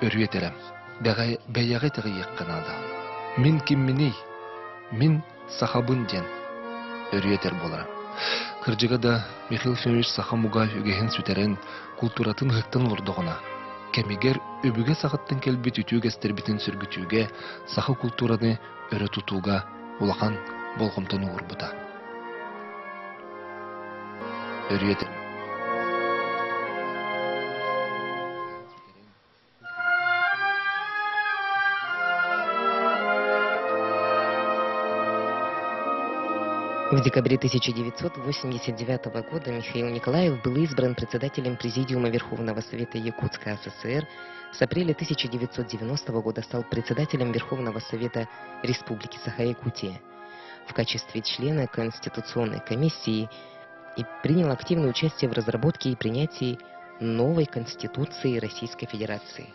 өрүетелем. Бәйәгә тегиек канада. Мин киммини, мин сахабын ден өрүетер болар. Кыржыга да Михаил Федорович Сахамуга үгехин сүтерен культуратын хыктан урдогына. Кемигер өбүгө сахаттын келбит үтүүгестер битин сүргүтүүгө, сахы культураны өрө тутууга улахан болгомтон урбута. Өрүетер. В декабре 1989 года Михаил Николаев был избран председателем Президиума Верховного Совета Якутской ССР. С апреля 1990 года стал председателем Верховного Совета Республики Саха-Якутия. В качестве члена Конституционной комиссии и принял активное участие в разработке и принятии новой Конституции Российской Федерации.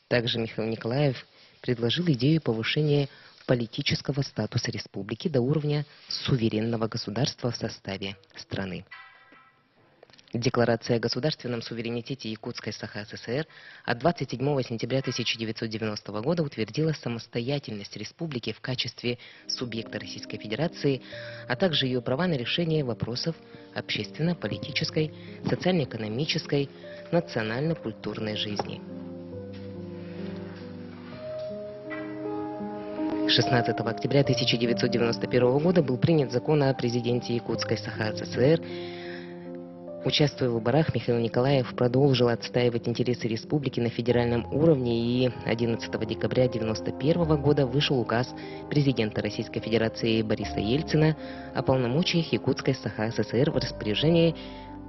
Также Михаил Николаев предложил идею повышения политического статуса республики до уровня суверенного государства в составе страны. Декларация о государственном суверенитете Якутской Саха-ССР от 27 сентября 1990 года утвердила самостоятельность республики в качестве субъекта Российской Федерации, а также ее права на решение вопросов общественно-политической, социально-экономической, национально-культурной жизни. 16 октября 1991 года был принят закон о президенте Якутской Саха-ССР. Участвуя в выборах, Михаил Николаев продолжил отстаивать интересы республики на федеральном уровне, и 11 декабря 1991 года вышел указ президента Российской Федерации Бориса Ельцина о полномочиях Якутской Саха-ССР в распоряжении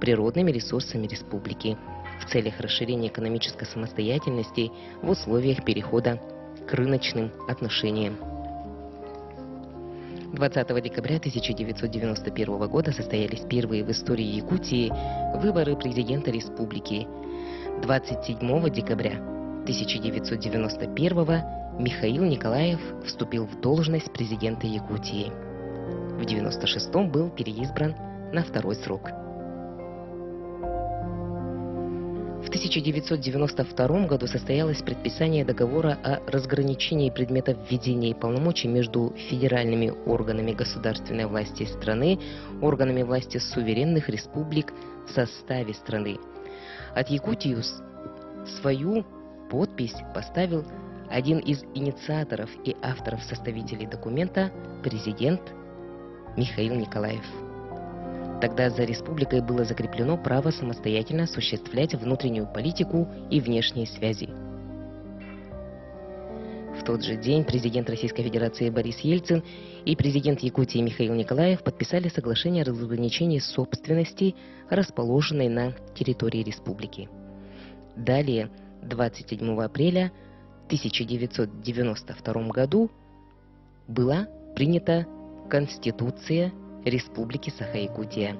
природными ресурсами республики в целях расширения экономической самостоятельности в условиях перехода к рыночным отношениям. 20 декабря 1991 года состоялись первые в истории Якутии выборы президента республики. 27 декабря 1991 Михаил Николаев вступил в должность президента Якутии. В 1996 был переизбран на второй срок. В 1992 году состоялось предписание договора о разграничении предметов ведения и полномочий между федеральными органами государственной власти страны, органами власти суверенных республик в составе страны. От Якутии свою подпись поставил один из инициаторов и авторов-составителей документа президент Михаил Николаев. Тогда за республикой было закреплено право самостоятельно осуществлять внутреннюю политику и внешние связи. В тот же день президент Российской Федерации Борис Ельцин и президент Якутии Михаил Николаев подписали соглашение о разграничении собственности, расположенной на территории республики. Далее, 27 апреля 1992 году была принята Конституция Республики Саха-Якутия,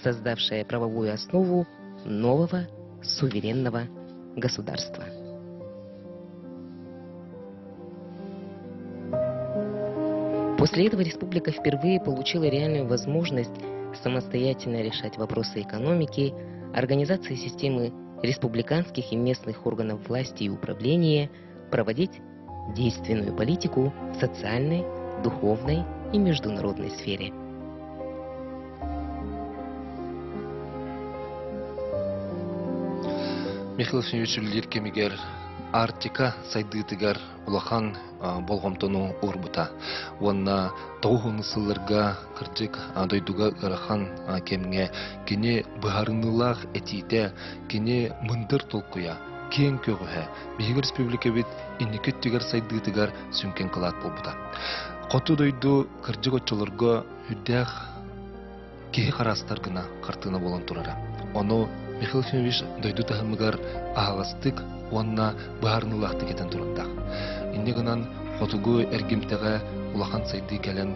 создавшая правовую основу нового суверенного государства. После этого республика впервые получила реальную возможность самостоятельно решать вопросы экономики, организации системы республиканских и местных органов власти и управления, проводить действенную политику в социальной, духовной и международной сфере. Михаил Федорович кемигер Артика сайдытыгар улахан болгомтону урбута. Онна тоғуны сылырга кырдык дойдуга ырахан кемге кене быгарынылах этите кене мындыр толкуя кен көгөһө Бихигер республика бит инникеттигер сайдытыгар сүнкен кылат болбута. Коту дойду кырдык отчолорго хүддэх кихи карастар гына картына болон турара. Ону Михаил Федорович дойду тахымыгар ағастык онна баарнылақты кетен тұрындақ. Инне гынан хотугу әргемтеға улахан сайды кәлен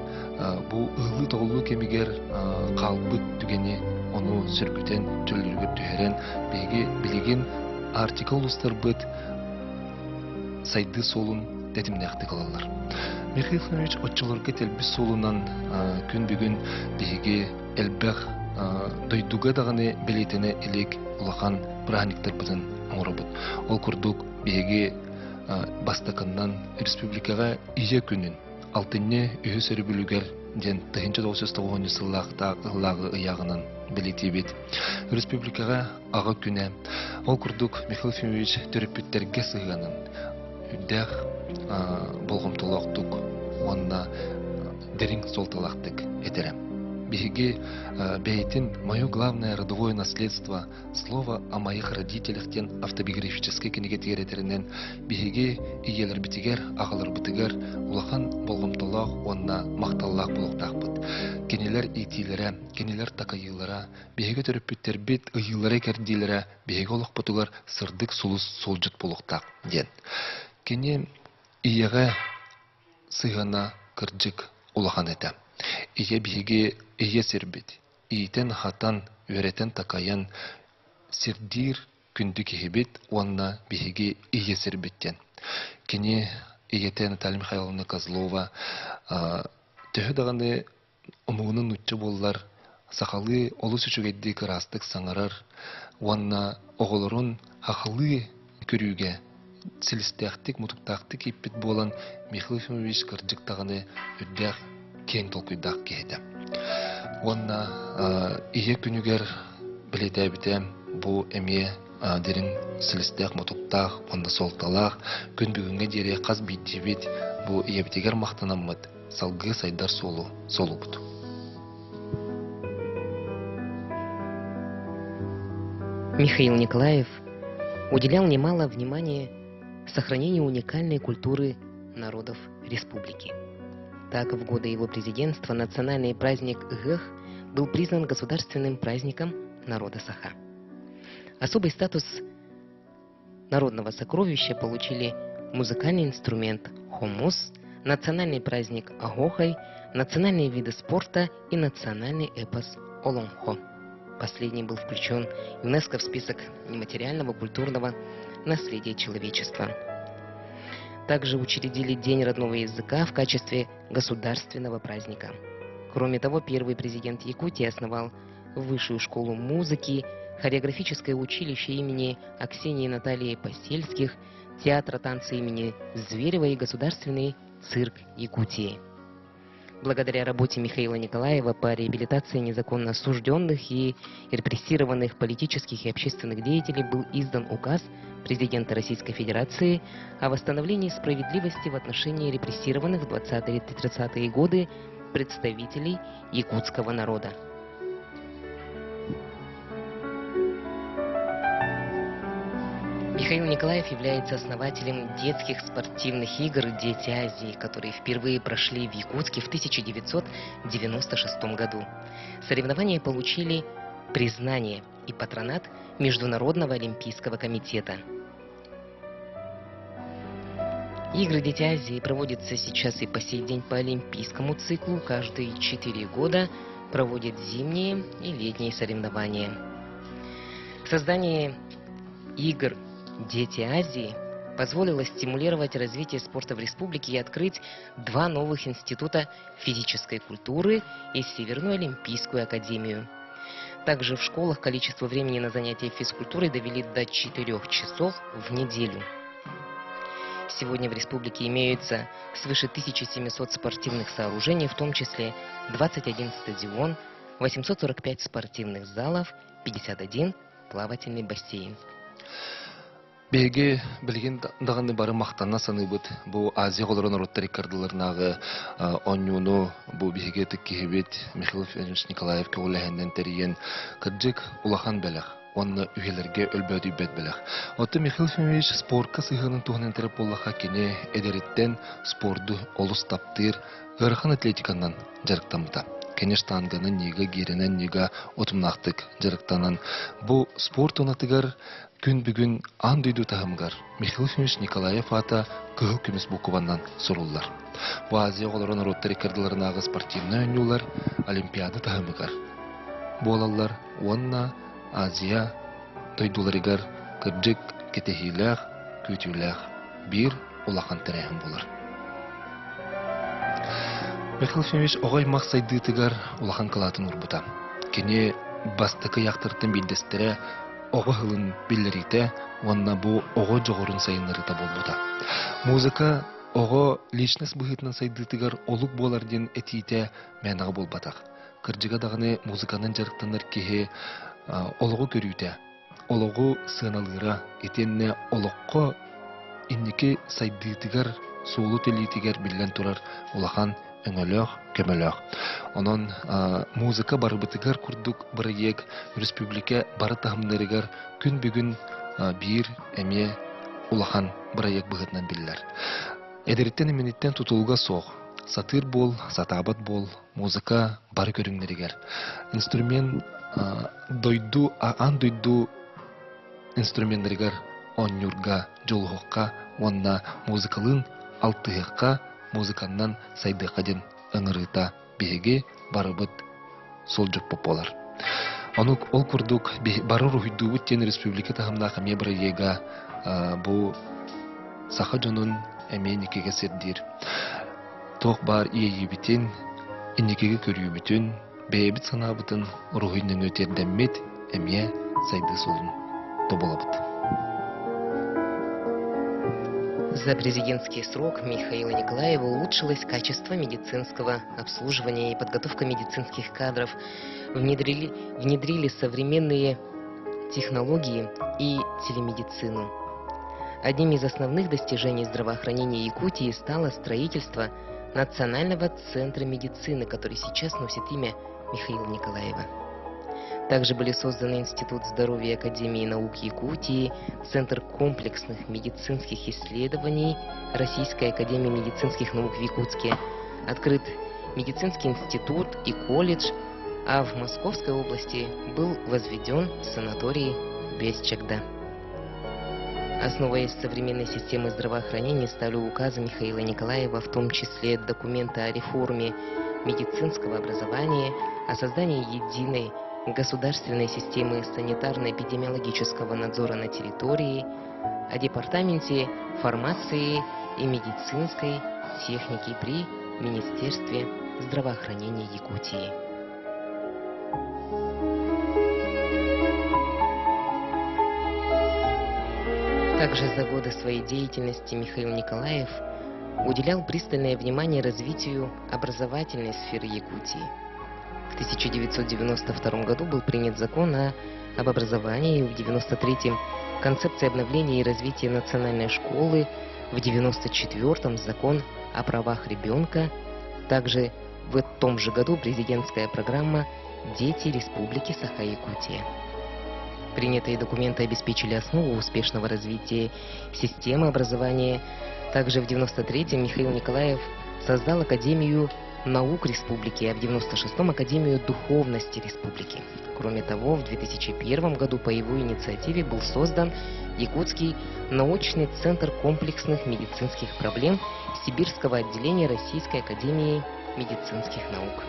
бұл ұлы тоғылы кемігер қалбыт түгені оны сүргітен төліргір түйерен білеген артикл ұстар бұд сайды солын дәтімнәқті қалалар. Михаил Федорович отчыларға тәлбіс солынан күн бүгін бейге әлбәқ дойдуга дағаны билетіне элек улахан праниктер бытын оңырыбыт. Ол күрдук биһиги бастаканнан республикага ие күнүн алтынне үһү сөрүбүлүгер ден 1990 сыллаакта ыллагы ыягынан билетибит. Республикага ага күнә ол курдук Михаил Ефимович төрөпүттерге сыганын үддәх болгомтолоктук онна дерин солталактык этерем. Биһиги бейтин «Мое главное родовое наследство. Слово о моих родителях» тен автобиографический книге тегеретеринен биһиги иелер битигер, агалар битигер улахан болгомтолак онна макталлак булуктакпыт. Кенелер итилере, кенелер такайылара, биһиги төрөпүттер бит ыйылары кердилере, биһиги олокпутугар сырдык сулус солжут булуктак ден. Кене иеге сыгана кырдык улахан эте. Ие биһиги ие сирбит. Иитен хатан үретен такаян сирдир күндү кихибит, онна биһиги ие сирбиттен. Кене иетен Наталья Михайловна Козлова төһө даганы умуунун утчу боллар, сахалы олус үчүгедди кырастык саңарар, онна оголорун хахалы көрүүгө силистяхтык, мутуктактык иппит болан Михаил Ефимович кырдык таганы үддәх кең толкуйдак кехете. Онна ие күнүгер билетебите бу эме дерин силистяк мутуктак, онда солталак, күн бүгүнгө дере каз биттибит бу иебитегер мактанаммыт, салгы сайдар солубут. Михаил Николаев уделял немало внимания сохранению уникальной культуры народов республики. Так, в годы его президентства национальный праздник Гэх был признан государственным праздником народа Саха. Особый статус народного сокровища получили музыкальный инструмент хомус, национальный праздник Агохай, национальные виды спорта и национальный эпос Олонхо. Последний был включен в ЮНЕСКО в список нематериального культурного наследия человечества. Также учредили День родного языка в качестве государственного праздника. Кроме того, первый президент Якутии основал Высшую школу музыки, хореографическое училище имени Аксении Натальи Посельских, театр танца имени Зверева и государственный цирк Якутии. Благодаря работе Михаила Николаева по реабилитации незаконно осужденных и репрессированных политических и общественных деятелей был издан указ президента Российской Федерации о восстановлении справедливости в отношении репрессированных в 20-30-е годы представителей якутского народа. Михаил Николаев является основателем детских спортивных игр «Дети Азии», которые впервые прошли в Якутске в 1996 году. Соревнования получили признание и патронат Международного олимпийского комитета. Игры «Дети Азии» проводятся сейчас и по сей день по олимпийскому циклу. Каждые 4 года проводят зимние и летние соревнования. Создание игр «Дети Азии» позволило стимулировать развитие спорта в республике и открыть 2 новых института физической культуры и Северную олимпийскую академию. Также в школах количество времени на занятия физкультурой довели до 4 часов в неделю. Сегодня в республике имеются свыше 1700 спортивных сооружений, в том числе 21 стадион, 845 спортивных залов, 51 плавательный бассейн. Беге билген даганы бары мактанна саныбыт. Бу Азия голорон роттары кардыларнагы онюну бу беге теккебет Михаил Николаев көлөһөндөн терген кыржык улахан белек. Онны үелерге өлбөдү бет белек. Оты Михаил Ефимович спортка сыгынын туһунан тереп боллаха кене эдериттен спорту олус таптыр, гырхан атлетиканан жарыктамыта. Кенештанганын нига геренен нига отумнактык жарыктанан бу спорт онатыгар күн бүгүн ан дүйдү тахымгар Михаил Ефимович Николаев ата кыһыл күмүс букубаннан суруллар. Бу Азия голорон роттары кардыларынагы спортивный ойнулар олимпиада тахымгар. Болаллар онна Азия тойдуларыгар кырдык кетехилэх, күтүлэх бир улахан терехим болар. Михаил Ефимович огой максайдытыгар улахан калатын урбута. Кене бастыкы яктыртын билдестере ого хылын биллерите, онна бу ого жогорун сайыннарыта болбута. Музыка ого личность быхытынан сайдытыгар олук боларден этите мәнага болбатак. Кыржыга дагыны музыканын жарыктанар кихи олого көрүүтэ. Олого сыналыра этенне олокко инники сайдытыгар суулу телитигер биллен турар улахан өңөлөк, көмөлөк. Онон музыка барыбытыгар курдук бырыек республика бары тахымнарыгар күн бүгүн бир эме улахан бырыек быгытынан биллер. Эдериттен эмениттен тутулга соқ. Сатыр бол, сатабат бол, музыка бары көрүңнеригер. Инструмент дойду, ан дойду инструменттергер оннюрга, жолуққа, онна музыкалын алтыгыкка, музыканнан сайдыкаден ыңырыта беге барыбыт сол жоп болар. Онук ол курдук бары рухидубут тен республика тахымна хаме бирыега бу саха жонун эменикеге сердир. Ток бар иебитин, инникеге көрүүбүтүн, бэбит санабытын рухиннен өтердеммет эмие сайды солун тоболабыт. За президентский срок Михаила Николаева улучшилось качество медицинского обслуживания и подготовка медицинских кадров. Внедрили современные технологии и телемедицину. Одним из основных достижений здравоохранения Якутии стало строительство Национального центра медицины, который сейчас носит имя Михаила Николаева. Также были созданы Институт здоровья Академии наук Якутии, Центр комплексных медицинских исследований Российской академии медицинских наук в Якутске, открыт медицинский институт и колледж, а в Московской области был возведен санаторий Бесчагда. Основой современной системы здравоохранения стали указы Михаила Николаева, в том числе документы о реформе медицинского образования, о создании единой государственной системы санитарно-эпидемиологического надзора на территории, о департаменте фармации и медицинской техники при Министерстве здравоохранения Якутии. Также за годы своей деятельности Михаил Николаев уделял пристальное внимание развитию образовательной сферы Якутии. В 1992 году был принят закон об образовании, в 1993 концепция обновления и развития национальной школы, в 1994 закон о правах ребенка, также в том же году президентская программа «Дети Республики Саха-Якутия». Принятые документы обеспечили основу успешного развития системы образования. Также в 1993 Михаил Николаев создал Академию наук Республики, а в 1996 Академию духовности Республики. Кроме того, в 2001 году по его инициативе был создан Якутский научный центр комплексных медицинских проблем Сибирского отделения Российской академии медицинских наук.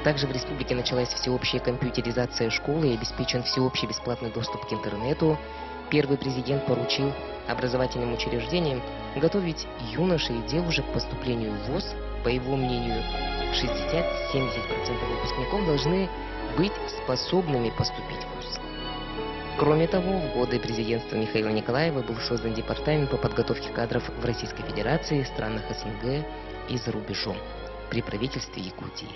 Также в республике началась всеобщая компьютеризация школы и обеспечен всеобщий бесплатный доступ к интернету. Первый президент поручил образовательным учреждениям готовить юношей и девушек к поступлению в ВУЗ. По его мнению, 60-70% выпускников должны быть способными поступить в ВУЗ. Кроме того, в годы президентства Михаила Николаева был создан департамент по подготовке кадров в Российской Федерации, странах СНГ и за рубежом при правительстве Якутии.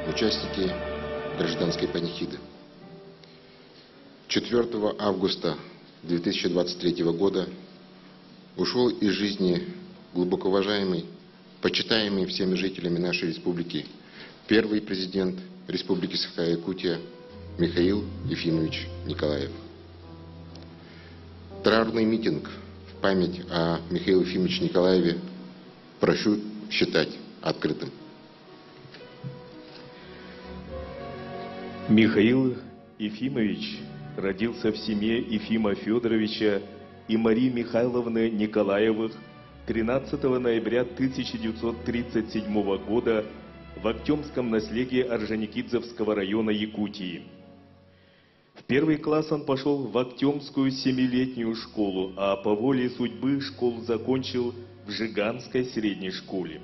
участники гражданской панихиды. 4 августа 2023 года ушел из жизни глубоко уважаемый, почитаемый всеми жителями нашей республики первый президент Республики Саха-Якутия Михаил Ефимович Николаев. Траурный митинг в память о Михаиле Ефимовиче Николаеве прошу считать открытым. Михаил Ефимович родился в семье Ефима Федоровича и Марии Михайловны Николаевых 13 ноября 1937 года в Актемском наследии Орджоникидзевского района Якутии. В первый класс он пошел в Актемскую 7-летнюю школу, а по воле судьбы школу закончил в Жиганской средней школе.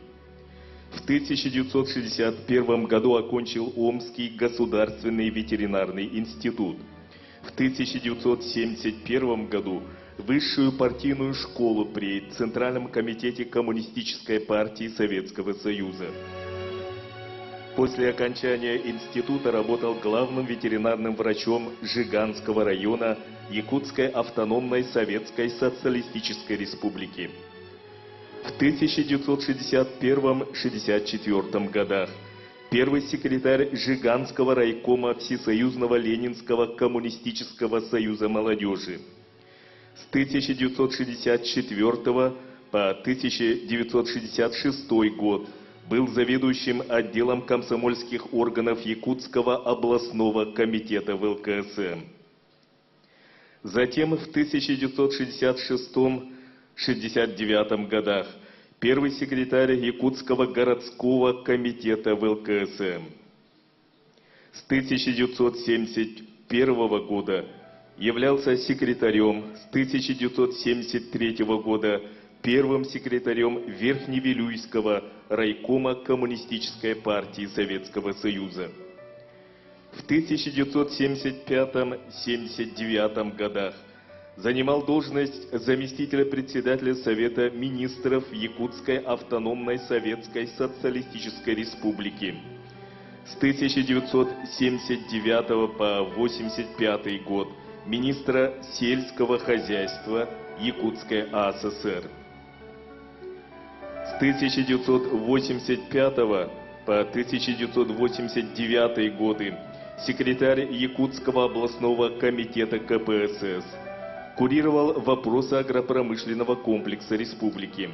В 1961 году окончил Омский государственный ветеринарный институт. В 1971 году высшую партийную школу при Центральном комитете Коммунистической партии Советского Союза. После окончания института работал главным ветеринарным врачом Жиганского района Якутской автономной Советской Социалистической Республики. В 1961-64 годах первый секретарь Жиганского райкома Всесоюзного Ленинского коммунистического союза молодежи. С 1964 по 1966 год был заведующим отделом комсомольских органов Якутского областного комитета ВЛКСМ. Затем в 1966-69 годах первый секретарь Якутского городского комитета ВЛКСМ. С 1971 года являлся секретарем, с 1973 года первым секретарем Верхневилюйского райкома Коммунистической партии Советского Союза. В 1975-79 годах занимал должность заместителя председателя Совета министров Якутской автономной Советской Социалистической Республики. С 1979 по 1985 год министра сельского хозяйства Якутской АССР. С 1985 по 1989 годы секретарь Якутского областного комитета КПСС. Курировал вопросы агропромышленного комплекса республики.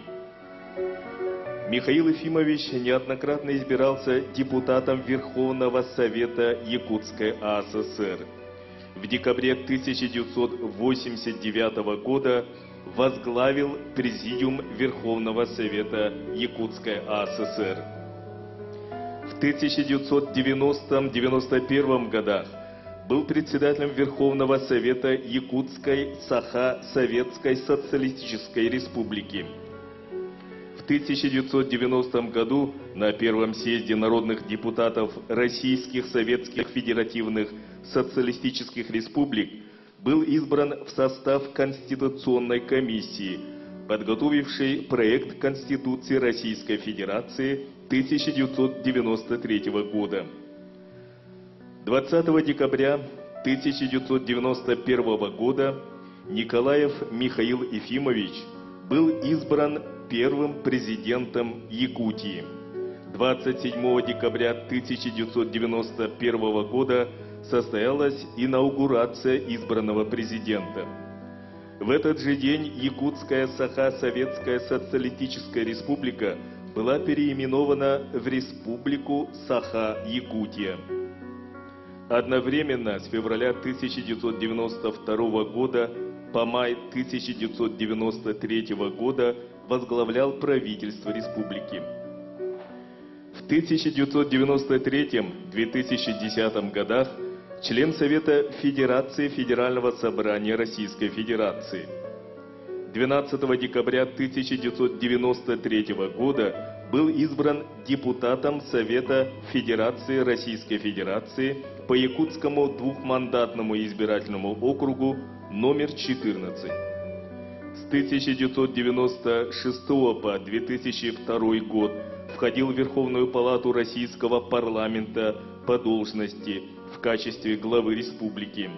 Михаил Ефимович неоднократно избирался депутатом Верховного Совета Якутской АССР. В декабре 1989 года возглавил Президиум Верховного Совета Якутской АССР. В 1990-91 годах был председателем Верховного Совета Якутской Саха-Советской Социалистической Республики. В 1990 году на Первом съезде народных депутатов Российских Советских Федеративных Социалистических Республик был избран в состав Конституционной комиссии, подготовившей проект Конституции Российской Федерации 1993 года. 20 декабря 1991 года Николаев Михаил Ефимович был избран первым президентом Якутии. 27 декабря 1991 года состоялась инаугурация избранного президента. В этот же день Якутская Саха-Советская Социалистическая Республика была переименована в Республику Саха-Якутия. Одновременно с февраля 1992 года по май 1993 года возглавлял правительство республики. В 1993-2010 годах член Совета Федерации Федерального собрания Российской Федерации. 12 декабря 1993 года был избран депутатом Совета Федерации Российской Федерации по Якутскому двухмандатному избирательному округу номер 14. С 1996 по 2002 год входил в Верховную Палату Российского парламента по должности в качестве главы республики.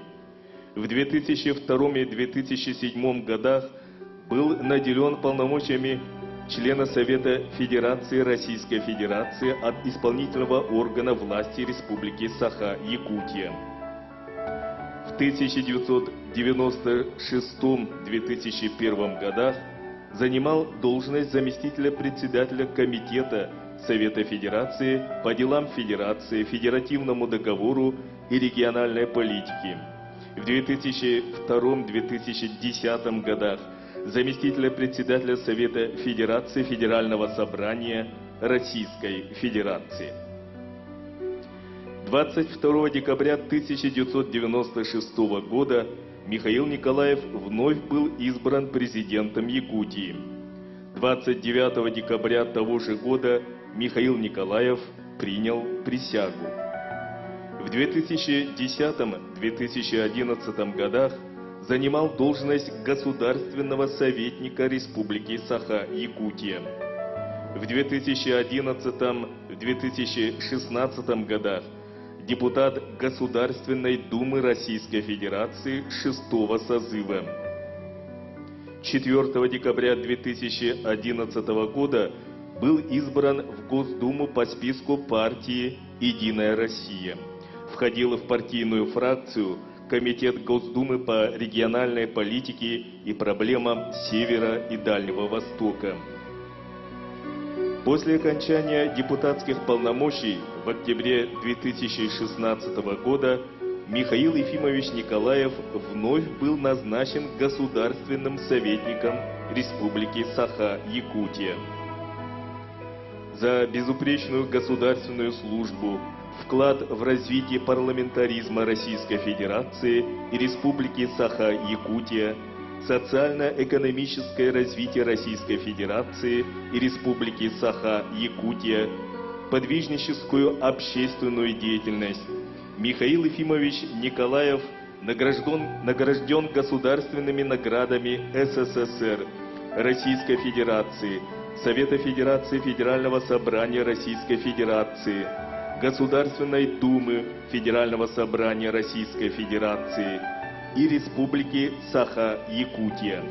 В 2002 и 2007 годах был наделен полномочиями члена Совета Федерации Российской Федерации от исполнительного органа власти Республики Саха-Якутия. В 1996-2001 годах занимал должность заместителя председателя Комитета Совета Федерации по делам Федерации, Федеративному договору и региональной политике. В 2002-2010 годах заместителя председателя Совета Федерации Федерального собрания Российской Федерации. 22 декабря 1996 года Михаил Николаев вновь был избран президентом Якутии. 29 декабря того же года Михаил Николаев принял присягу. В 2010-2011 годах занимал должность государственного советника Республики Саха-Якутия. В 2011-2016 годах депутат Государственной Думы Российской Федерации 6-го созыва. 4 декабря 2011 года был избран в Госдуму по списку партии «Единая Россия». Входил в партийную фракцию Комитет Госдумы по региональной политике и проблемам Севера и Дальнего Востока. После окончания депутатских полномочий в октябре 2016 года Михаил Ефимович Николаев вновь был назначен государственным советником Республики Саха-Якутия. За безупречную государственную службу, вклад в развитие парламентаризма Российской Федерации и Республики Саха-Якутия, социально-экономическое развитие Российской Федерации и Республики Саха-Якутия, подвижническую общественную деятельность, Михаил Ефимович Николаев награжден государственными наградами СССР, Российской Федерации, Совета Федерации Федерального собрания Российской Федерации, Государственной Думы Федерального собрания Российской Федерации и Республики Саха-Якутия.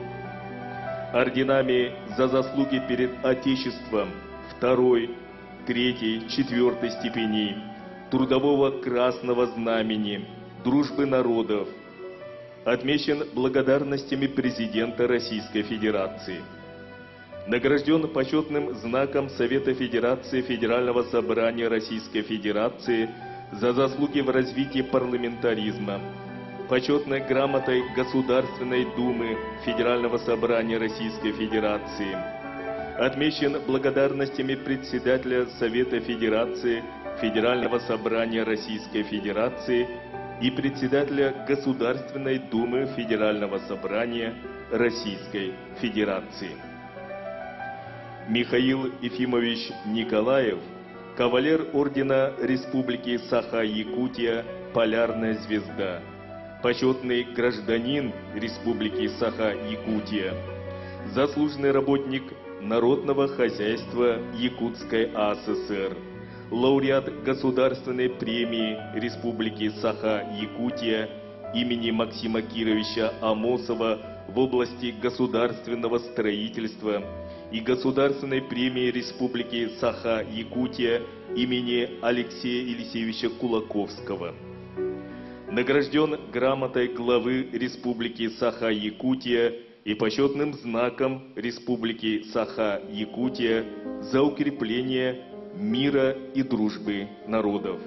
Орденами за заслуги перед Отечеством 2-й, 3-й, 4-й степеней, Трудового Красного Знамени, Дружбы народов. Отмечен благодарностями президента Российской Федерации. Награжден почетным знаком Совета Федерации Федерального собрания Российской Федерации за заслуги в развитии парламентаризма, почетной грамотой Государственной Думы Федерального собрания Российской Федерации. Отмечен благодарностями председателя Совета Федерации Федерального собрания Российской Федерации и председателя Государственной Думы Федерального собрания Российской Федерации. Михаил Ефимович Николаев, кавалер ордена Республики Саха-Якутия «Полярная звезда», почетный гражданин Республики Саха-Якутия, заслуженный работник Народного хозяйства Якутской АССР, лауреат Государственной премии Республики Саха-Якутия имени Максима Кировича Амосова в области государственного строительства и Государственной премии Республики Саха-Якутия имени Алексея Елисеевича Кулаковского. Награжден грамотой главы Республики Саха-Якутия и почетным знаком Республики Саха-Якутия за укрепление мира и дружбы народов.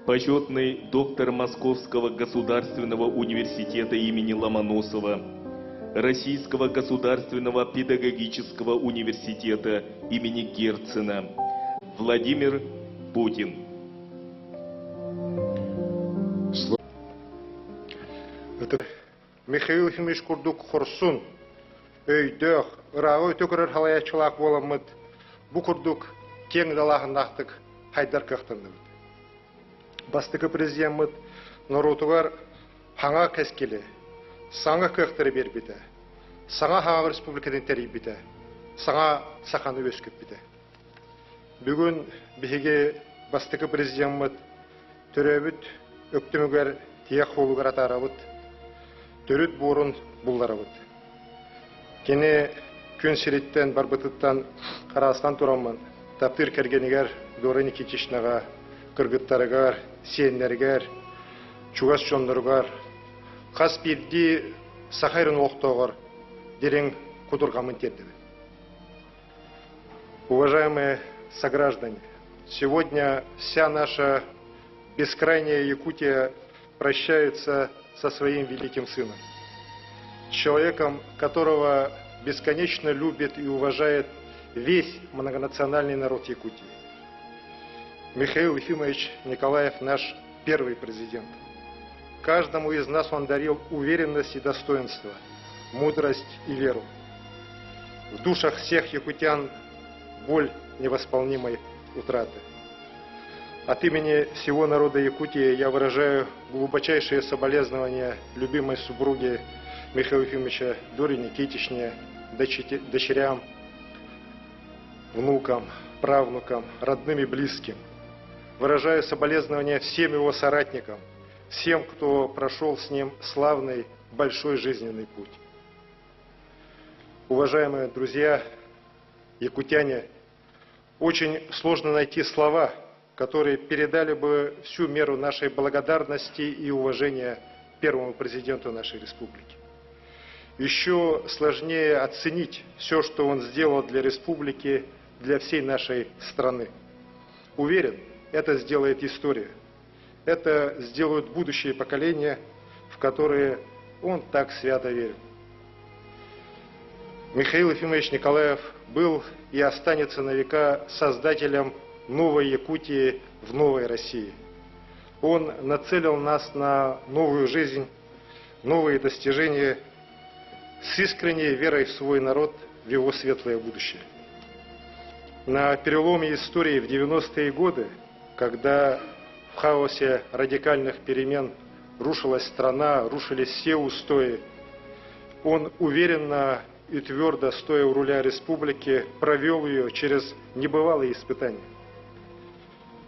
Почетный доктор Московского государственного университета имени Ломоносова, Российского государственного педагогического университета имени Герцена, Владимир Путин. Михаил Ефимович Курдук Хорсун, өйдөх, ырағы өтөкірір халаячылақ боламыд, бұ Курдук кең далағындақтық хайдар қақтанды. Бастықы президентмыд Нұрутығар хаңа кәскелі, саңа көқтірі бер біті, саңа хаңа республикадан тәрей біті, саңа сақаны өскіп біті. бүгін бігі бастықы президентмет түрөбіт өктімігер тияқ қолығар атарабыт, түріт борын бұлдарабыт. Кені күн сиреттен барбытыттан қарастан тұрамын, таптыр кергенігер Дора Никитичнаға, кыргыттарыгар, сиеннергер, чугас чондыргар, қас бирди сахайрын оқтоғыр, дерең кудургамын тердіби. Уважаемые сограждане, сегодня вся наша бескрайняя Якутия прощается со своим великим сыном, человеком, которого бесконечно любит и уважает весь многонациональный народ Якутии. Михаил Ефимович Николаев наш первый президент. Каждому из нас он дарил уверенность и достоинство, мудрость и веру. В душах всех якутян боль невосполнимой утраты. От имени всего народа Якутии я выражаю глубочайшие соболезнования любимой супруге Михаила Ефимовича Доре Никитичне, дочерям, внукам, правнукам, родным и близким. Выражаю соболезнования всем его соратникам, всем, кто прошел с ним славный, большой жизненный путь. Уважаемые друзья, якутяне, очень сложно найти слова, которые передали бы всю меру нашей благодарности и уважения первому президенту нашей республики. Еще сложнее оценить все, что он сделал для республики, для всей нашей страны. Уверен, это сделает история. Это сделают будущие поколения, в которые он так свято верил. Михаил Ефимович Николаев был и останется на века создателем новой Якутии в новой России. Он нацелил нас на новую жизнь, новые достижения с искренней верой в свой народ, в его светлое будущее. На переломе истории в 90-е годы, когда в хаосе радикальных перемен рушилась страна, рушились все устои, он уверенно и твердо, стоя у руля республики, провел ее через небывалые испытания.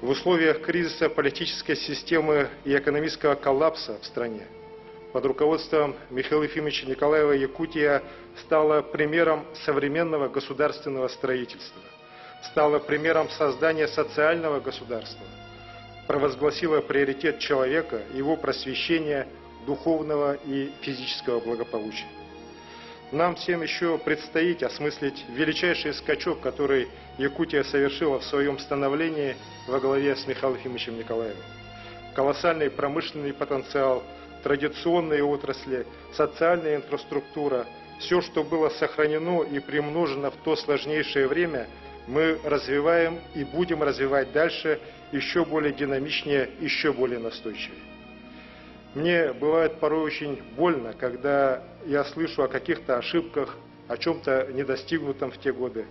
В условиях кризиса политической системы и экономического коллапса в стране под руководством Михаила Ефимовича Николаева Якутия стала примером современного государственного строительства, стала примером создания социального государства, провозгласила приоритет человека, его просвещения, духовного и физического благополучия. Нам всем еще предстоит осмыслить величайший скачок, который Якутия совершила в своем становлении во главе с Михаилом Ефимовичем Николаевым. Колоссальный промышленный потенциал, традиционные отрасли, социальная инфраструктура, все, что было сохранено и примножено в то сложнейшее время, мы развиваем и будем развивать дальше еще более динамичнее, еще более настойчивее. Мне бывает порой очень больно, когда я слышу о каких-то ошибках, о чем-то недостигнутом в те годы.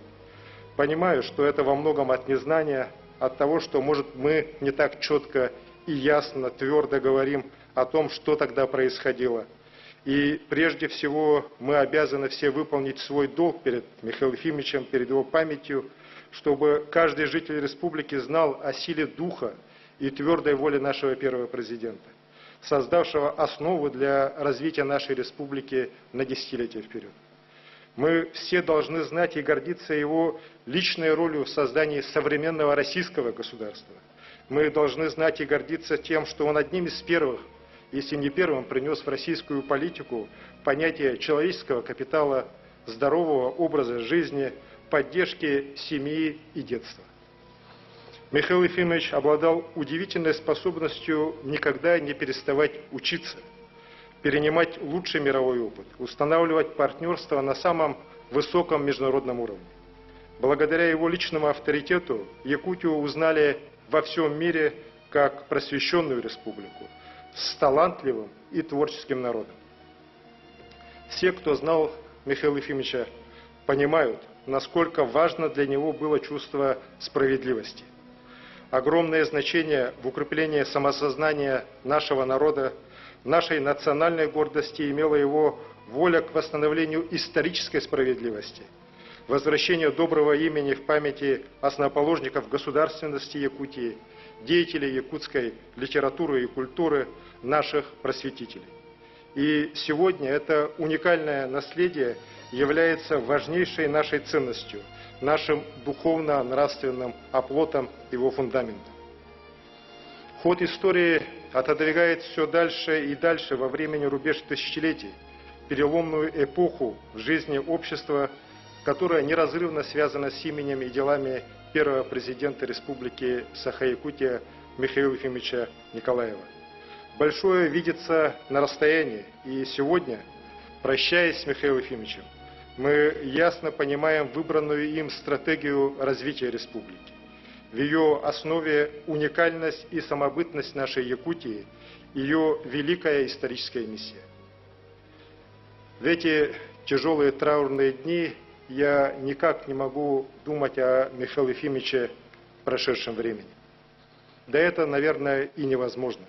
Понимаю, что это во многом от незнания, от того, что, может, мы не так четко и ясно, твердо говорим о том, что тогда происходило. И прежде всего мы обязаны все выполнить свой долг перед Михаилом Ефимовичем, перед его памятью, чтобы каждый житель республики знал о силе духа и твердой воле нашего первого президента, создавшего основу для развития нашей республики на десятилетия вперед. Мы все должны знать и гордиться его личной ролью в создании современного российского государства. Мы должны знать и гордиться тем, что он одним из первых, если не первым, принес в российскую политику понятие человеческого капитала, здорового образа жизни, поддержки семьи и детства. Михаил Ефимович обладал удивительной способностью никогда не переставать учиться, перенимать лучший мировой опыт, устанавливать партнерство на самом высоком международном уровне. Благодаря его личному авторитету Якутию узнали во всем мире как просвещенную республику с талантливым и творческим народом. Все, кто знал Михаила Ефимовича, понимают, насколько важно для него было чувство справедливости. Огромное значение в укреплении самосознания нашего народа, нашей национальной гордости имела его воля к восстановлению исторической справедливости, возвращение доброго имени в памяти основоположников государственности Якутии, деятелей якутской литературы и культуры, наших просветителей. И сегодня это уникальное наследие является важнейшей нашей ценностью, нашим духовно-нравственным оплотом, его фундаментом. Ход истории отодвигает все дальше и дальше во времени рубеж тысячелетий, переломную эпоху в жизни общества, которая неразрывно связана с именем и делами первого президента Республики Саха-Якутия Михаила Ефимовича Николаева. Большое видится на расстоянии, и сегодня, прощаясь с Михаилом Ефимовичем, мы ясно понимаем выбранную им стратегию развития республики. В ее основе уникальность и самобытность нашей Якутии, ее великая историческая миссия. В эти тяжелые траурные дни я никак не могу думать о Михаиле Ефимовиче в прошедшем времени. Да это, наверное, и невозможно.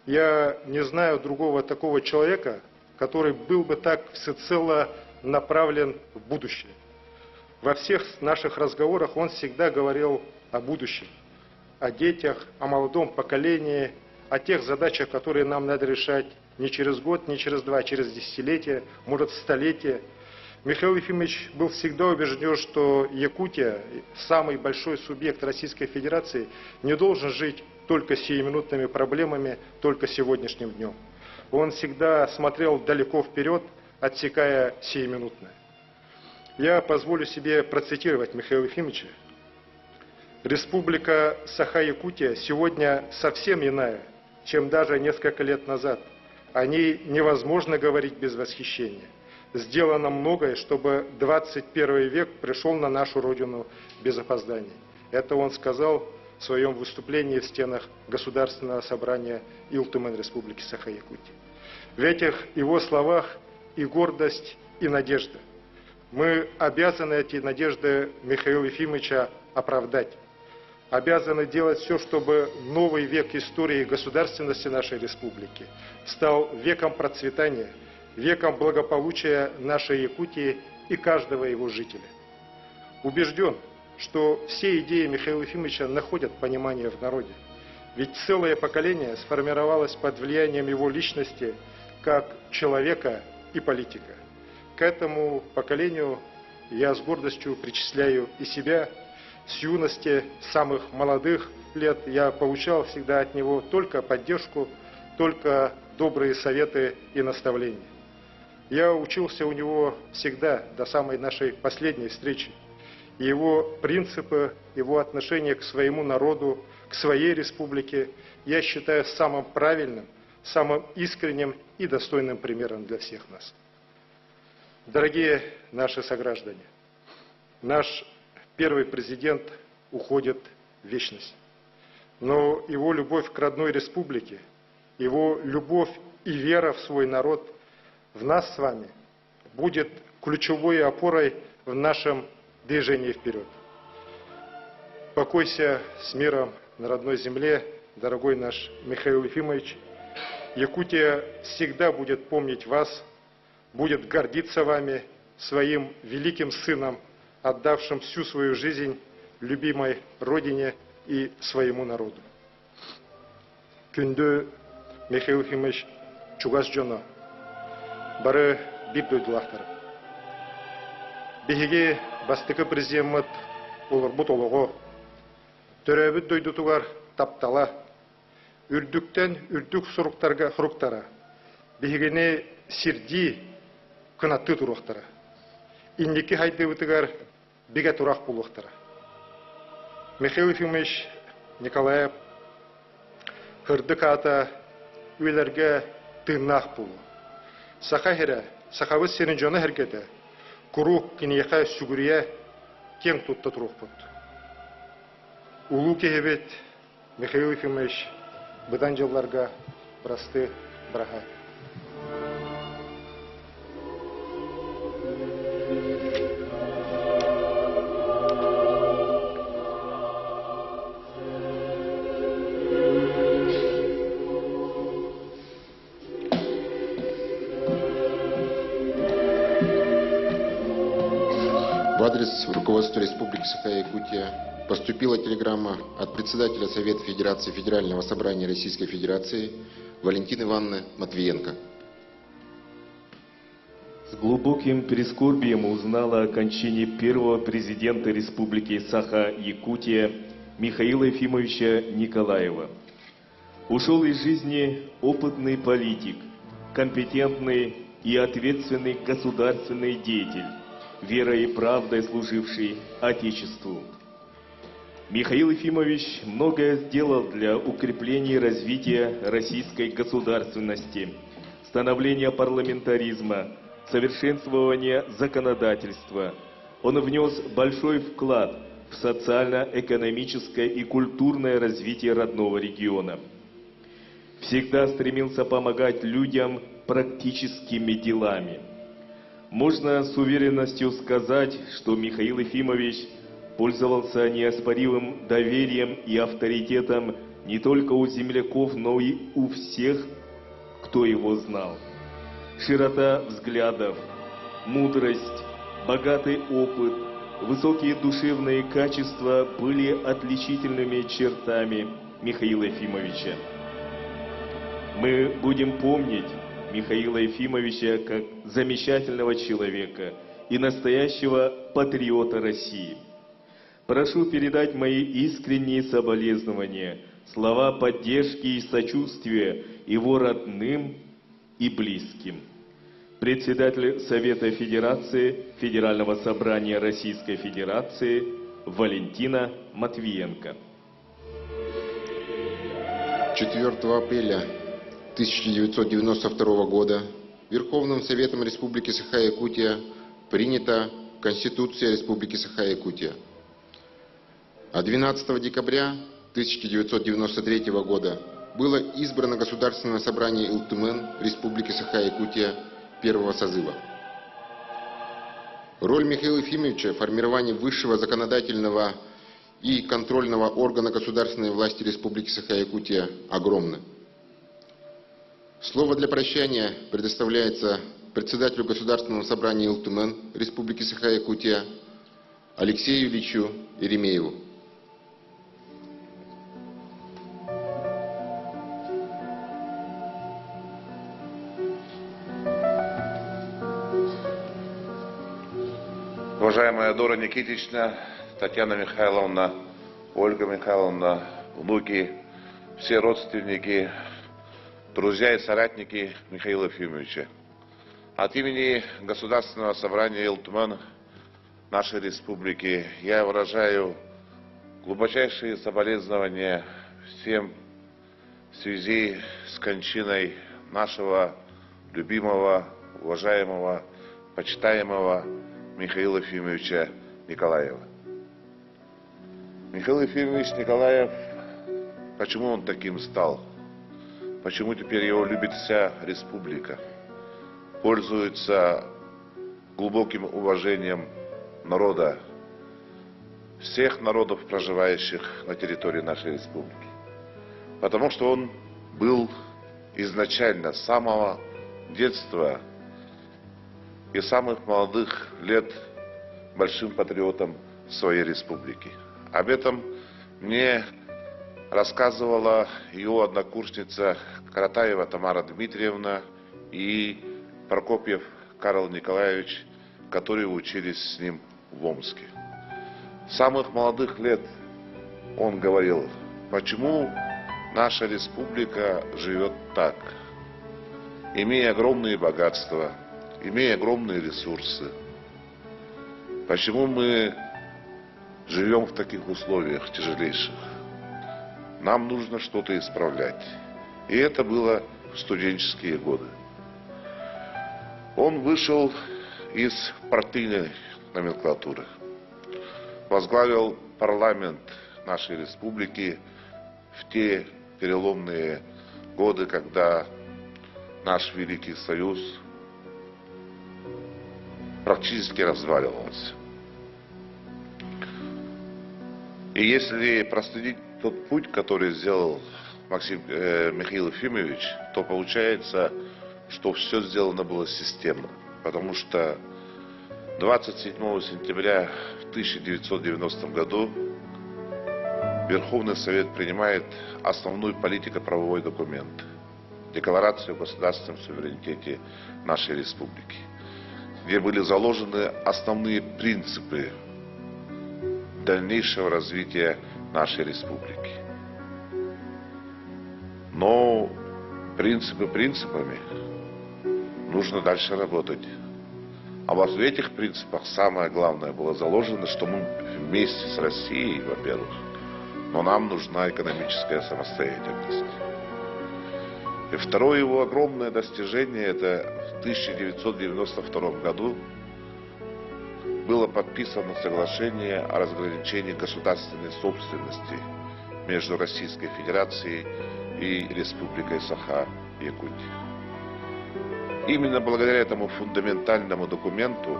Я не знаю другого такого человека, который был бы так всецело направлен в будущее. Во всех наших разговорах он всегда говорил о будущем, о детях, о молодом поколении, о тех задачах, которые нам надо решать не через год, не через два, а через десятилетия, может, столетия. Михаил Ефимович был всегда убежден, что Якутия, самый большой субъект Российской Федерации, не должен жить только сиюминутными проблемами, только сегодняшним днем. Он всегда смотрел далеко вперед, отсекая сиюминутное. Я позволю себе процитировать Михаила Ефимовича. Республика Саха-Якутия сегодня совсем иная, чем даже несколько лет назад. О ней невозможно говорить без восхищения. Сделано многое, чтобы 21 век пришел на нашу родину без опозданий. Это он сказал в своем выступлении в стенах Государственного собрания Илтумен Республики Саха-Якутия. В этих его словах и гордость, и надежда. Мы обязаны эти надежды Михаила Ефимовича оправдать. Обязаны делать все, чтобы новый век истории и государственности нашей республики стал веком процветания, веком благополучия нашей Якутии и каждого его жителя. Убежден, что все идеи Михаила Ефимовича находят понимание в народе. Ведь целое поколение сформировалось под влиянием его личности как человека и политика. К этому поколению я с гордостью причисляю и себя. С юности, самых молодых лет я получал всегда от него только поддержку, только добрые советы и наставления. Я учился у него всегда, до самой нашей последней встречи. И его принципы, его отношение к своему народу, к своей республике я считаю самым правильным, самым искренним и достойным примером для всех нас. Дорогие наши сограждане, наш первый президент уходит в вечность. Но его любовь к родной республике, его любовь и вера в свой народ, в нас с вами, будет ключевой опорой в нашем движении вперед. Покойся с миром на родной земле, дорогой наш Михаил Ефимович. Якутия всегда будет помнить вас, будет гордиться вами, своим великим сыном, отдавшим всю свою жизнь любимой родине и своему народу. Күнді Михаил Ефимович чугас жона, бары бир дойдулақтар. Бихиге бастықы президент олар бұт олығы, төрәбіт дойдутуғар таптала, үрдіктен үрдік сұруқтара, бихигене сирди кынатты тұрақтара. Иннеки хайды бұтығар биге турақ болуқтара. Михаил Ефимович Николаев хырды ката үйлерге тыңнақ болу. Саха хере, сахавы сенің жона херкеті, күру кенеқа сүгірия кен тұтты тұруқ бұд. Улу кехебет Михаил Ефимович бұдан жылларға бірасты бұраға. Во адрес руководства Республики Саха-Якутия поступила телеграмма от председателя Совета Федерации Федерального собрания Российской Федерации Валентины Ивановны Матвиенко. С глубоким прискорбием узнала о кончине первого президента Республики Саха-Якутия Михаила Ефимовича Николаева. Ушел из жизни опытный политик, компетентный и ответственный государственный деятель, верой и правдой служивший Отечеству. Михаил Ефимович многое сделал для укрепления и развития российской государственности, становления парламентаризма, совершенствования законодательства. Он внес большой вклад в социально-экономическое и культурное развитие родного региона. Всегда стремился помогать людям практическими делами. Можно с уверенностью сказать, что Михаил Ефимович пользовался неоспоримым доверием и авторитетом не только у земляков, но и у всех, кто его знал. Широта взглядов, мудрость, богатый опыт, высокие душевные качества были отличительными чертами Михаила Ефимовича. Мы будем помнить Михаила Ефимовича как замечательного человека и настоящего патриота России. Прошу передать мои искренние соболезнования, слова поддержки и сочувствия его родным и близким. Председатель Совета Федерации Федерального собрания Российской Федерации Валентина Матвиенко. 4 апреля 1992 года Верховным Советом Республики Саха-Якутия принята Конституция Республики Саха-Якутия. А 12 декабря 1993 года было избрано Государственное собрание Илтумен Республики Саха-Якутия первого созыва. Роль Михаила Ефимовича в формировании высшего законодательного и контрольного органа государственной власти Республики Саха-Якутия огромна. Слово для прощания предоставляется председателю Государственного собрания Илтумен Республики Саха-Якутия Алексею Ильичу Еремееву. Уважаемая Дора Никитична, Татьяна Михайловна, Ольга Михайловна, внуки, все родственники, друзья и соратники Михаила Ефимовича. От имени Государственного собрания Илтумен нашей республики я выражаю глубочайшие соболезнования всем в связи с кончиной нашего любимого, уважаемого, почитаемого Михаила Ефимовича Николаева. Михаил Ефимович Николаев, почему он таким стал? Почему теперь его любит вся республика? Пользуется глубоким уважением народа, всех народов, проживающих на территории нашей республики. Потому что он был изначально, с самого детства и самых молодых лет большим патриотом своей республики. Об этом мне рассказывала его однокурсница Каратаева Тамара Дмитриевна и Прокопьев Карл Николаевич, которые учились с ним в Омске. С самых молодых лет он говорил, почему наша республика живет так, имея огромные богатства, имея огромные ресурсы. Почему мы живем в таких условиях тяжелейших? Нам нужно что-то исправлять. И это было в студенческие годы. Он вышел из партийной номенклатуры, возглавил парламент нашей республики в те переломные годы, когда наш Великий Союз практически разваливался. И если проследить тот путь, который сделал Михаил Ефимович, то получается, что все сделано было системно. Потому что 27 сентября 1990 году Верховный Совет принимает основной политико-правовой документ – Декларацию о государственном суверенитете нашей республики, где были заложены основные принципы дальнейшего развития нашей республики. Но принципы принципами, нужно дальше работать. А вот в этих принципах самое главное было заложено, что мы вместе с Россией, во-первых, но нам нужна экономическая самостоятельность. И второе его огромное достижение, это в 1992 году было подписано соглашение о разграничении государственной собственности между Российской Федерацией и Республикой Саха-Якутия. Именно благодаря этому фундаментальному документу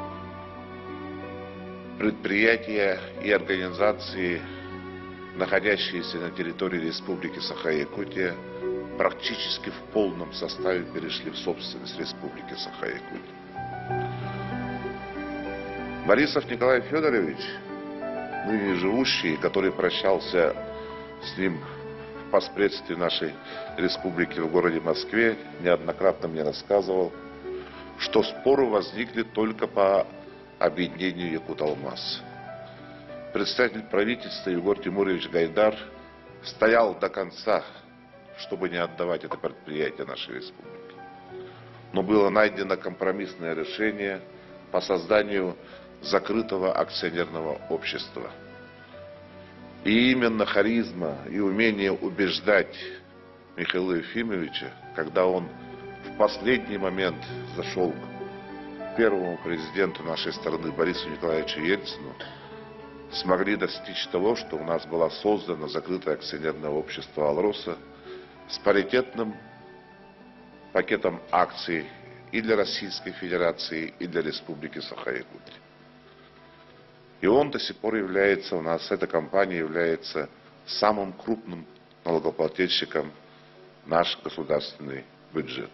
предприятия и организации, находящиеся на территории Республики Саха-Якутия, практически в полном составе перешли в собственность Республики Саха-Якутия. Борисов Николай Федорович, ныне живущий, который прощался с ним впоследствии нашей республики в городе Москве, неоднократно мне рассказывал, что споры возникли только по объединению Якуталмаз. Представитель правительства Егор Тимурович Гайдар стоял до конца, чтобы не отдавать это предприятие нашей республики. Но было найдено компромиссное решение по созданию закрытого акционерного общества. И именно харизма и умение убеждать Михаила Ефимовича, когда он в последний момент зашел к первому президенту нашей страны Борису Николаевичу Ельцину, смогли достичь того, что у нас было создано закрытое акционерное общество «Алроса» с паритетным пакетом акций и для Российской Федерации, и для Республики Саха-Якутия. И он до сих пор является у нас, эта компания является самым крупным налогоплательщиком в наш государственный бюджет.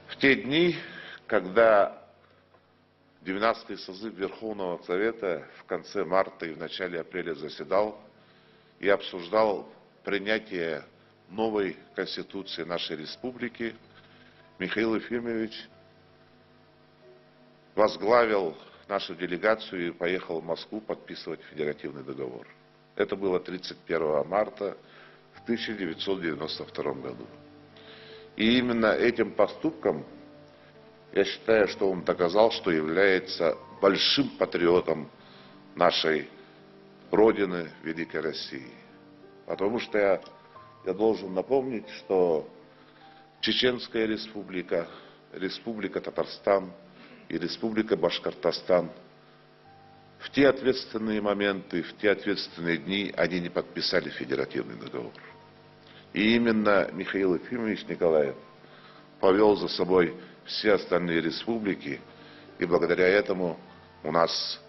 В те дни, когда 12-й созыв Верховного Совета в конце марта и в начале апреля заседал и обсуждал принятие новой Конституции нашей республики, Михаил Ефимович возглавил нашу делегацию и поехал в Москву подписывать федеративный договор. Это было 31 марта в 1992 году. И именно этим поступком я считаю, что он доказал, что является большим патриотом нашей Родины, Великой России. Потому что я должен напомнить, что Чеченская республика, Республика Татарстан и Республика Башкортостан в те ответственные моменты, в те ответственные дни они не подписали федеративный договор. И именно Михаил Ефимович Николаев повел за собой все остальные республики, и благодаря этому у нас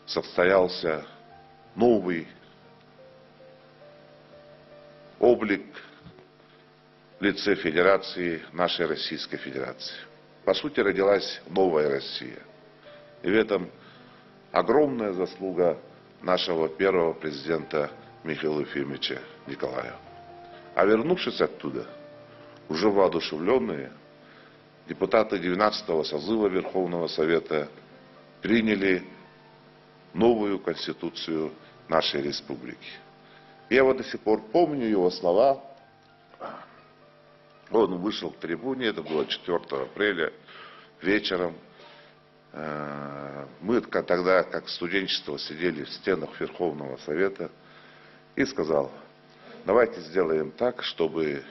состоялся новый облик в лице Федерации, нашей Российской Федерации. По сути, родилась новая Россия. И в этом огромная заслуга нашего первого президента Михаила Ефимовича Николаева. А вернувшись оттуда, уже воодушевленные, депутаты 12-го созыва Верховного Совета приняли новую Конституцию нашей республики. Я вот до сих пор помню его слова. Он вышел к трибуне, это было 4 апреля, вечером. Мы тогда, как студенчество, сидели в стенах Верховного Совета и сказал: давайте сделаем так, чтобы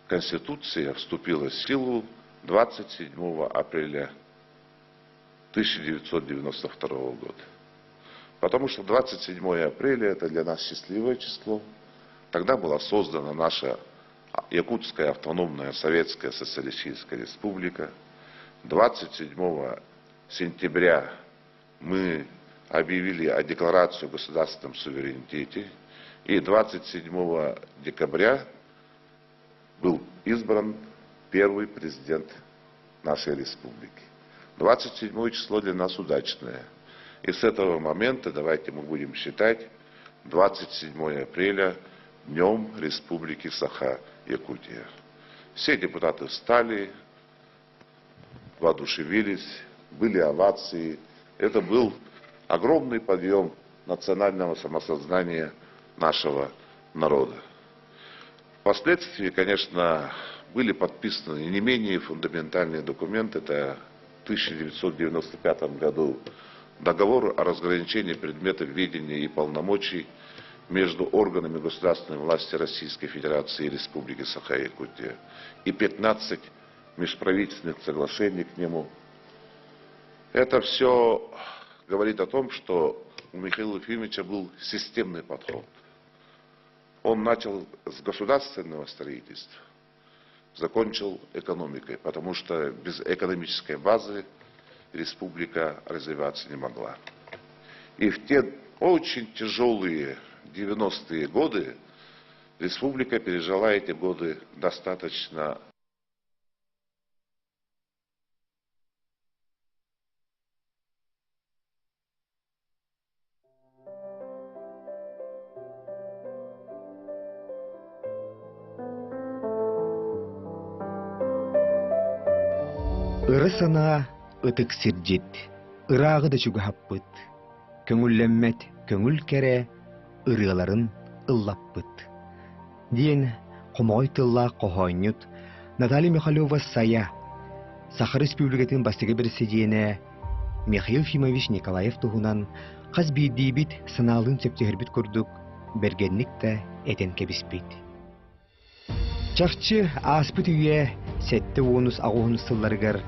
Конституция вступила в силу 27 апреля 1992 года. Потому что 27 апреля это для нас счастливое число. Тогда была создана наша Якутская автономная Советская Социалистическая Республика. 27 сентября мы объявили о Декларации о государственном суверенитете. И 27 декабря был избран первый президент нашей республики. 27 число для нас удачное. И с этого момента давайте мы будем считать 27 апреля Днем Республики Саха-Якутия. Все депутаты встали, воодушевились, были овации. Это был огромный подъем национального самосознания нашего народа. Впоследствии, конечно, были подписаны не менее фундаментальные документы. Это в 1995 году договор о разграничении предметов ведения и полномочий между органами государственной власти Российской Федерации и Республики Саха-Якутия и 15 межправительственных соглашений к нему. Это все говорит о том, что у Михаила Ефимовича был системный подход. Он начал с государственного строительства, закончил экономикой, потому что без экономической базы республика развиваться не могла. И в те очень тяжелые 90-е годы республика пережила эти годы достаточно Ыры сана ытык сирдит, ырағы да чугахаппыт, көңүллеммет, көңүл кере, ырыларын ыллаппыт. Ден қомой тылла қохойнют Наталья Михайлова сая, Саха Республикатын бастығы бірісі дейіне Михаил Ефимович Николаев туғынан қаз бейдейбіт саналын сөптігірбіт көрдік, бергенлік та әтен кебіспейт. Чақчы аспыт үйе сәтті онус ағуын сылларғар,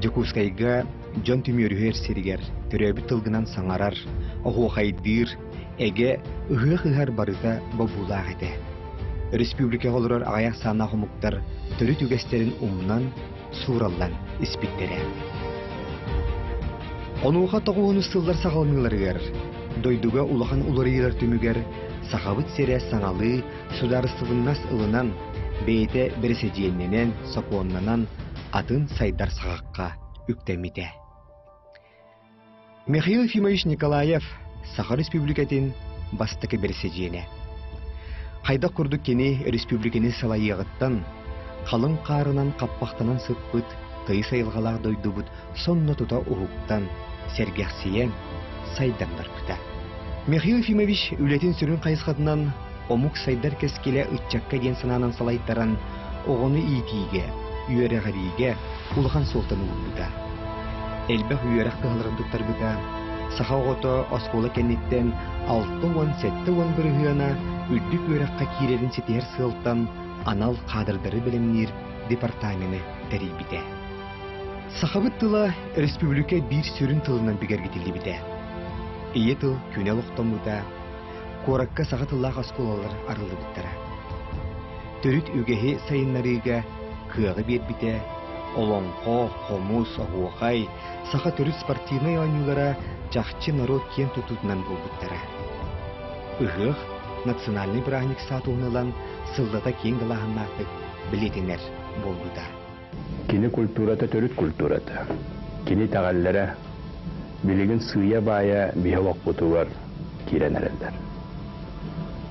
Жокускайга жон түмөрүхер сиригер, төрөбүт тылгынан саңарар, оғуқайдыр, әге ұғы-қығар барыта бабулақ әді. Республика олырар ағаяқ сана құмықтар түрі түгестерін умнан, сураллан іспиттері. Онуға тоғуыны сылдар сағалмыларығар, дойдуға улахан уларыйлар түмігер, сақабыт сере саңалы, сударысывыннас ылынан, бейте бірісі дейінненен, сопуоннанан, атын сайдар сағаққа үктемиде. Михаил Ефимович Николаев Саха Республикатын бастықы бірісі дейіне. Қайда құрдық кені республиканы салайығыттан, қалың қарынан қаппақтанан сыппыт, тыйы сайылғалақ дойдубыт, сонны тұта ұғыптан, сәргәқсиен сайдандар күті. Михаил Ефимович үлетін сүрін қайысқатынан, омук сайдар кескеле үтчакка ден сананан салайттаран, оғыны иетиге, үйеріғариге улахан солтаны ұлбыда. Әлбәқ үйеріқ тығылырындықтар бұда, Саха оғыты осколы кәнеттен 6-7 бір үйена үлдік үйеріққа кейлерін сетер сылттан анал қадырдары білімнер департаменті тәрейбіде. Сахабыт тыла республика бір сүрін тылынан бігергетілді біде. Ие тыл күнел оқтан бұда, Коракка саға тыллақ осколалар арылы бұттара. Төріт үгеге сайынларыға кыағы бербіте, олонқо, хомус, оғуғай, сақа төріт спортивный ойнулара жақчы народ кен тұтутынан болбыттара. Үғық, национальный праздник сатуынылан сылдата кен ғылағыннақтық білетінер болбыда. Кені культурата төріт культурата. Кені тағаллара білігін сыя бая бейхалақ бұтуар керенерелдер.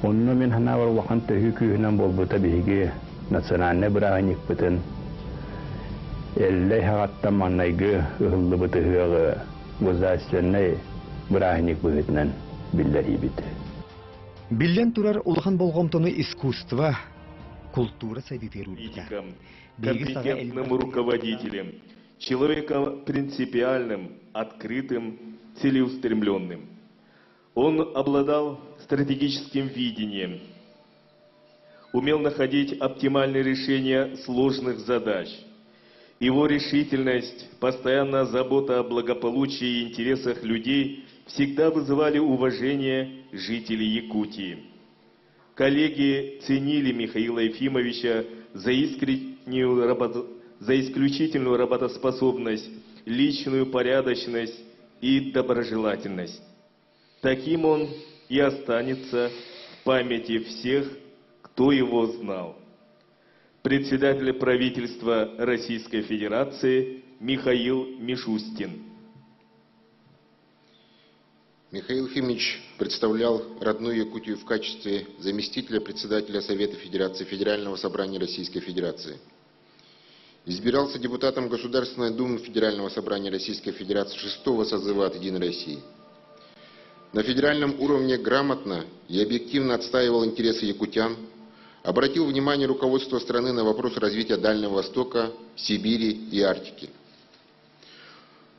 Онны мен хана бар вақан төхі күйінен болбыта бейге национальный праздник бұтын әлләй хағаттан маннайғы ұғылы бұтығығы государственный праздник бұтынан білдері біті. Билен турар улахан болғымтыны искусство, культура сайдытыр ульбыта. Компетентным руководителем, человеком принципиальным, открытым, целеустремленным. Он обладал стратегическим видением, умел находить оптимальные решения сложных задач. Его решительность, постоянная забота о благополучии и интересах людей всегда вызывали уважение жителей Якутии. Коллеги ценили Михаила Ефимовича за исключительную работоспособность, личную порядочность и доброжелательность. Таким он и останется в памяти всех, кто его знал. Председатель правительства Российской Федерации Михаил Мишустин. Михаил Ефимович представлял родную Якутию в качестве заместителя председателя Совета Федерации Федерального собрания Российской Федерации. Избирался депутатом Государственной Думы Федерального собрания Российской Федерации 6-го созыва от «Единой России». На федеральном уровне грамотно и объективно отстаивал интересы якутян, обратил внимание руководства страны на вопросы развития Дальнего Востока, Сибири и Арктики.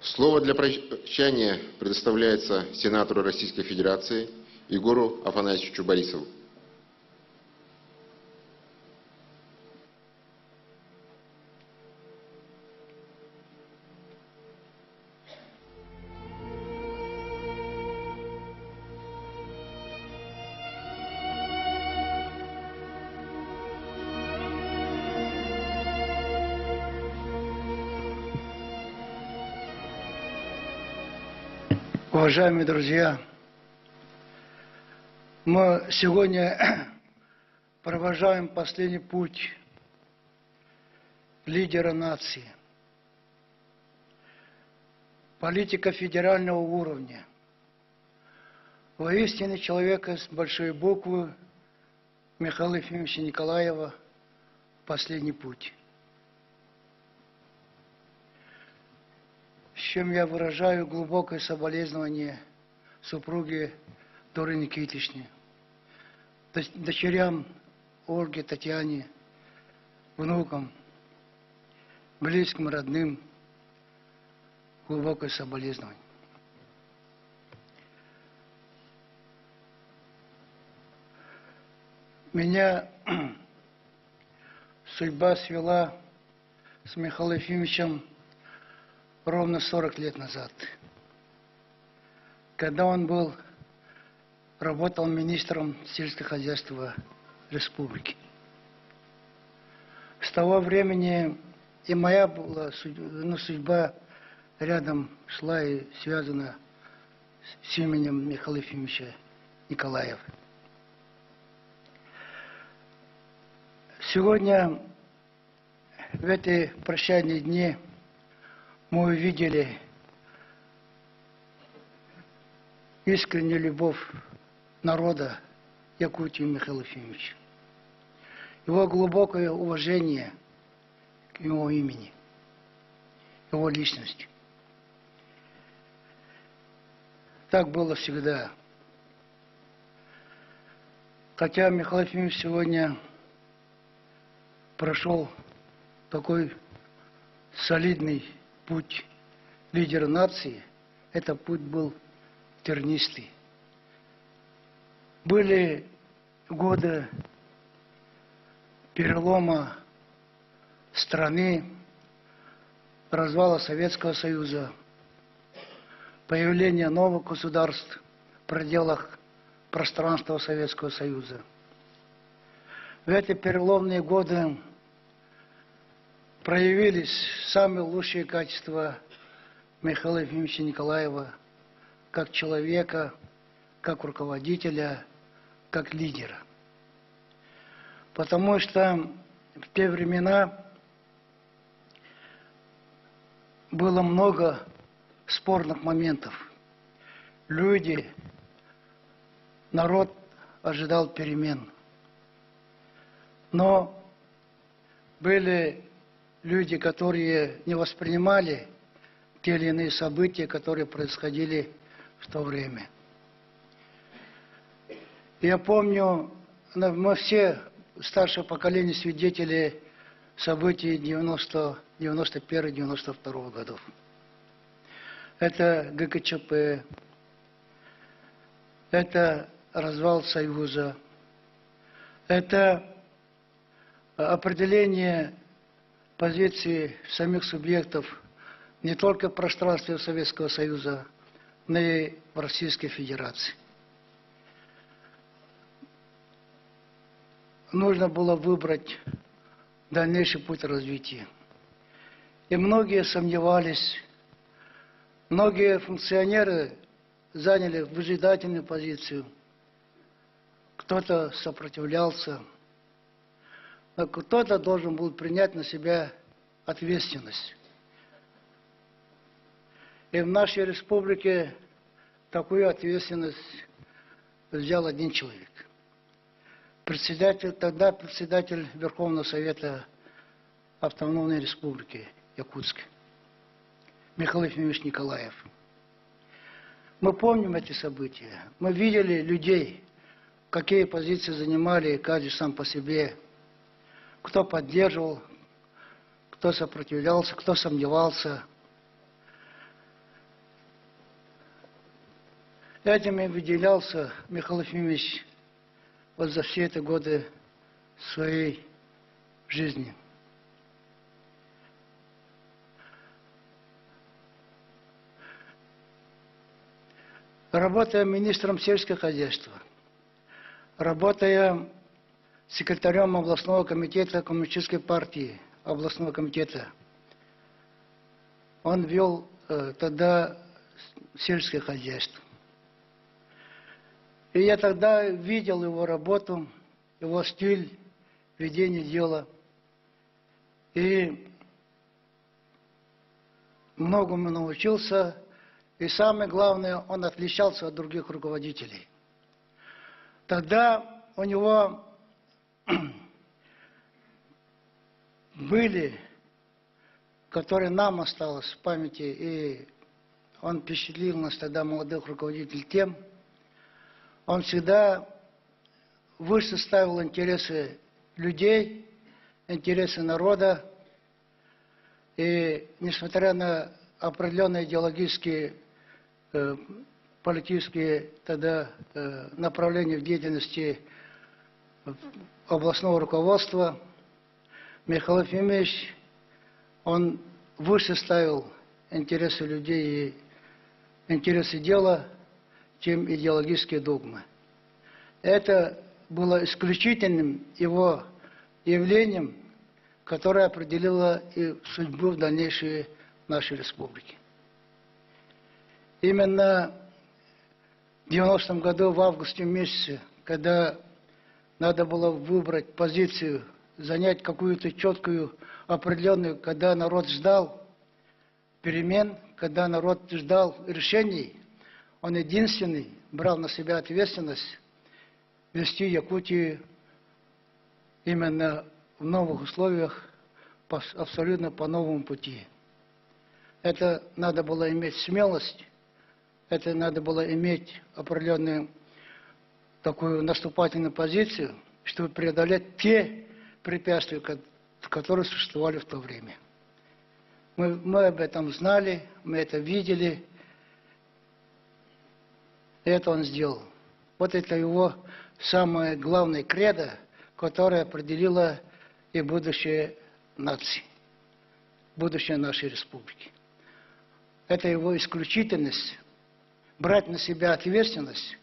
Слово для прощания предоставляется сенатору Российской Федерации Егору Афанасьевичу Борисову. Уважаемые друзья, мы сегодня провожаем последний путь лидера нации. Политика федерального уровня. Воистину человека с большой буквы Михаила Ефимовича Николаева «Последний путь». С чем я выражаю глубокое соболезнование супруге Доры Никитичне, дочерям Ольге, Татьяне, внукам, близким, родным, глубокое соболезнование. Меня судьба свела с Михаилом Ефимовичем ровно 40 лет назад, когда он работал министром сельского хозяйства республики. С того времени и моя была судьба рядом шла и связана с именем Михаила Ефимовича Николаева. Сегодня, в эти прощальные дни, мы увидели искреннюю любовь народа Якутии Михаила Ефимовича, его глубокое уважение к его имени, его личности. Так было всегда. Хотя Михаил Ефимович сегодня прошел такой солидный путь лидера нации, этот путь был тернистый. Были годы перелома страны, развала Советского Союза, появления новых государств в пределах пространства Советского Союза. В эти переломные годы проявились самые лучшие качества Михаила Ефимовича Николаева как человека, как руководителя, как лидера. Потому что в те времена было много спорных моментов. Люди, народ ожидал перемен. Но были люди, которые не воспринимали те или иные события, которые происходили в то время. Я помню, мы все, старшее поколение, свидетели событий 91-92 годов. Это ГКЧП, это развал Союза, это определение позиции самих субъектов не только в пространстве Советского Союза, но и в Российской Федерации. Нужно было выбрать дальнейший путь развития. И многие сомневались, многие функционеры заняли выжидательную позицию. Кто-то сопротивлялся, но кто-то должен был принять на себя ответственность. И в нашей республике такую ответственность взял один человек. Тогда председатель Верховного Совета Автономной Республики Якутска Михаил Ефимович Николаев. Мы помним эти события. Мы видели людей, какие позиции занимали каждый сам по себе. Кто поддерживал, кто сопротивлялся, кто сомневался. Этим и выделялся Михаил Ефимович вот за все эти годы своей жизни. Работая министром сельского хозяйства, работая секретарем областного комитета Коммунистической партии, областного комитета, он вел тогда сельское хозяйство. И я тогда видел его работу, его стиль ведения дела. И многому научился. И самое главное, он отличался от других руководителей. Тогда у него были, которые нам осталось в памяти, и он впечатлил нас тогда, молодых руководителей, тем, он всегда выше ставил интересы людей, интересы народа, и несмотря на определенные идеологические, политические тогда направления в деятельности областного руководства, Михаил Ефимович, он выше ставил интересы людей и интересы дела, чем идеологические догмы. Это было исключительным его явлением, которое определило и судьбу в дальнейшей нашей республики. Именно в 90-м году, в августе месяце, когда надо было выбрать позицию, занять какую-то четкую, определенную, когда народ ждал перемен, когда народ ждал решений, он единственный брал на себя ответственность вести Якутию именно в новых условиях, абсолютно по новому пути. Это надо было иметь смелость, это надо было иметь определенную такую наступательную позицию, чтобы преодолеть те препятствия, которые существовали в то время. Мы об этом знали, мы это видели, и это он сделал. Вот это его самое главное кредо, которое определило и будущее нации, будущее нашей республики. Это его исключительность, брать на себя ответственность,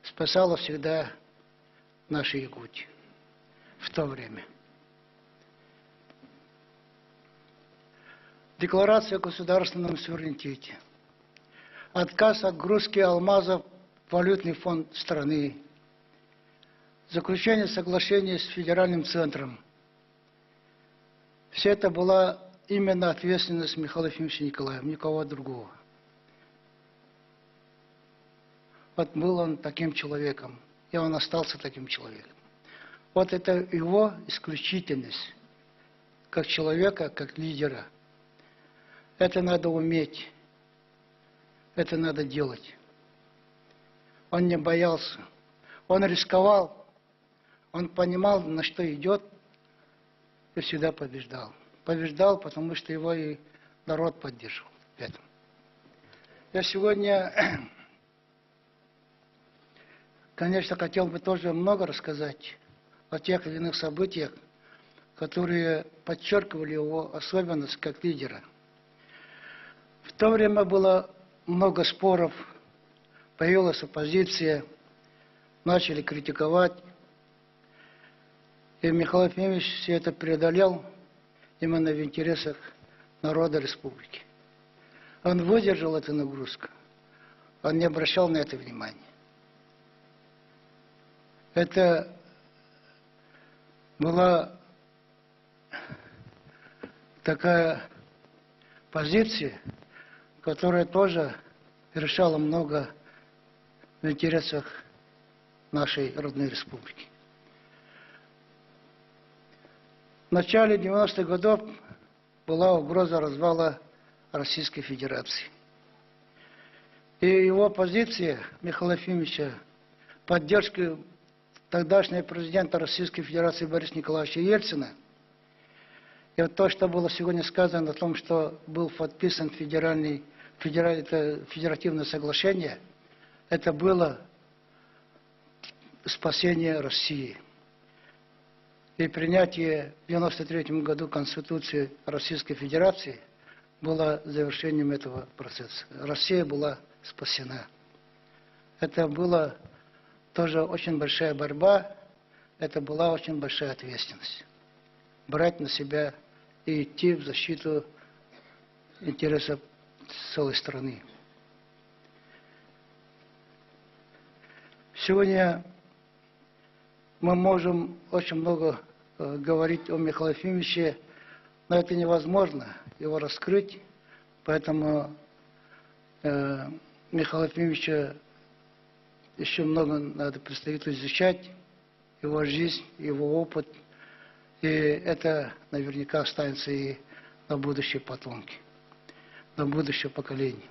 спасала всегда наши Якутии в то время. Декларация о государственном суверенитете. Отказ от грузки алмазов в валютный фонд страны. Заключение соглашения с федеральным центром. Все это была именно ответственность Михаила Ефимовича Николаева, никого другого. Вот был он таким человеком, и он остался таким человеком. Вот это его исключительность, как человека, как лидера. Это надо уметь, это надо делать. Он не боялся, он рисковал, он понимал, на что идет, и всегда побеждал. Побеждал, потому что его и народ поддерживал в этом. Я сегодня, конечно, хотел бы тоже много рассказать о тех или иных событиях, которые подчеркивали его особенность как лидера. В то время было много споров, появилась оппозиция, начали критиковать. И Михаил Ефимович все это преодолел именно в интересах народа республики. Он выдержал эту нагрузку, он не обращал на это внимания. Это была такая позиция, которая тоже решала много в интересах нашей родной республики. В начале 90-х годов была угроза развала Российской Федерации. И его позиция, Михаила Ефимовича, поддержка тогдашнего президента Российской Федерации Бориса Николаевича Ельцина, и вот то, что было сегодня сказано о том, что был подписан федеративное соглашение, это было спасение России. И принятие в 1993 году Конституции Российской Федерации было завершением этого процесса. Россия была спасена. Это была тоже очень большая борьба, это была очень большая ответственность. Брать на себя и идти в защиту интересов целой страны. Сегодня мы можем очень много говорить о Михаиле Ефимовиче, но это невозможно его раскрыть, поэтому Михаила Ефимовича еще много надо предстоит изучать, его жизнь, его опыт, и это наверняка останется и на будущие потомки, на будущее поколение.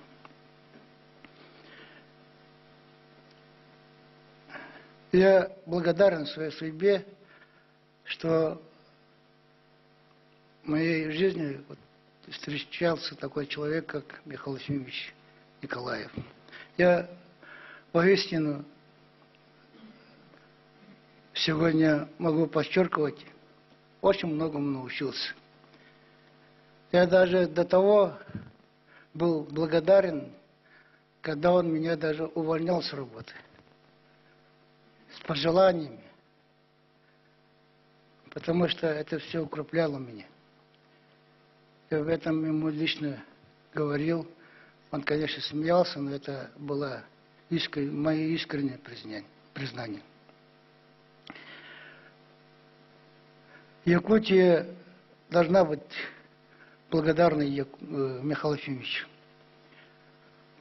Я благодарен своей судьбе, что в моей жизни встречался такой человек, как Михаил Ефимович Николаев. Я воистину сегодня могу подчеркивать, очень многому научился. Я даже до того был благодарен, когда он меня даже увольнял с работы. С пожеланиями. Потому что это все укрепляло меня. Я в этом ему лично говорил. Он, конечно, смеялся, но это было мое искреннее признание. Якутия должна быть благодарной Михаилу Ефимовичу.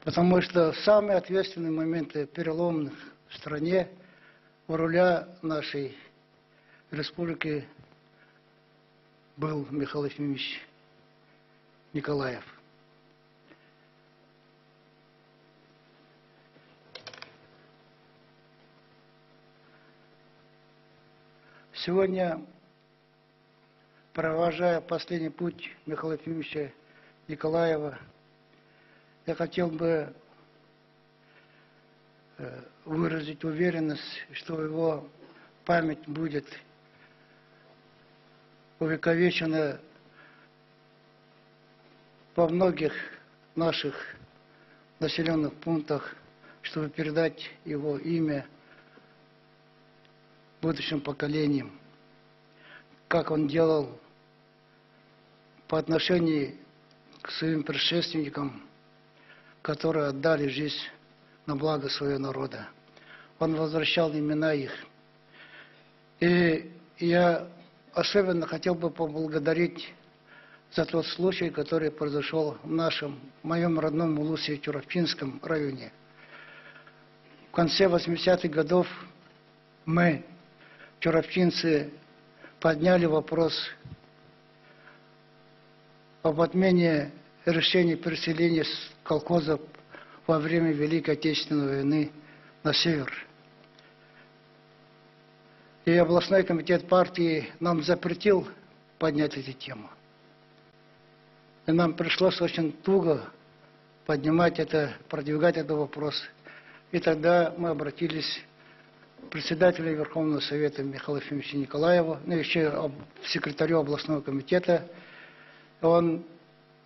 Потому что в самые ответственные моменты переломных в стране у руля нашей республики был Михаил Ефимович Николаев. Сегодня, провожая последний путь Михаила Ефимовича Николаева, я хотел бы выразить уверенность, что его память будет увековечена во многих наших населенных пунктах, чтобы передать его имя будущим поколениям, как он делал по отношению к своим предшественникам, которые отдали жизнь на благо своего народа. Он возвращал имена их. И я особенно хотел бы поблагодарить за тот случай, который произошел в моем родном Улусе, Чуравчинском районе. В конце 80-х годов мы, чуравчинцы, подняли вопрос об отмене решения переселения с колхозов во время Великой Отечественной войны на север. И областной комитет партии нам запретил поднять эту тему. И нам пришлось очень туго поднимать продвигать этот вопрос. И тогда мы обратились к председателю Верховного Совета Михаилу Ефимовичу Николаеву, еще секретарю областного комитета. Он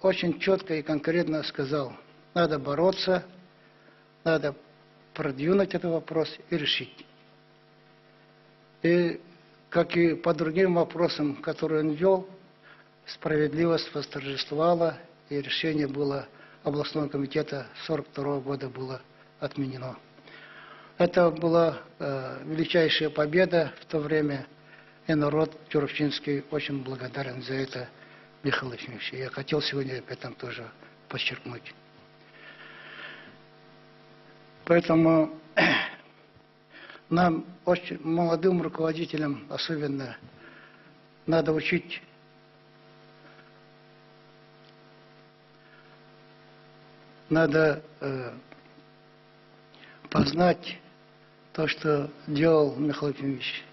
очень четко и конкретно сказал: надо бороться, надо продвинуть этот вопрос и решить. И, как и по другим вопросам, которые он вел, справедливость восторжествовала, и решение было областного комитета 1942 года было отменено. Это была величайшая победа в то время, и народ чуравчинский очень благодарен за это Михаилу Ефимовичу. Я хотел сегодня об этом тоже подчеркнуть. Поэтому нам, очень молодым руководителям особенно, надо учить познать то, что делал Михаил Ефимович,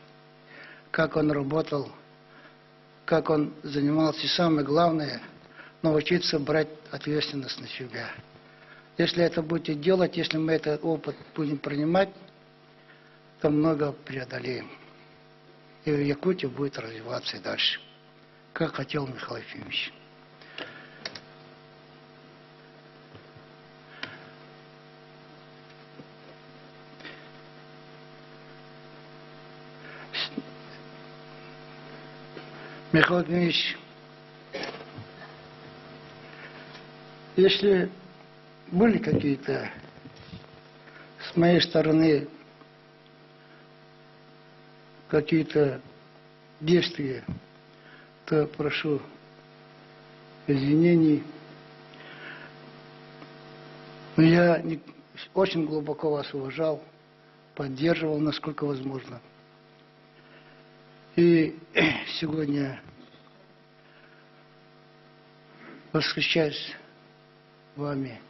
как он работал, как он занимался, и самое главное, научиться брать ответственность на себя. Если это будете делать, если мы этот опыт будем принимать, то много преодолеем. И Якутия будет развиваться и дальше, как хотел Михаил Ефимович. Михаил Ефимович, если были какие-то с моей стороны какие-то действия, то прошу извинений. Но я очень глубоко вас уважал, поддерживал, насколько возможно. И сегодня восхищаюсь вами,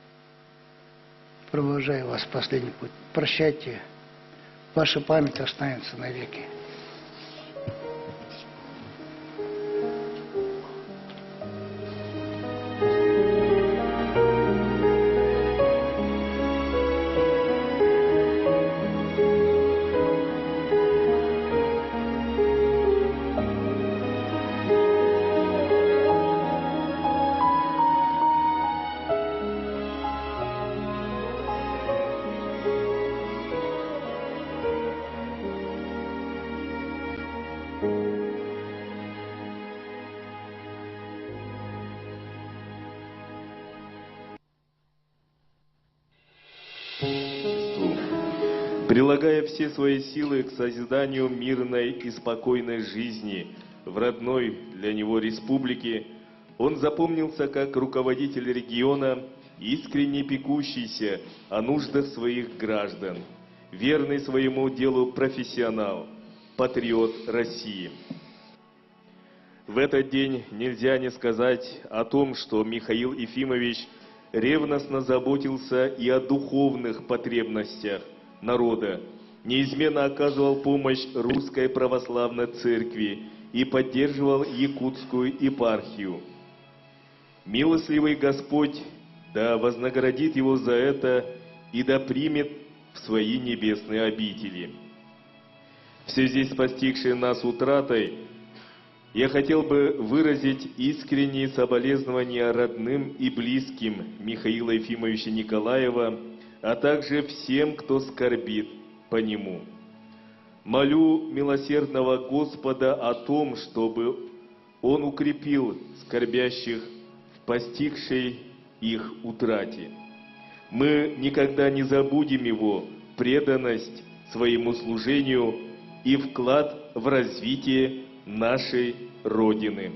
провожаю вас в последний путь. Прощайте, ваша память останется навеки. Прилагая все свои силы к созиданию мирной и спокойной жизни в родной для него республике, он запомнился как руководитель региона, искренне пекущийся о нуждах своих граждан, верный своему делу профессионал, патриот России. В этот день нельзя не сказать о том, что Михаил Ефимович ревностно заботился и о духовных потребностях народа, неизменно оказывал помощь Русской Православной Церкви и поддерживал якутскую епархию. Милостливый Господь да вознаградит его за это и да примет в свои небесные обители. В связи с постигшей нас утратой я хотел бы выразить искренние соболезнования родным и близким Михаила Ефимовича Николаева, а также всем, кто скорбит по нему. Молю милосердного Господа о том, чтобы Он укрепил скорбящих в постигшей их утрате. Мы никогда не забудем его преданность своему служению и вклад в развитие нашей Родины.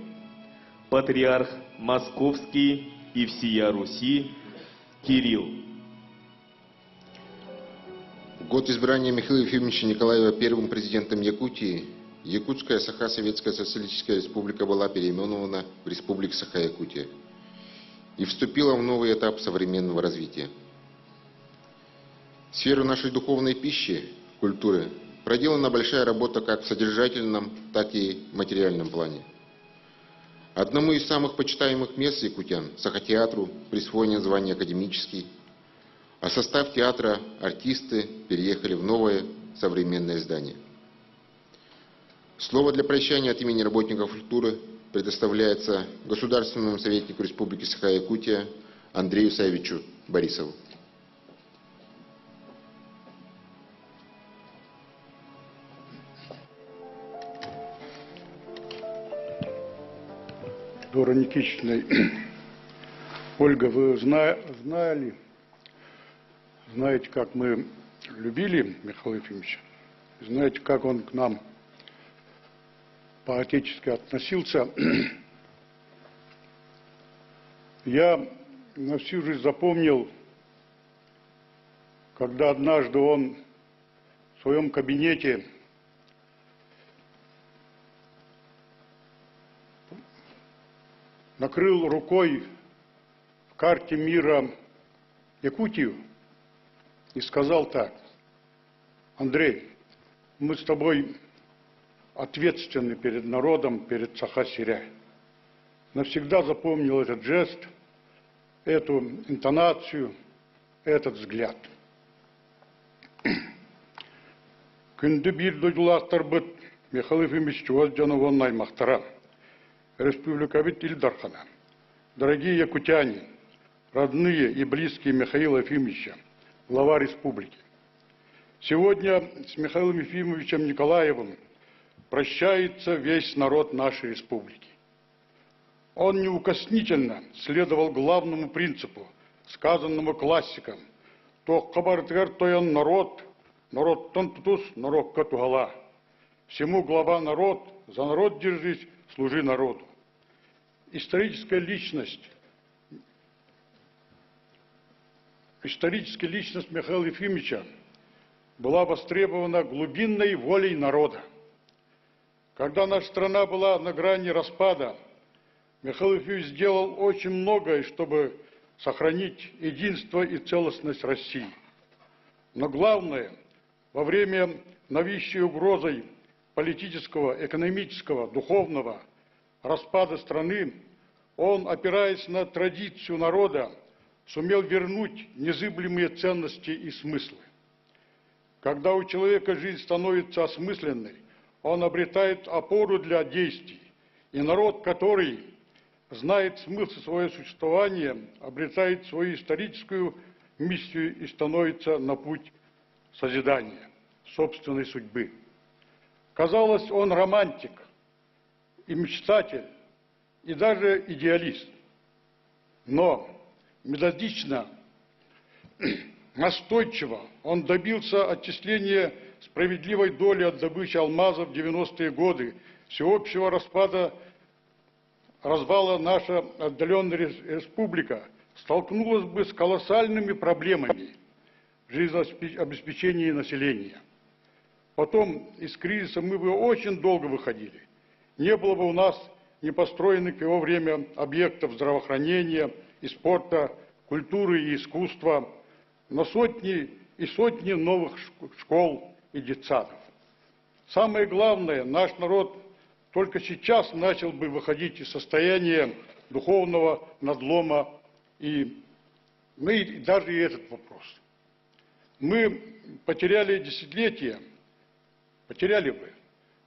Патриарх Московский и всея Руси Кирилл. В год избрания Михаила Ефимовича Николаева первым президентом Якутии Якутская Саха-Советская Социалистическая Республика была переименована в Республику Саха-Якутия и вступила в новый этап современного развития. В сферу нашей духовной пищи, культуры, проделана большая работа как в содержательном, так и в материальном плане. Одному из самых почитаемых мест якутян, Саха-театру, присвоено звание академический, а состав театра артисты переехали в новое современное здание. Слово для прощания от имени работников культуры предоставляется государственному советнику Республики Саха-Якутия Андрею Савичу Борисову. Дора Никитична, Ольга, вы знаете, как мы любили Михаила Ефимовича, знаете, как он к нам по-отечески относился. Я на всю жизнь запомнил, когда однажды он в своем кабинете накрыл рукой в карте мира Якутию и сказал так: Андрей, мы с тобой ответственны перед народом, перед Саха-Сиря. Навсегда запомнил этот жест, эту интонацию, этот взгляд. Күнді бір дойдылақтар бұд, Михаил Ефимович Чувазджановын аймақтара. Республика бит Ильдархана. Дорогие якутяне, родные и близкие Михаила Ефимовича, глава республики. Сегодня с Михаилом Ефимовичем Николаевым прощается весь народ нашей республики. Он неукоснительно следовал главному принципу, сказанному классикам: «То кабардгар тоян народ, народ тантутус, народ катугала». Всему глава народ, за народ держись, служи народу. Историческая личность Михаила Ефимовича была востребована глубинной волей народа. Когда наша страна была на грани распада, Михаил Ефимович сделал очень многое, чтобы сохранить единство и целостность России. Но главное, во время нависшей угрозой политического, экономического, духовного распада страны, он, опираясь на традицию народа, сумел вернуть незыблемые ценности и смыслы. Когда у человека жизнь становится осмысленной, он обретает опору для действий, и народ, который знает смысл своего существования, обретает свою историческую миссию и становится на путь созидания собственной судьбы. Казалось, он романтик и мечтатель, и даже идеалист. Но методично, настойчиво он добился отчисления справедливой доли от добычи алмазов в 90-е годы, всеобщего развала наша отдаленная республика столкнулась бы с колоссальными проблемами в жизнеобеспечении населения. Потом из кризиса мы бы очень долго выходили. Не было бы у нас не построенных в его время объектов здравоохранения и спорта, культуры и искусства, но сотни и сотни новых школ и детсадов. Самое главное, наш народ только сейчас начал бы выходить из состояния духовного надлома, и даже и этот вопрос. Мы потеряли десятилетия, потеряли бы.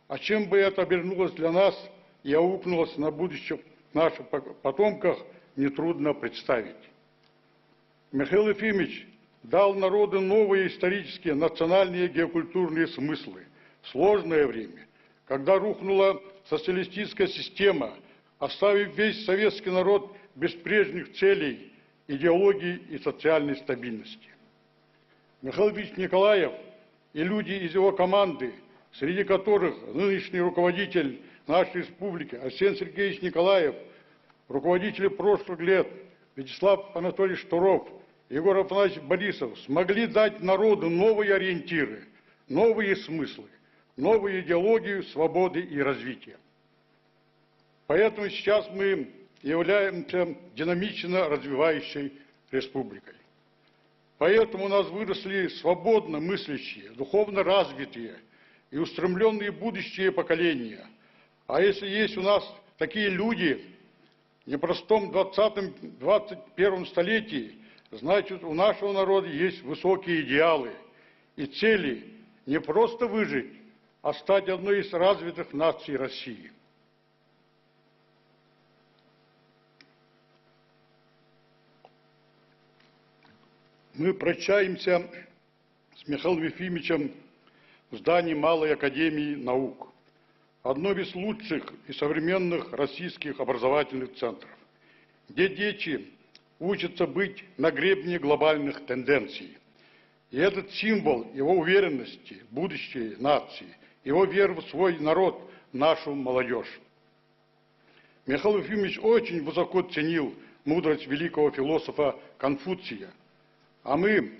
А чем бы это обернулось для нас и аукнулось на будущем наших потомках, нетрудно представить. Михаил Ефимович дал народу новые исторические, национальные, геокультурные смыслы. В сложное время, когда рухнула социалистическая система, оставив весь советский народ без прежних целей, идеологии и социальной стабильности. Михаил Ильич Николаев и люди из его команды, среди которых нынешний руководитель нашей республики Арсений Сергеевич Николаев, руководители прошлых лет Вячеслав Анатольевич Туров, Егор Афанасьевич Борисов, смогли дать народу новые ориентиры, новые смыслы, новую идеологию свободы и развития. Поэтому сейчас мы являемся динамично развивающей республикой. Поэтому у нас выросли свободно мыслящие, духовно развитые и устремленные будущие поколения. А если есть у нас такие люди в непростом 21 столетии, значит, у нашего народа есть высокие идеалы и цели не просто выжить, а стать одной из развитых наций России. Мы прощаемся с Михаилом Ефимовичем в здании Малой академии наук, одном из лучших и современных российских образовательных центров, где дети учатся быть на гребне глобальных тенденций. И этот символ его уверенности в будущей нации, его веры в свой народ, нашу молодежь. Михаил Ефимович очень высоко ценил мудрость великого философа Конфуция. А мы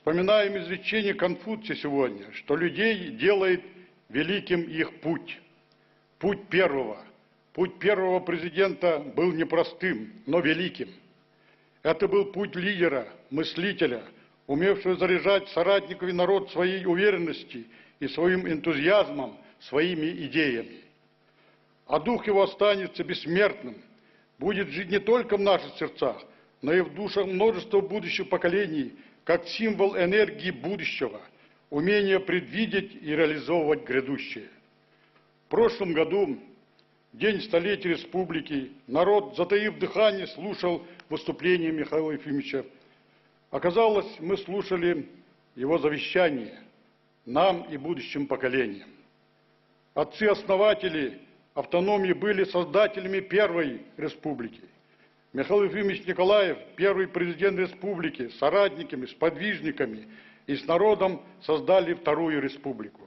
Вспоминаем изречение Конфуция сегодня, что людей делает великим их путь. Путь первого президента был непростым, но великим. Это был путь лидера, мыслителя, умевшего заряжать соратников и народ своей уверенностью и своим энтузиазмом, своими идеями. А дух его останется бессмертным, будет жить не только в наших сердцах, но и в душах множества будущих поколений, как символ энергии будущего, умения предвидеть и реализовывать грядущее. В прошлом году, в день столетия республики, народ, затаив дыхание, слушал выступление Михаила Ефимовича. Оказалось, мы слушали его завещание нам и будущим поколениям. Отцы-основатели автономии были создателями первой республики. Михаил Ефимович Николаев, первый президент республики, с соратниками, сподвижниками и с народом создали вторую республику.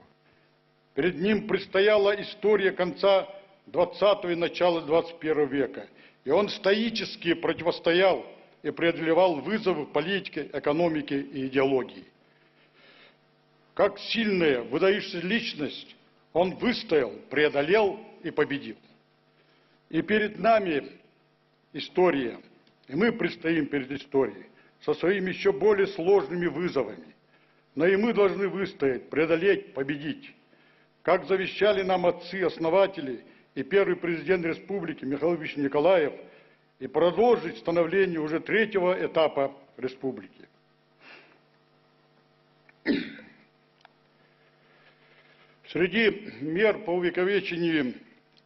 Перед ним предстояла история конца XX и начала XXI века, и он стоически противостоял и преодолевал вызовы в политике, экономике и идеологии. Как сильная, выдающаяся личность, он выстоял, преодолел и победил. И перед нами история, и мы предстоим перед историей со своими еще более сложными вызовами. Но и мы должны выстоять, преодолеть, победить. Как завещали нам отцы-основатели и первый президент республики Михаил Ильич Николаев, и продолжить становление уже третьего этапа республики. Среди мер по увековечению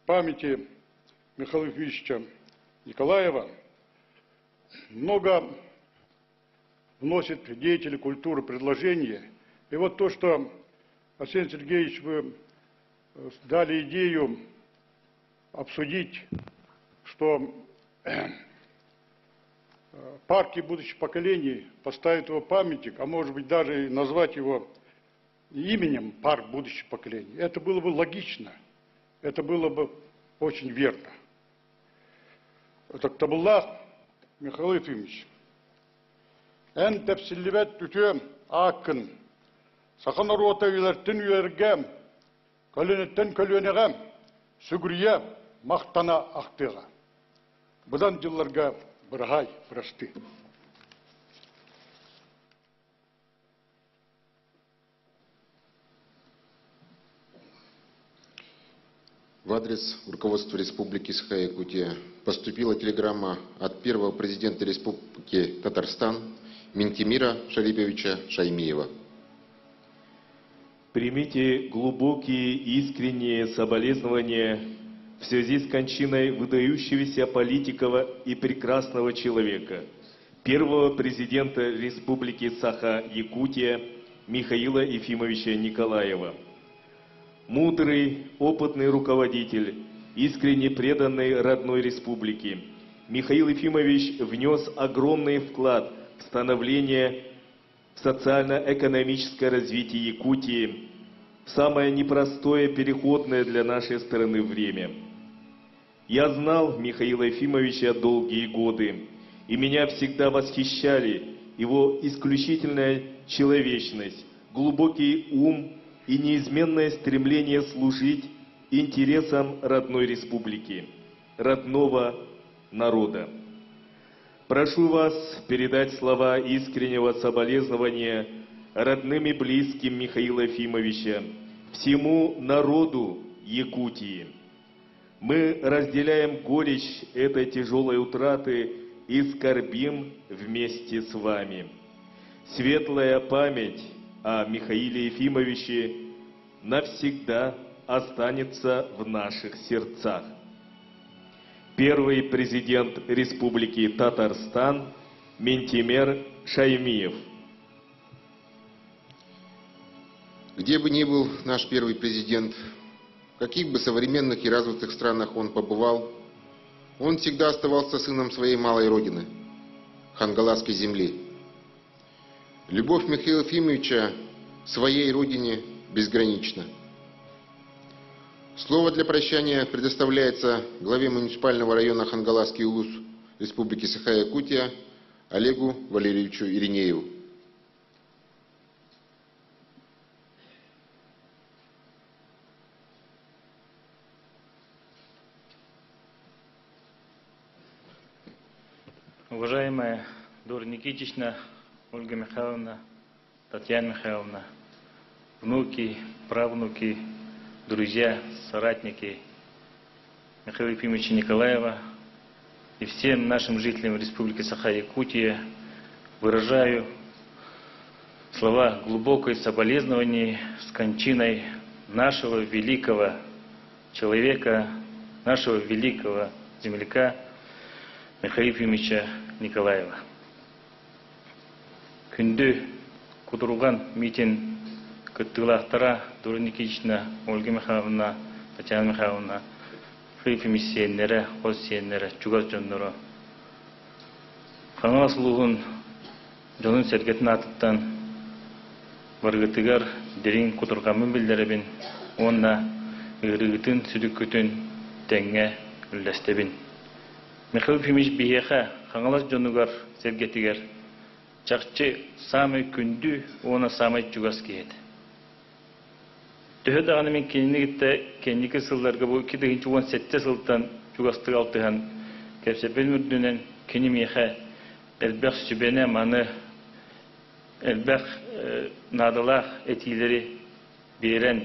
памяти Михаила Ефимовича Николаева много вносит деятели культуры предложения. И вот то, что, Арсений Сергеевич, вы дали идею обсудить, что парки будущих поколений поставят его памятник, а может быть даже и назвать его именем парк будущих поколений. Это было бы логично, это было бы очень верно. Так табылла, Михаил Ефимович, эн тепсилливет түтем акын, сақан аруата үйлерттен үйергем, көлінеттен көлінегем, сүгірие мақтана ақтыға. Бұдан жылларға бірғай бірашты. В адрес руководства Республики Саха-Якутия поступила телеграмма от первого президента Республики Татарстан Минтимира Шариповича Шаймиева. Примите глубокие искренние соболезнования в связи с кончиной выдающегося политика и прекрасного человека, первого президента Республики Саха-Якутия Михаила Ефимовича Николаева. Мудрый, опытный руководитель, искренне преданный родной республике, Михаил Ефимович внес огромный вклад в становление социально-экономическое развитие Якутии в самое непростое, переходное для нашей страны время. Я знал Михаила Ефимовича долгие годы, и меня всегда восхищали его исключительная человечность, глубокий ум и неизменное стремление служить интересам родной республики, родного народа. Прошу вас передать слова искреннего соболезнования родным и близким Михаила Ефимовича, всему народу Якутии. Мы разделяем горечь этой тяжелой утраты и скорбим вместе с вами. Светлая память о Михаиле Ефимовиче навсегда останется в наших сердцах. Первый президент Республики Татарстан Минтимер Шаймиев. Где бы ни был наш первый президент, в каких бы современных и развитых странах он побывал, он всегда оставался сыном своей малой родины, Хангаласской земли. Любовь Михаила Ефимовича к своей родине безгранична. Слово для прощания предоставляется главе муниципального района Хангаласский улус Республики Саха-Якутия Олегу Валерьевичу Иринееву. Уважаемая Дора Никитична, Ольга Михайловна, Татьяна Михайловна, внуки, правнуки, друзья, соратники Михаила Ефимовича Николаева и всем нашим жителям Республики Саха-Якутия выражаю слова глубокой соболезнования с кончиной нашего великого человека, нашего великого земляка Михаила Ефимовича Николаева. Күнді кудурган митин кыттылақтара Дора Никитична, Ольга Михайловна, Татьяна Михайловна, Михаил Ефимович сиеннері, қоз сиеннері, чугаз жонныры. Қаңа сұлуғын жонын сәргетін атыттан барғытыгар дерин кудурғамын білдеребін, онна ырығытын сүдіккүтін тәңе үлләстебін. Михаил Ефимович бейеқа қаңалас жонугар сәргетігер чақчы самый күнді, оны самый чугас кейеді. Төһө дағаны мен кеннекі сылларға бұл 2017 сылтан чугастығы алтыған кәпсепен үрдінен кені меха әлбәқ сүбәне маны әлбәқ надалақ әтилері берен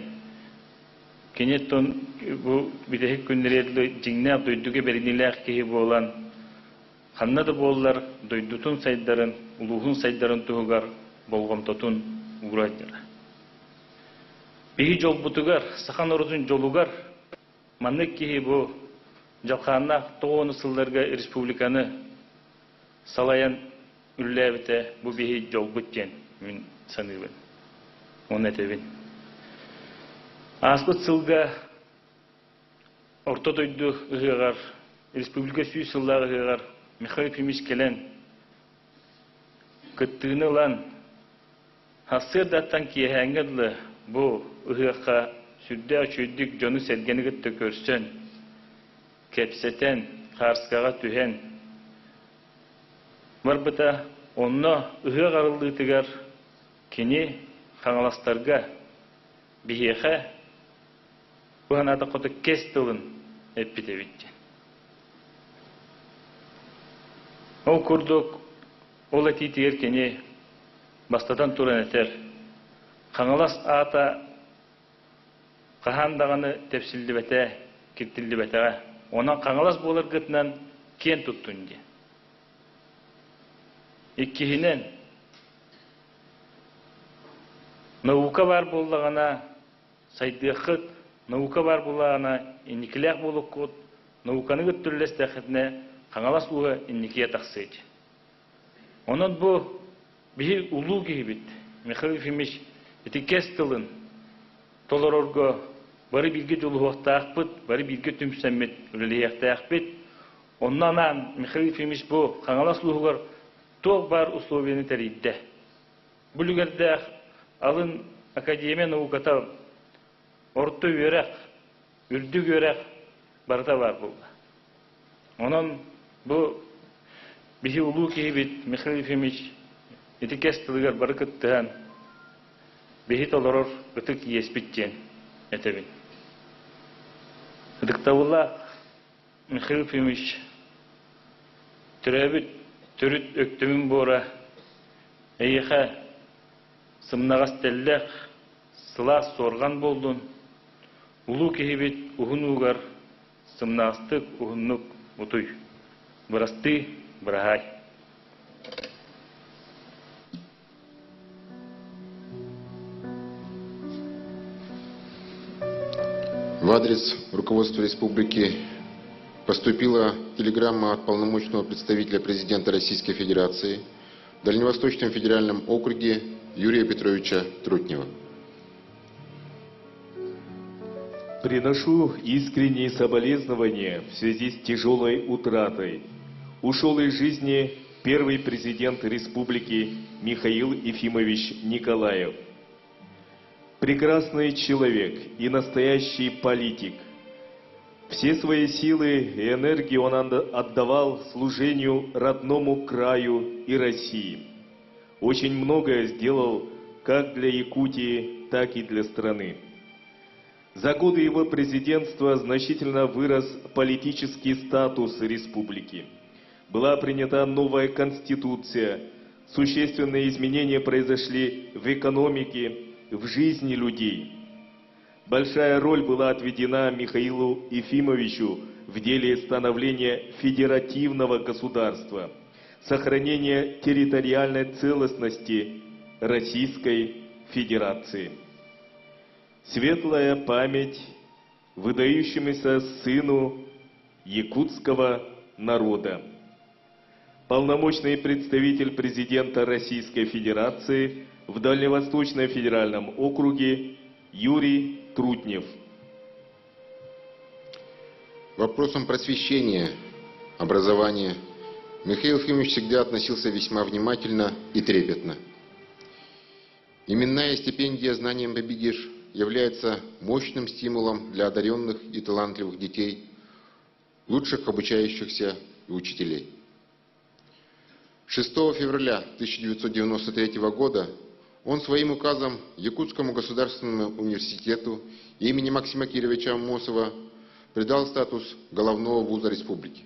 кенеттон бұл бидәхік күндереді жеңнәқ дойдуге бәрінеләқ кейі болан қаннады болылар дойдутун сайдарын, улуғын сайдарын тұғығар болғамтотун ұғырайдыра. Бейі жол бұтығар, сақан орызын жолуғар, манық кейі бұл жалқанына тоғыны сылларға республиканы салаян үлләбіті бұл бейі жол бұттен мен санығын, оны әтебін. Аспыт сылға орта дойды ұғығар, республика сүй сыллағы ұғығар, Михаил Ефимович келен кыттыны лан хасыр даттан киехәңгідлі бұл ұғыққа сүрді өчүйдік жоны сәргені күтті көрсен, кәпсетен, қарсқаға түхен. Бар бұта, онына ұғық арылды тігер кені қаңаластарға бейеқа бұған ада қоты кес тылын әппіте бітті. Ол күрдік, ол әті тегер кені бастадан туран әтер. Қаңалас ата қағандағаны тепсілді бәті, кеттілді бәтіға. Онан қаңалас болар күтінен кен тұттын де. Еккейінен наука бар болдағана сайдықыт, наука бар болдағана енекіләқ болып көт, науканы күттірлес тәқітіне қаңалас ұғы енекеге тақсыйды. Онан бұл бір ұлу кейбіт. Михаил Ефимович етекес тылын толар орғы бары білге жолы уақтақ бұд, бары білге түмсәмет үлілияқтақ бұд. Оннан Михаил Ефимович бұл қаңалас ұғығыр тоқ бар условияны тәрейді. Бұл үгерді алын академия науката орты өрақ, үрдік өрақ барда бар болды. Онан бұл бігі ұлу кейбіт Михаил Ефимович етекес тылығар бары күттіған бігі толарор үтік еспіттен әтебін. Үдіктауыла Михаил Ефимович түрәбіт түріт өктімін бора әйіға сымнағас тәлләқ сыла сорған болдың. Ұлу кейбіт ұғын ұғар сымнағастық ұғынлық ұтый. Бұрасты Брахай. В адрес руководства республики поступила телеграмма от полномочного представителя президента Российской Федерации в Дальневосточном федеральном округе Юрия Петровича Трутнева. Приношу искренние соболезнования в связи с тяжелой утратой. Ушел из жизни первый президент республики Михаил Ефимович Николаев. Прекрасный человек и настоящий политик. Все свои силы и энергию он отдавал служению родному краю и России. Очень многое сделал как для Якутии, так и для страны. За годы его президентства значительно вырос политический статус республики. была принята новая конституция, существенные изменения произошли в экономике, в жизни людей. Большая роль была отведена Михаилу Ефимовичу в деле становления федеративного государства, сохранения территориальной целостности Российской Федерации. Светлая память выдающемуся сыну якутского народа. Полномочный представитель президента Российской Федерации в Дальневосточном федеральном округе Юрий Трутнев. Вопросам просвещения, образования Михаил Ефимович всегда относился весьма внимательно и трепетно. Именная стипендия «Знанием победишь» является мощным стимулом для одаренных и талантливых детей, лучших обучающихся и учителей. 6 февраля 1993 года он своим указом Якутскому государственному университету имени Максима Кировича Аммосова придал статус головного вуза республики.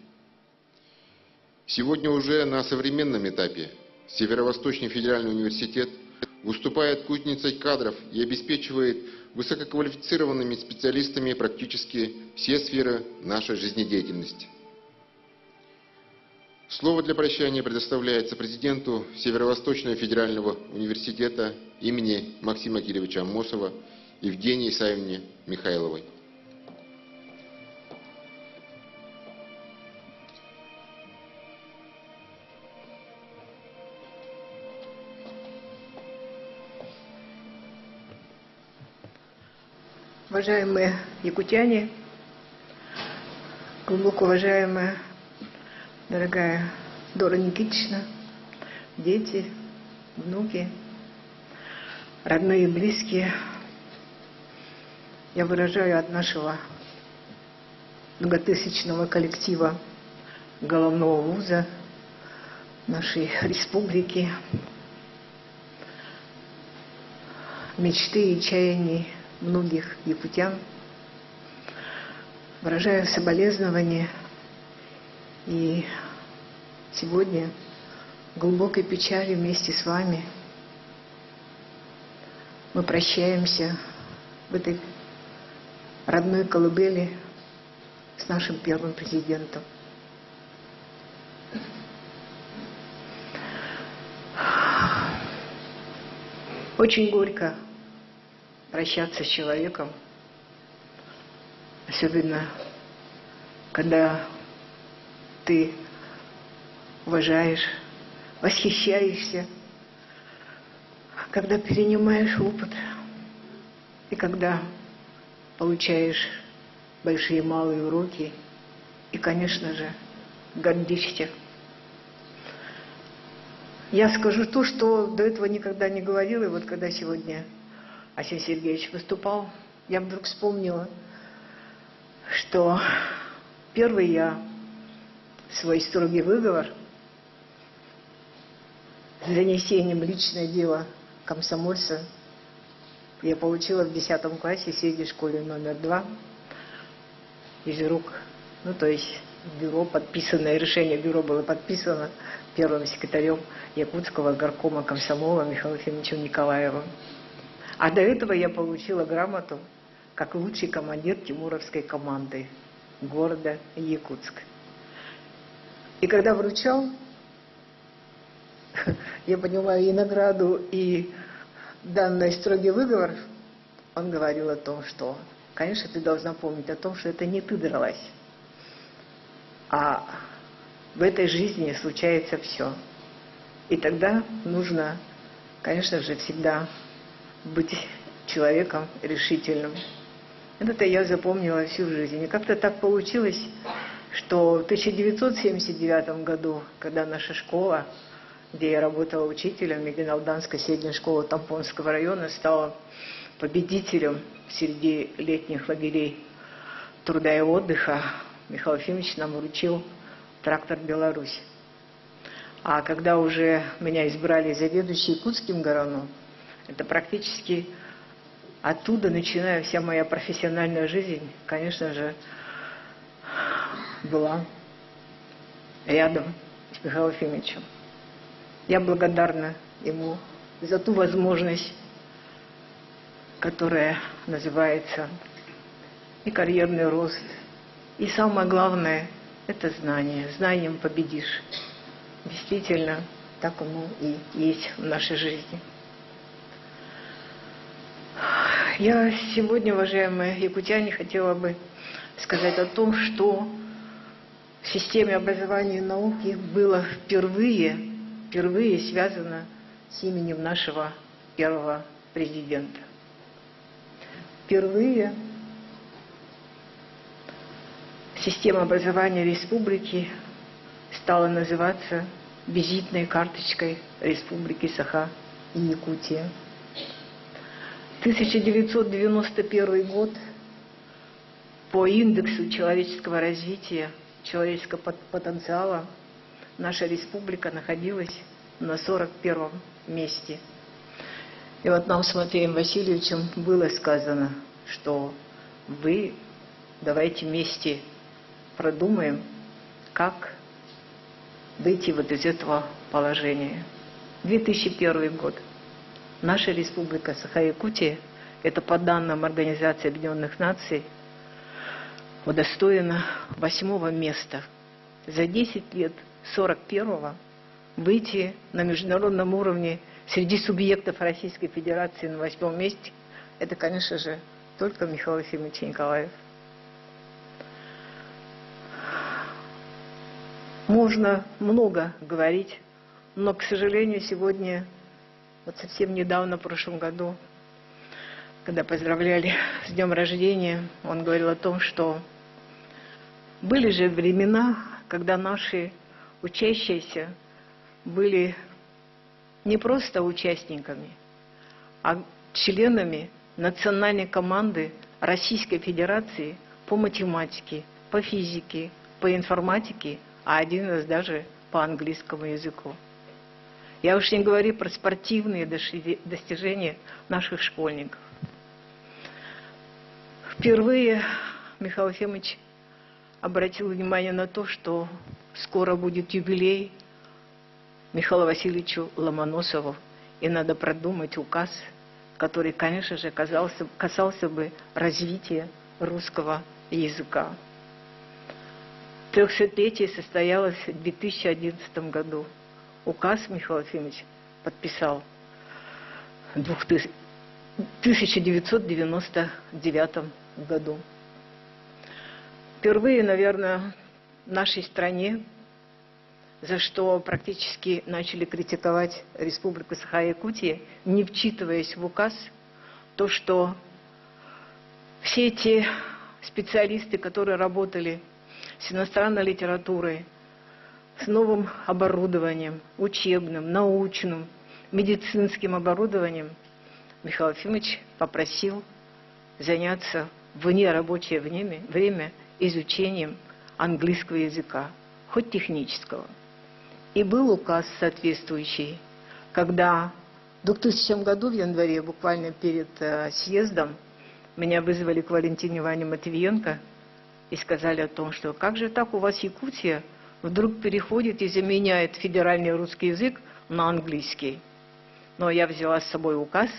Сегодня уже на современном этапе Северо-Восточный федеральный университет выступает кузницей кадров и обеспечивает высококвалифицированными специалистами практически все сферы нашей жизнедеятельности. Слово для прощания предоставляется президенту Северо-Восточного федерального университета имени Максима Кировича Аммосова Евгении Исаевне Михайловой. Уважаемые якутяне, глубоко уважаемая, дорогая Дора Никитична, дети, внуки, родные и близкие, я выражаю от нашего многотысячного коллектива головного вуза нашей республики мечты и чаяний многих якутян, выражаю соболезнования и сегодня глубокой печали вместе с вами мы прощаемся в этой родной колыбели с нашим первым президентом. Очень горько прощаться с человеком, особенно когда ты уважаешь, восхищаешься, когда перенимаешь опыт и когда получаешь большие и малые уроки и, конечно же, гордишься. Я скажу то, что до этого никогда не говорила, и вот когда сегодня Арсений Сергеевич выступал, я вдруг вспомнила, что первый я свой строгий выговор с занесением личное дело комсомольца я получила в 10 классе в средней школе номер 2 из рук, то есть бюро подписанное, решение бюро было подписано первым секретарем Якутского горкома комсомола Михаилом Ефимовичем Николаевым. А до этого я получила грамоту как лучший командир тимуровской команды города Якутск. И когда вручал, я понимаю, и награду, и данный строгий выговор, он говорил о том, что, конечно, ты должна помнить о том, что это не ты дралась, а в этой жизни случается все. И тогда нужно, конечно же, всегда быть человеком решительным. Это я запомнила всю жизнь. И как-то так получилось, что в 1979 году, когда наша школа, где я работала учителем, Мегиналданской средней школы Тампонского района, стала победителем среди летних лагерей труда и отдыха, Михаил Ефимович нам вручил трактор «Беларусь». А когда уже меня избрали заведующей Якутским городом, это практически оттуда, начиная вся моя профессиональная жизнь, конечно же, была рядом Михаилу Ефимовичу. Я благодарна ему за ту возможность, которая называется и карьерный рост, и самое главное – это знание. Знанием победишь. Действительно, так оно и есть в нашей жизни. Я сегодня, уважаемые якутяне, хотела бы сказать о том, что в системе образования и науки было впервые связано с именем нашего первого президента. Впервые система образования республики стала называться визитной карточкой Республики Саха и Якутия. 1991 год по индексу человеческого развития, человеческого потенциала наша республика находилась на 41-м месте. И вот нам с Матвеем Васильевичем было сказано, что вы давайте вместе продумаем, как выйти вот из этого положения. 2001 год. Наша республика Саха-Якутия, это по данным Организации Объединенных Наций, удостоена 8-го места. За 10 лет 41-го выйти на международном уровне среди субъектов Российской Федерации на 8-м месте, это, конечно же, только Михаил Ефимович Николаев. Можно много говорить, но, к сожалению, сегодня, вот совсем недавно, в прошлом году, когда поздравляли с днем рождения, он говорил о том, что были же времена, когда наши учащиеся были не просто участниками, а членами национальной команды Российской Федерации по математике, по физике, по информатике, а один раз даже по английскому языку. Я уж не говорю про спортивные достижения наших школьников. Впервые Михаил Ефимович обратил внимание на то, что скоро будет юбилей Михаилу Васильевичу Ломоносову, и надо продумать указ, который, конечно же, касался бы развития русского языка. 300-летие состоялось в 2011 году. Указ Михаил Ефимович подписал в 1999 году. Впервые, наверное, в нашей стране, за что практически начали критиковать Республику Саха-Якутия, не вчитываясь в указ, то, что все эти специалисты, которые работали с иностранной литературой, с новым оборудованием, учебным, научным, медицинским оборудованием, Михаил Ефимович попросил заняться вне рабочее время изучением английского языка, хоть технического. И был указ соответствующий, когда в 2000 году, в январе, буквально перед съездом, меня вызвали к Валентине Ивановне Матвиенко и сказали о том, что как же так у вас Якутия вдруг переходит и заменяет федеральный русский язык на английский. Но я взяла с собой указ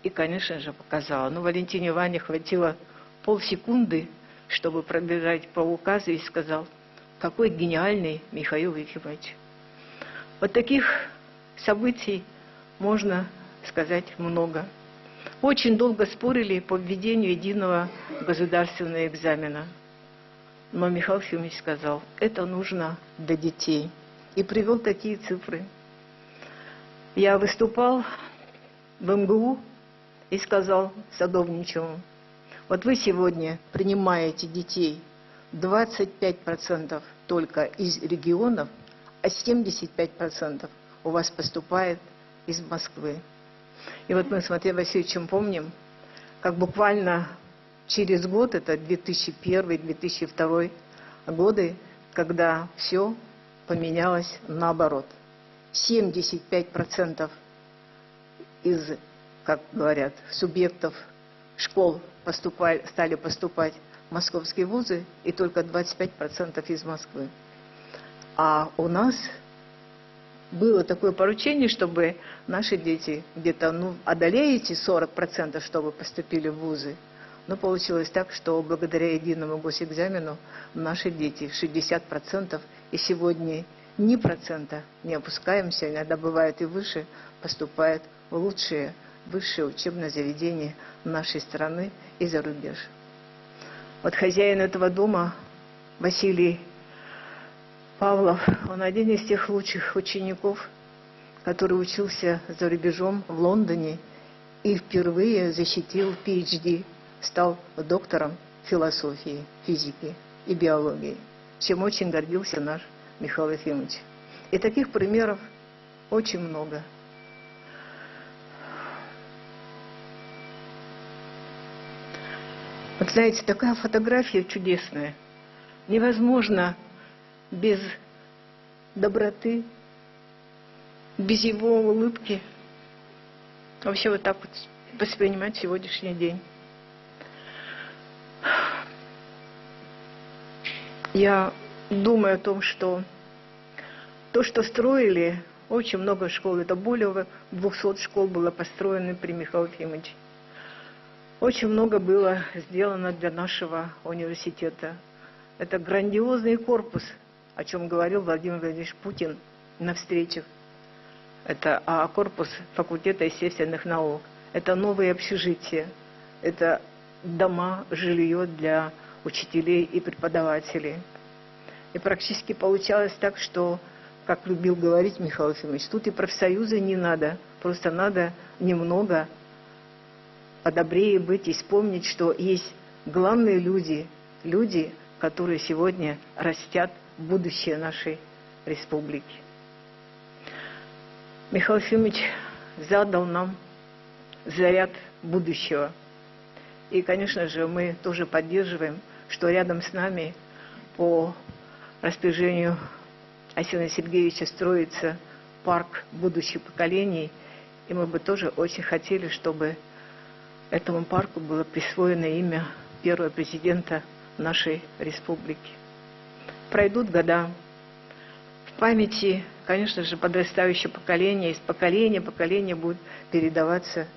и, конечно же, показала. Но Валентине Ивановне хватило полсекунды, чтобы пробежать по указу, и сказал: какой гениальный Михаил Ефимович. Вот таких событий можно сказать много. Очень долго спорили по введению единого государственного экзамена. Но Михаил Ефимович сказал, это нужно для детей. И привел такие цифры. Я выступал в МГУ и сказал Садовничеву: вот вы сегодня принимаете детей 25% только из регионов, а 75% у вас поступает из Москвы. И вот мы с Матвеем Васильевичем помним, как буквально через год, это 2001-2002 годы, когда все поменялось наоборот. 75% из, как говорят, субъектов школ стали поступать в московские вузы, и только 25% из Москвы. А у нас было такое поручение, чтобы наши дети где-то одолеете 40%, чтобы поступили в вузы. Но получилось так, что благодаря единому госэкзамену наши дети 60%, и сегодня ни процента не опускаемся, иногда бывает и выше, поступают в лучшие высшие учебные заведения нашей страны и за рубеж. Вот хозяин этого дома, Василий Павлов, он один из тех лучших учеников, который учился за рубежом в Лондоне и впервые защитил PhD, стал доктором философии, физики и биологии, чем очень гордился наш Михаил Ефимович. И таких примеров очень много. Вот знаете, такая фотография чудесная. Невозможно без доброты, без его улыбки вообще вот так вот воспринимать сегодняшний день. Я думаю о том, что то, что строили, очень много школ, это более 200 школ было построено при Михаиле Ефимовиче. Очень много было сделано для нашего университета. Это грандиозный корпус, о чем говорил Владимир Владимирович Путин на встречах. Это корпус факультета естественных наук. Это новые общежития. Это дома, жилье для учителей и преподавателей. И практически получалось так, что, как любил говорить Михаил Ефимович, тут и профсоюза не надо, просто надо немного подобрее быть и вспомнить, что есть главные люди, люди, которые сегодня растят будущее нашей республики. Михаил Ефимович задал нам заряд будущего. И, конечно же, мы тоже поддерживаем, что рядом с нами по распоряжению Арсения Сергеевича строится парк будущих поколений. И мы бы тоже очень хотели, чтобы этому парку было присвоено имя первого президента нашей республики. Пройдут года. В памяти, конечно же, подрастающее поколение, из поколения в поколение будут передаваться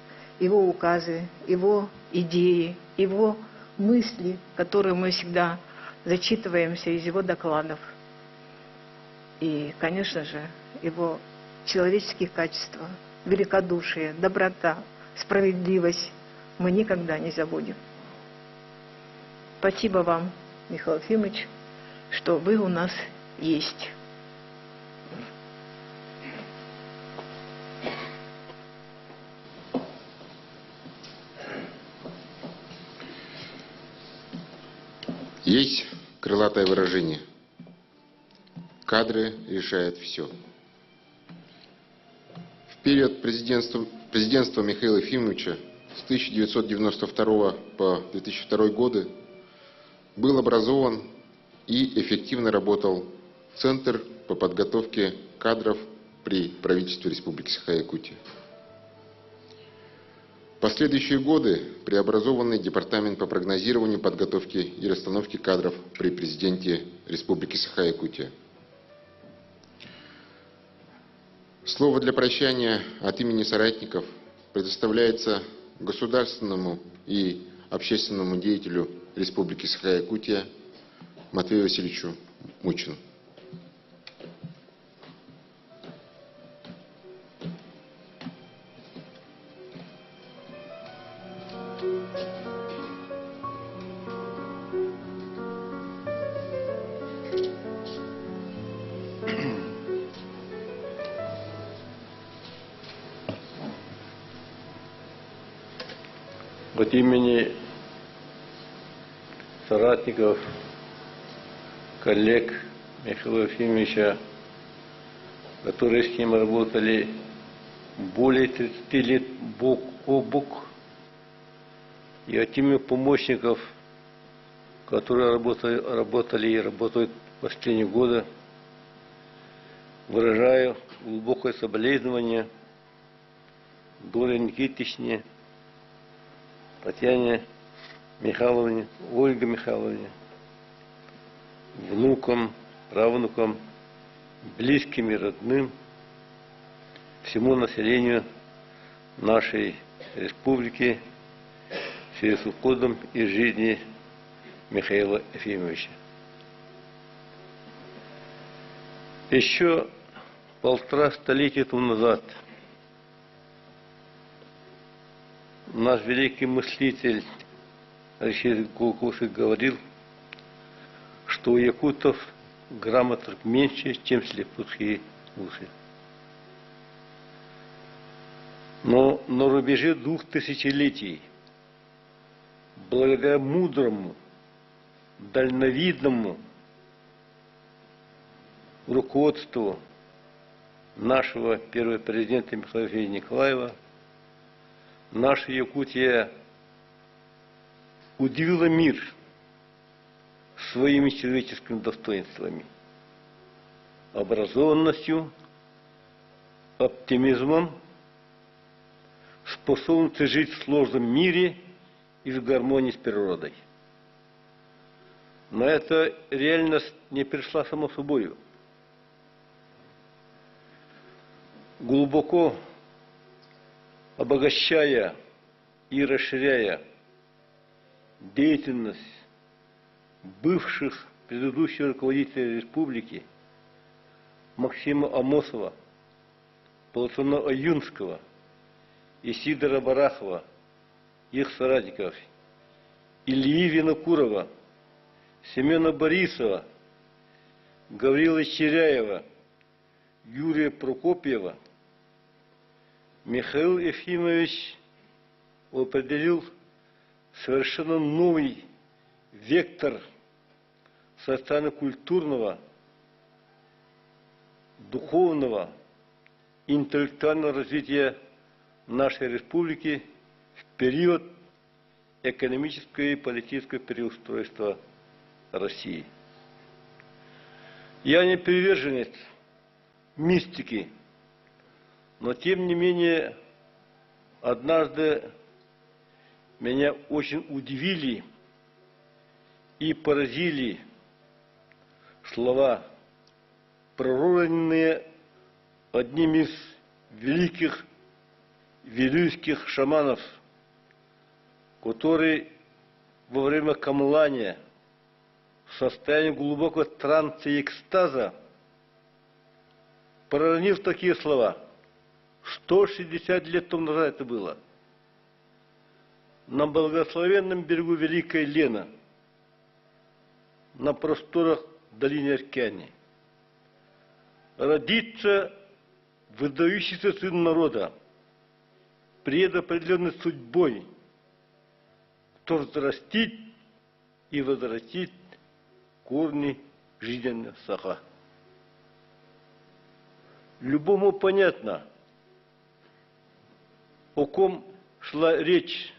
его указы, его идеи, его мысли, которые мы всегда зачитываемся из его докладов. И, конечно же, его человеческие качества, великодушие, доброта, справедливость мы никогда не забудем. Спасибо вам, Михаил Ефимович, что вы у нас есть. Есть крылатое выражение: кадры решают все. В период президентства Михаила Ефимовича с 1992 по 2002 годы был образован и эффективно работал Центр по подготовке кадров при правительстве Республики Саха-Якутия. В последующие годы преобразованный Департамент по прогнозированию, подготовке и расстановке кадров при президенте Республики Саха-Якутия. Слово для прощания от имени соратников предоставляется государственному и общественному деятелю Республики Саха-Якутия Матвею Васильевичу Мучину. От имени соратников, коллег Михаила Ефимовича, которые с ним работали более 30 лет бок о бок, и от имени помощников, которые работали и работают в последние годы, выражаю глубокое соболезнование Доре Никитичне, Татьяне Михайловне, Ольге Михайловне, внукам, правнукам близким и родным всему населению нашей республики перед уходом из жизни Михаила Ефимовича. Еще 1,5 столетия тому назад наш великий мыслитель Алексей Голгофский говорил, что у якутов грамотных меньше, чем слепые уши. Но на рубеже 2 тысячелетий, благодаря мудрому, дальновидному руководству нашего первого президента Михаила Николаева, наша Якутия удивила мир своими человеческими достоинствами, образованностью, оптимизмом, способностью жить в сложном мире и в гармонии с природой. Но эта реальность не пришла само собой. Глубоко обогащая и расширяя деятельность бывших предыдущих руководителей республики Максима Амосова, Платона Аюнского, Исидора Барахова, их соратников, Ильи Винокурова, Семена Борисова, Гаврила Черяева, Юрия Прокопьева, Михаил Ефимович определил совершенно новый вектор социально-культурного, духовного, интеллектуального развития нашей республики в период экономического и политического переустройства России. Я не приверженец мистики, но тем не менее однажды меня очень удивили и поразили слова, пророданные одним из великих вилюйских шаманов, который во время камлания в состоянии глубокого транса и экстаза проронил такие слова. 160 лет тому назад это было. На благословенном берегу Великой Лена, на просторах долины Аркяни, родится выдающийся сын народа, предопределенный судьбой, кто взрастит и возвратит корни жизненного сока. Любому понятно, о ком шла речь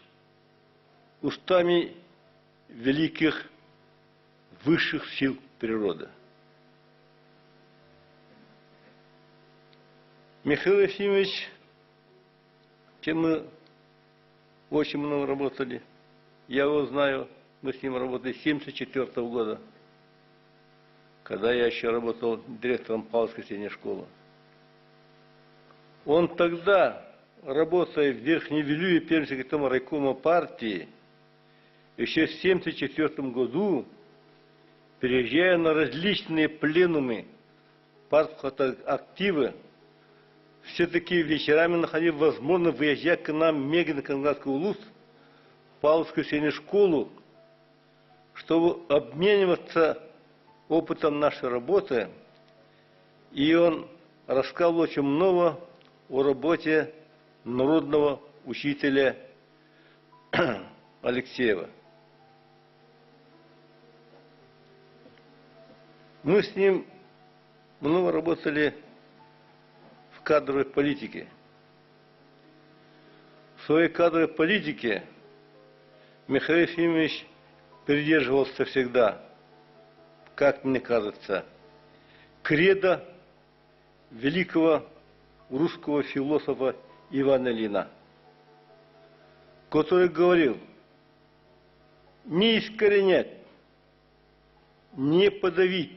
устами великих высших сил природы. Михаил Ефимович, чем мы очень много работали, я его знаю, мы с ним работали с 1974 года, когда я еще работал директором Павловской средней школы. Он тогда, работая в Верхней Вилюе, первым секретарем райкома партии, еще в 1974 году, переезжая на различные пленумы, партактивы, все-таки вечерами находил возможность выезжать к нам в Мегино-Канградский улус, в Павловскую среднюю школу, чтобы обмениваться опытом нашей работы. И он рассказал очень много о работе народного учителя Алексеева. Мы с ним много работали в кадровой политике. В своей кадровой политике Михаил Ефимович придерживался всегда, как мне кажется, кредо великого русского философа Ивана Ильина, который говорил: не искоренять, не подавить,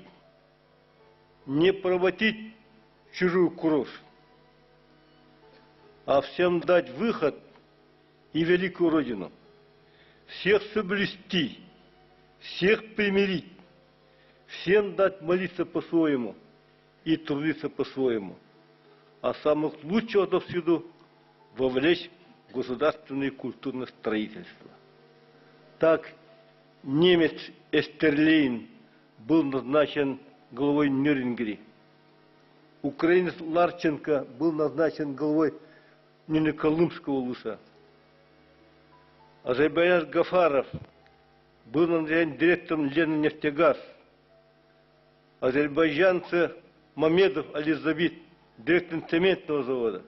не проводить чужую кровь, а всем дать выход и великую Родину, всех соблюсти, всех примирить, всем дать молиться по-своему и трудиться по-своему, а самых лучших отовсюду вовлечь в государственное и культурное строительство. Так немец Эстерлейн был назначен главой Нюрнберга, украинец Ларченко был назначен главой Нижнеколымского улуса, азербайджанец Гафаров был назначен директором Леннефтегаз, азербайджанцы Мамедов Ализабит директором цементного завода,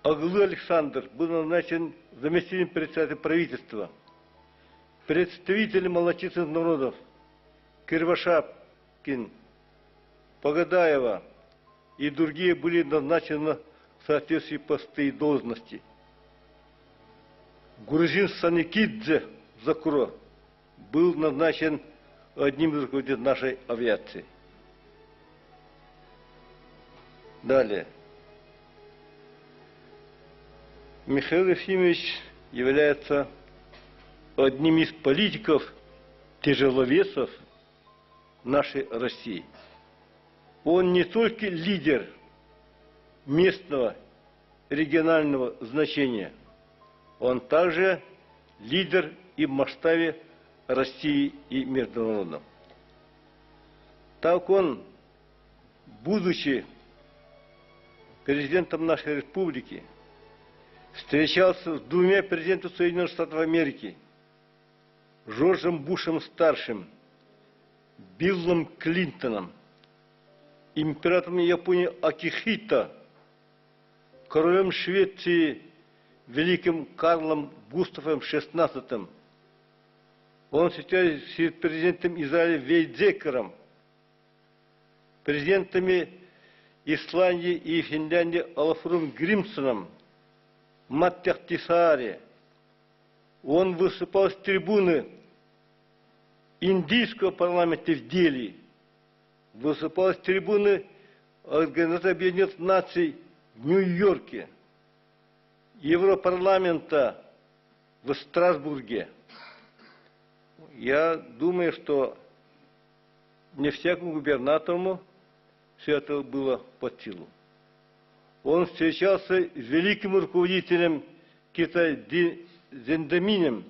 Аглы Александр был назначен заместителем председателя правительства, представители малочисленных народов Кирвашапкин, Погадаева и другие были назначены в соответствии посты и должности. Грузин Саникидзе Закуро был назначен одним из руководителей нашей авиации. Далее. Михаил Ефимович является одним из политиков-тяжеловесов нашей России. Он не только лидер местного регионального значения, он также лидер и в масштабе России и международном. Так он, будучи президентом нашей республики, встречался с двумя президентами Соединенных Штатов Америки, Джорджем Бушем-старшим, Биллом Клинтоном, императором Японии Акихито, королем Швеции великим Карлом Густавом XVI. Он встречался с президентом Израиля Вейдзекером, президентами Исландии и Финляндии Олафуром Гримсоном, Маттяхтисааре. Он выступал с трибуны индийского парламента в Дели, выступал с трибуны Организации Объединенных Наций в Нью-Йорке, Европарламента в Страсбурге. Я думаю, что не всякому губернатору все это было под силу. Он встречался с великим руководителем Китая Ди Цзиньпинем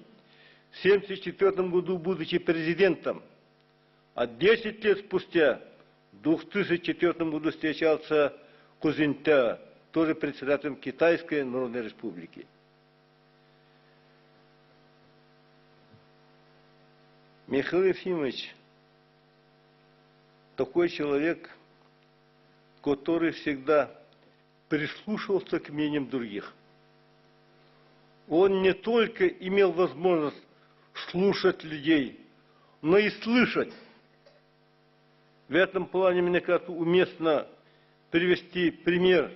в 1974 году, будучи президентом, а 10 лет спустя, в 2004 году, встречался с Кузинтао, тоже председателем Китайской Народной Республики. Михаил Ефимович такой человек, который всегда прислушивался к мнениям других. Он не только имел возможность слушать людей, но и слышать. В этом плане, мне кажется, уместно привести пример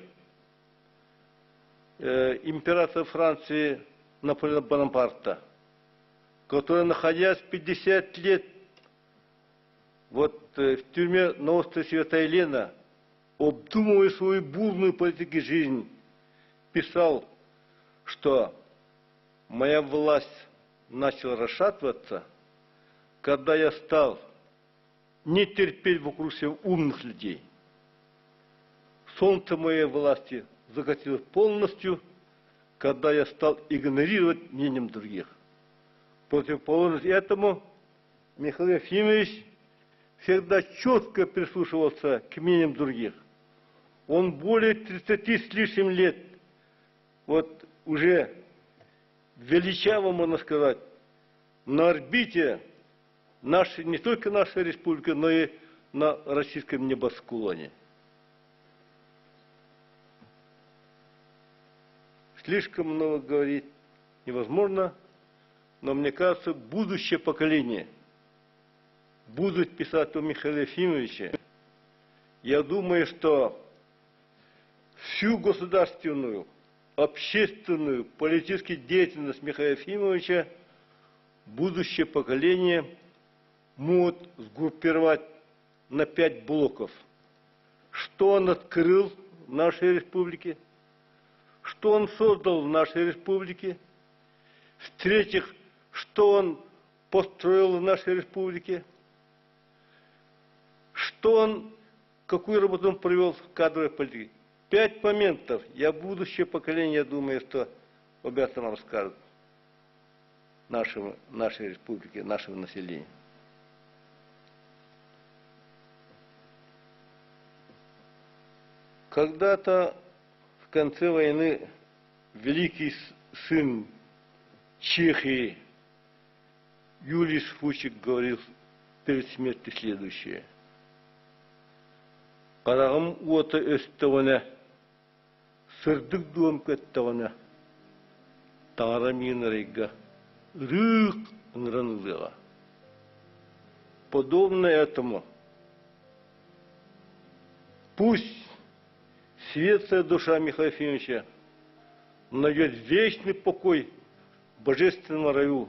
императора Франции Наполеона Бонапарта, который, находясь 50 лет в тюрьме на острове Святая Елена, обдумывая свою бурную политическую жизнь, писал, что моя власть начала расшатываться, когда я стал не терпеть вокруг себя умных людей. Солнце моей власти закатилось полностью, когда я стал игнорировать мнением других. Противоположность этому Михаил Ефимович всегда четко прислушивался к мнениям других. Он более 30 с лишним лет, уже величаво, можно сказать, на орбите нашей, не только нашей республики, но и на российском небосклоне. Слишком много говорить невозможно, но мне кажется, будущее поколение будут писать о Михаиле Ефимовиче. Я думаю, что всю государственную, общественную, политическую деятельность Михаила Ефимовича будущее поколение могут сгруппировать на 5 блоков. Что он открыл в нашей республике? Что он создал в нашей республике? В-третьих, что он построил в нашей республике? Какую работу он провел в кадровой политике? 5 моментов. Будущее поколение, я думаю, что обязательно нам скажут нашей республике, нашего населения. Когда-то в конце войны великий сын Чехии Юлий Шпучик говорил перед смертью следующее. Қарағым оты өстіғіне, сырдық дуым көттіғіне, тағара мен рейга, рық ыңранылыға. Подобно этому, пусть светлая душа Михаила Ефимовича найдет вечный покой в божественном раю,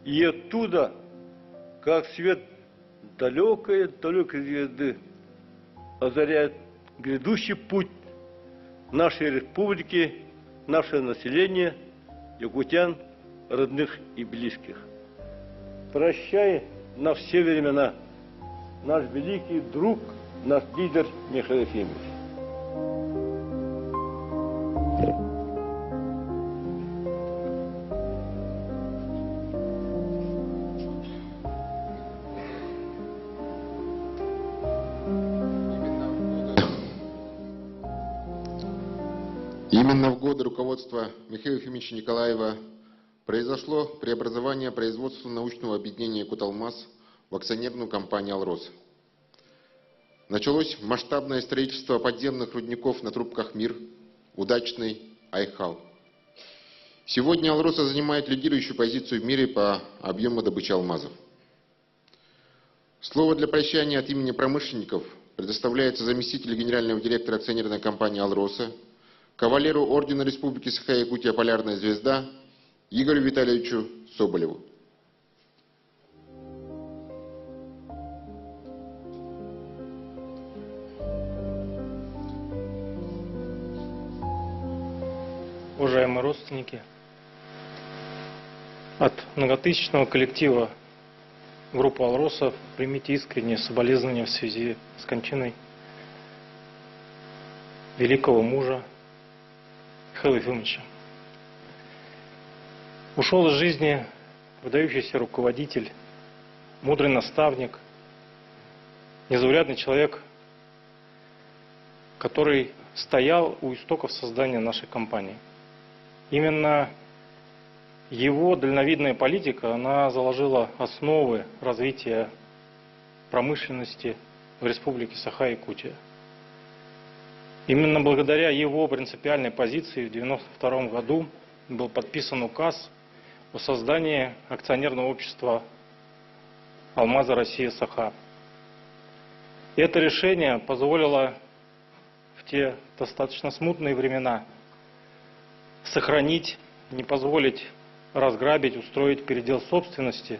и оттуда, как свет далекой звезды, озаряет грядущий путь нашей республики, нашего населения, якутян, родных и близких. Прощай на все времена, наш великий друг, наш лидер Михаил Ефимович. Именно в годы руководства Михаила Ефимовича Николаева произошло преобразование производства научного объединения «Якуталмаз» в акционерную компанию «Алрос». Началось масштабное строительство подземных рудников на трубках «Мир», «Удачный», «Айхал». Сегодня «Алроса» занимает лидирующую позицию в мире по объему добычи алмазов. Слово для прощания от имени промышленников предоставляется заместителю генерального директора акционерной компании «Алроса», кавалеру ордена Республики Саха-Якутия «Полярная звезда» Игорю Витальевичу Соболеву. Уважаемые родственники, от многотысячного коллектива группы «Алроса» примите искренние соболезнования в связи с кончиной великого мужа Михаила Ефимовича. Ушел из жизни выдающийся руководитель, мудрый наставник, незаурядный человек, который стоял у истоков создания нашей компании. Именно его дальновидная политика, она заложила основы развития промышленности в Республике Саха-Якутия. Именно благодаря его принципиальной позиции в 1992 году был подписан указ о создании акционерного общества «Алмазы России Саха». И это решение позволило в те достаточно смутные времена сохранить, не позволить разграбить, устроить передел собственности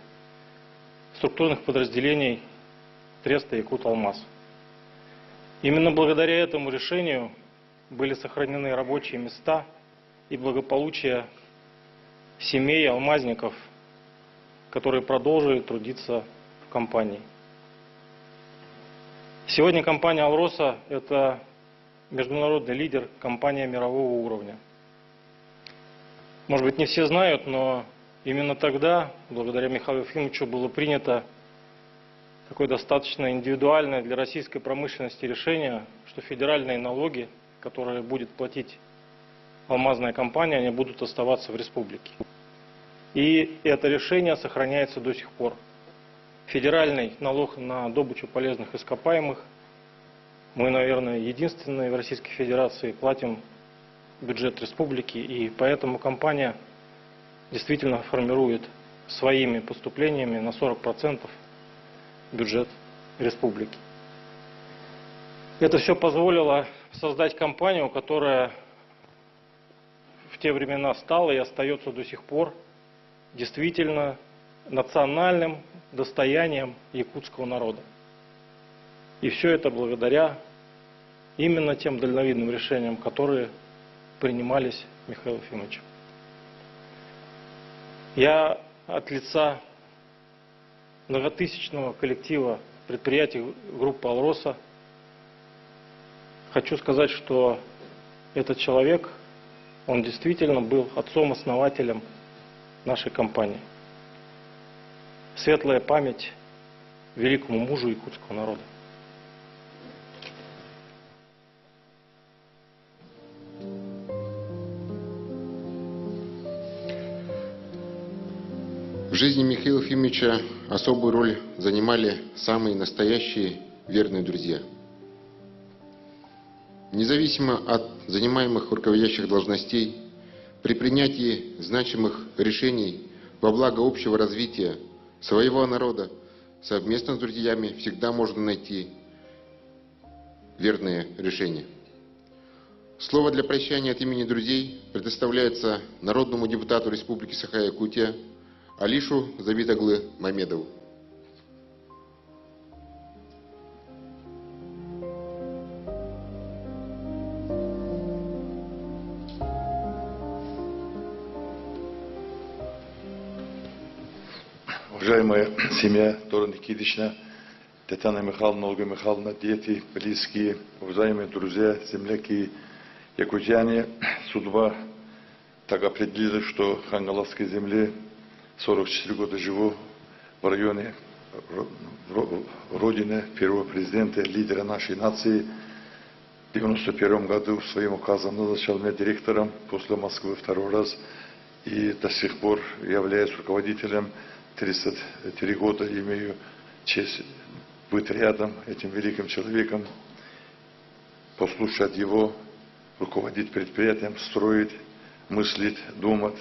структурных подразделений Треста Якуталмаз. Именно благодаря этому решению были сохранены рабочие места и благополучие семей алмазников, которые продолжили трудиться в компании. Сегодня компания «Алроса» – это международный лидер, компания мирового уровня. Может быть, не все знают, но именно тогда, благодаря Михаилу Ефимовичу, было принято такое достаточно индивидуальное для российской промышленности решение, что федеральные налоги, которые будет платить алмазная компания, они будут оставаться в республике. И это решение сохраняется до сих пор. Федеральный налог на добычу полезных ископаемых мы, наверное, единственные в Российской Федерации платим бюджет республики, и поэтому компания действительно формирует своими поступлениями на 40% бюджет республики. Это все позволило создать компанию, которая в те времена стала и остается до сих пор действительно национальным достоянием якутского народа. И все это благодаря именно тем дальновидным решениям, которые принимались Михаилом Ефимовичем. Я от лица многотысячного коллектива предприятий группы «Алроса» хочу сказать, что этот человек, он действительно был отцом-основателем нашей компании. Светлая память великому мужу якутского народа. В жизни Михаила Ефимовича особую роль занимали самые настоящие верные друзья. Независимо от занимаемых руководящих должностей, при принятии значимых решений во благо общего развития своего народа совместно с друзьями всегда можно найти верные решения. Слово для прощания от имени друзей предоставляется народному депутату Республики Саха-Якутия Алишу Забитаглы Мамедову. Уважаемая семья Тора Никитична, Татьяна Михайловна, Ольга Михайловна, дети, близкие, уважаемые друзья, земляки, якутяне, судьба так определила, что в Хангаласской земле 44 года живу в районе родины первого президента, лидера нашей нации. В 1991 году своим указом назначил меня директором после Москвы второй раз и до сих пор являюсь руководителем. 33 года имею честь быть рядом этим великим человеком, послушать его, руководить предприятием, строить, мыслить, думать.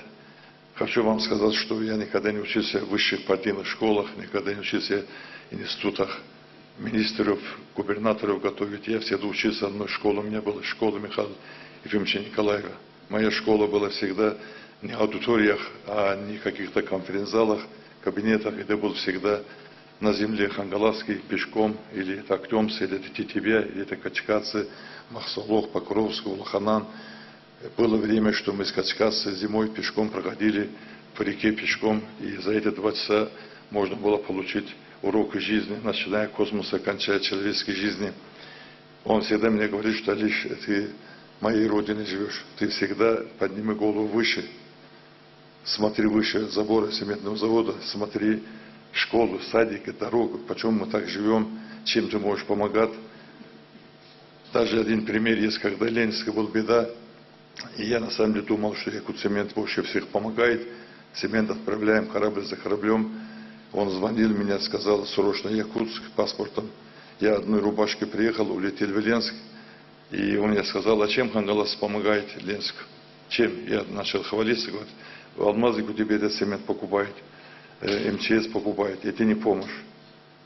Хочу вам сказать, что я никогда не учился в высших партийных школах, никогда не учился в институтах министров, губернаторов готовить. Я всегда учился в одной школе. У меня была школа Михаила Ефимовича Николаева. Моя школа была всегда не в аудиториях, а не в каких-то конференц-залах, кабинетах. Это был всегда на земле Хангаласский, пешком, или это Актемс, или это Тетибя, или это Качкацы, Махсолох, Покровск, Улаханан. Было время, что мы с Качкацы зимой пешком проходили по реке пешком, и за эти 2 часа можно было получить уроки жизни, начиная от космоса, кончая человеческой жизни. Он всегда мне говорит, что лишь ты моей родине живешь, ты всегда подними голову выше. Смотри выше забора цементного завода, смотри школу, садик, дорогу, почему мы так живем, чем ты можешь помогать. Даже один пример есть, когда в Ленинске была беда, и я на самом деле думал, что Якутцемент больше всех помогает, цемент отправляем корабль за кораблем. Он звонил мне, сказал, срочно Якутск паспортом. Я одной рубашке приехал, улетел в Ленск, и он мне сказал, а чем Хангалас помогает Ленск? Чем? Я начал хвалиться, говорит, в Алмазику тебе этот цемент покупает, МЧС покупает, это не помощь.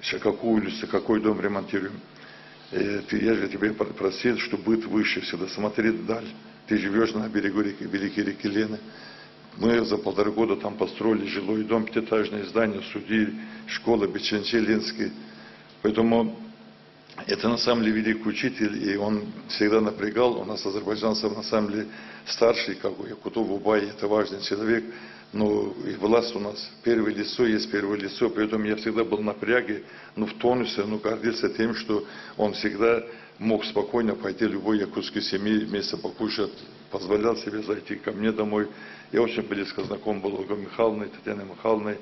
Еще какую улицу, какой дом ремонтируем. Я же тебе просил, чтобы быть выше всегда, смотри вдаль. Ты живешь на берегу великой реки Лены. Мы за 1,5 года там построили жилой дом, 5-этажное здание, суди, школа, Беченче, Ленский. Поэтому это на самом деле великий учитель, и он всегда напрягал. У нас азербайджанцев на самом деле старший, как у Якутов, Убай, это важный человек. Но и власть у нас первое лицо, есть первое лицо, поэтому я всегда был в напряге, но в тонусе, но гордился тем, что он всегда мог спокойно пойти любой якутской семье вместе покушать, позволял себе зайти ко мне домой. Я очень близко знаком был с Ольгой Михайловной, Татьяной Михайловной.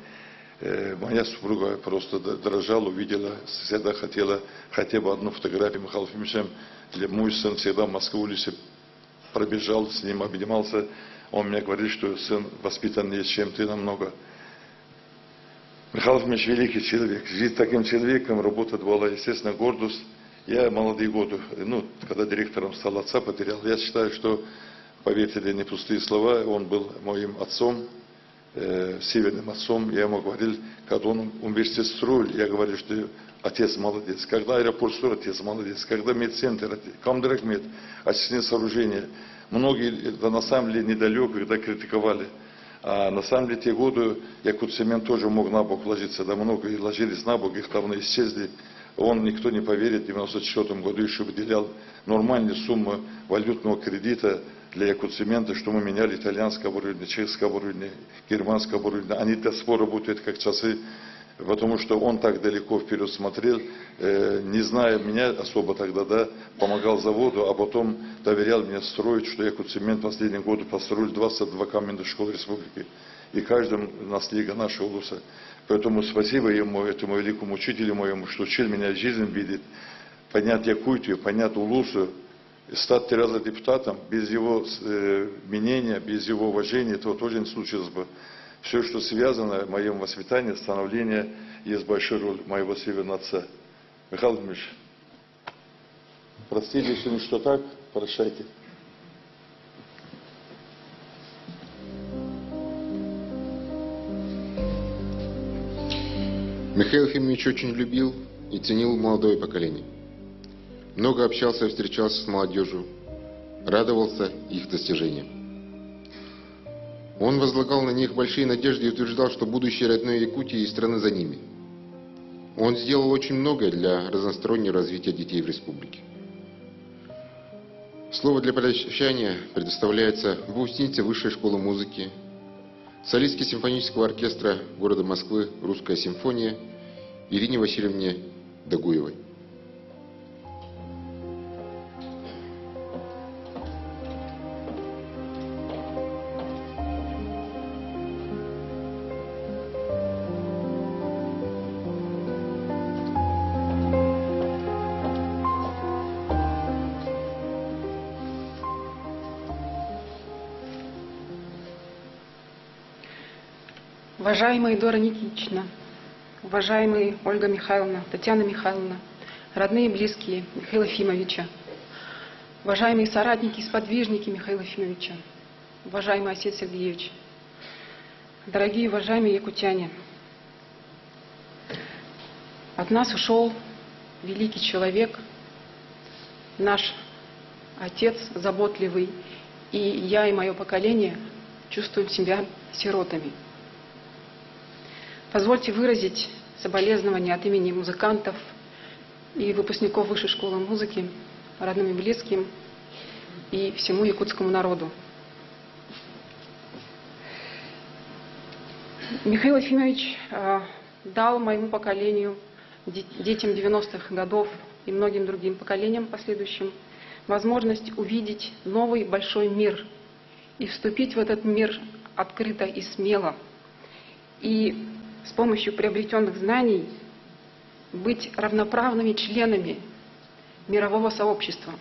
Моя супруга просто дрожала, увидела, всегда хотела хотя бы одну фотографию Михаила Ефимовича. Мой сын всегда в Москву улице пробежал, с ним обнимался. Он мне говорит, что сын воспитаннее, чем ты намного. Михаил Ефимович великий человек. Жить таким человеком, работать была, естественно, гордость. Я молодые годы, когда директором стал, отца потерял. Я считаю, что, поверьте, это не пустые слова, он был моим отцом, северным отцом. Я ему говорил, когда он университет строил, я говорил, что отец молодец. Когда аэропорт строил, отец молодец. Когда медцентр, Камдрак мед, очистные сооружения. Многие, да, на самом деле, недалеко, когда критиковали. А на самом деле, те годы Якутцемент тоже мог на бок ложиться. Да, многие ложились на бок, их давно исчезли. он, никто не поверит, в 1994 году еще выделял нормальную сумму валютного кредита для Якутцемента, что мы меняли итальянское оборудование, чешское оборудование, германское оборудование. Они до сих пор работают как часы, потому что он так далеко вперед смотрел, не зная меня особо тогда, да, помогал заводу, а потом доверял мне строить, что Якутцемент в последние годы построили 22 каменных школы республики. И каждым наследие нашего улуса. Поэтому спасибо ему, этому великому учителю моему, что учил меня жизнь видеть, понять Якутию, понять улусу, стать 3 раза депутатом, без его мнения, без его уважения, этого тоже не случилось бы. Все, что связано в моем воспитании, становлении, есть большая роль моего северного отца. Михаил Ильич, простите, если не что так, прощайте. Михаил Ефимович очень любил и ценил молодое поколение. Много общался и встречался с молодежью, радовался их достижениям. Он возлагал на них большие надежды и утверждал, что будущее родной Якутии и страны за ними. Он сделал очень многое для разностороннего развития детей в республике. Слово для прощания предоставляется выпускнице Высшей школы музыки, солистке симфонического оркестра города Москвы «Русская симфония» Ирине Васильевне Дагуевой. Уважаемая Дора Никитична, уважаемые Ольга Михайловна, Татьяна Михайловна, родные и близкие Михаила Ефимовича, уважаемые соратники и сподвижники Михаила Ефимовича, уважаемый Осет Сергеевич, дорогие уважаемые якутяне, от нас ушел великий человек, наш отец заботливый, и я и мое поколение чувствуем себя сиротами. Позвольте выразить соболезнования от имени музыкантов и выпускников Высшей школы музыки, родным и близким и всему якутскому народу. Михаил Ефимович дал моему поколению, детям 90-х годов и многим другим поколениям последующим, возможность увидеть новый большой мир и вступить в этот мир открыто и смело. И с помощью приобретенных знаний быть равноправными членами мирового сообщества.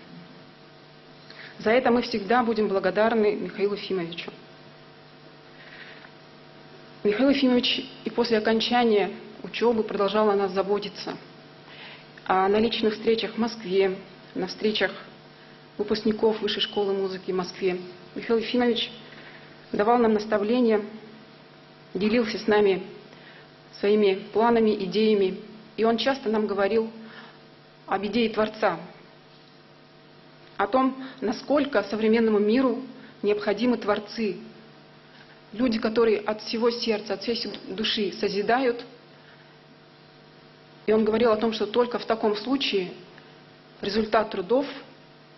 За это мы всегда будем благодарны Михаилу Ефимовичу. Михаил Ефимович и после окончания учебы продолжал о нас заботиться. А на личных встречах в Москве, на встречах выпускников Высшей школы музыки в Москве Михаил Ефимович давал нам наставления, делился с нами своими планами, идеями. И он часто нам говорил об идее Творца, о том, насколько современному миру необходимы творцы, люди, которые от всего сердца, от всей души созидают. И он говорил о том, что только в таком случае результат трудов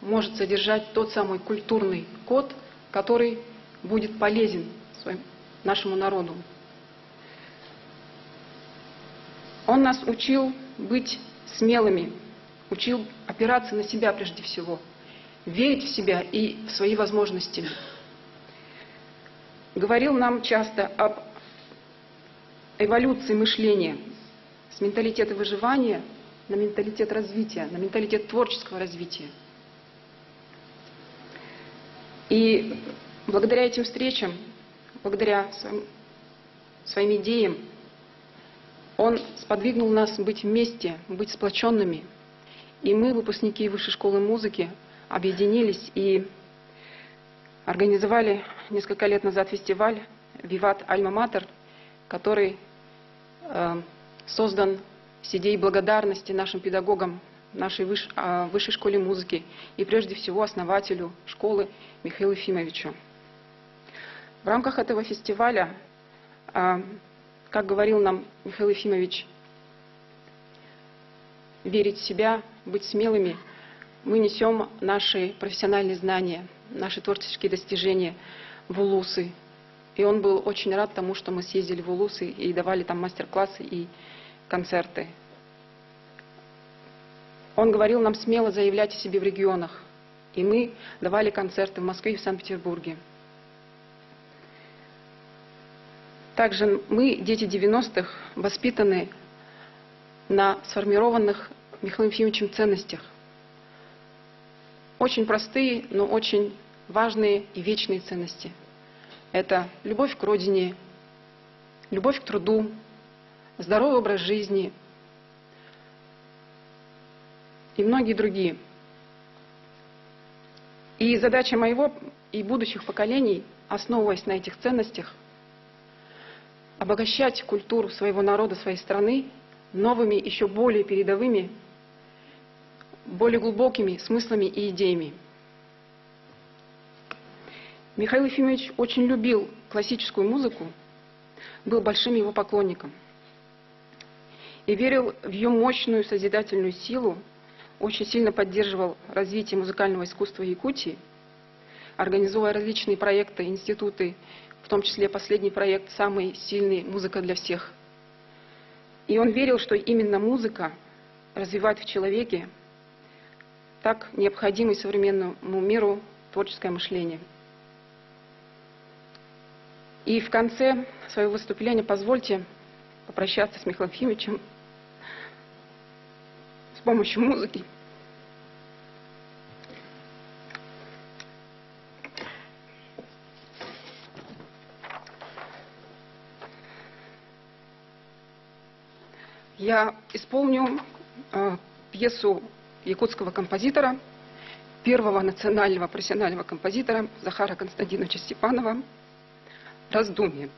может содержать тот самый культурный код, который будет полезен нашему народу. Он нас учил быть смелыми, учил опираться на себя прежде всего, верить в себя и в свои возможности. Говорил нам часто об эволюции мышления с менталитета выживания на менталитет развития, на менталитет творческого развития. И благодаря этим встречам, благодаря своим идеям, он сподвигнул нас быть вместе, быть сплоченными. И мы, выпускники Высшей школы музыки, объединились и организовали несколько лет назад фестиваль «Виват Альма-Матер», который создан с идеей благодарности нашим педагогам нашей Высшей школе музыки и прежде всего основателю школы Михаилу Ефимовичу. В рамках этого фестиваля, как говорил нам Михаил Ефимович, верить в себя, быть смелыми, мы несем наши профессиональные знания, наши творческие достижения в Улусы. И он был очень рад тому, что мы съездили в Улусы и давали там мастер-классы и концерты. Он говорил нам смело заявлять о себе в регионах. И мы давали концерты в Москве и в Санкт-Петербурге. Также мы, дети 90-х, воспитаны на сформированных Михаилом Ефимовичем ценностях. Очень простые, но очень важные и вечные ценности. Это любовь к родине, любовь к труду, здоровый образ жизни и многие другие. И задача моего и будущих поколений, основываясь на этих ценностях, обогащать культуру своего народа, своей страны новыми, еще более передовыми, более глубокими смыслами и идеями. Михаил Ефимович очень любил классическую музыку, был большим его поклонником и верил в ее мощную созидательную силу, очень сильно поддерживал развитие музыкального искусства Якутии, организуя различные проекты, институты, в том числе последний проект «Самый сильный. Музыка для всех». И он верил, что именно музыка развивает в человеке так необходимое современному миру творческое мышление. И в конце своего выступления позвольте попрощаться с Михаилом Ефимовичем с помощью музыки. Я исполню пьесу якутского композитора, первого национального профессионального композитора Захара Константиновича Степанова «Раздумье».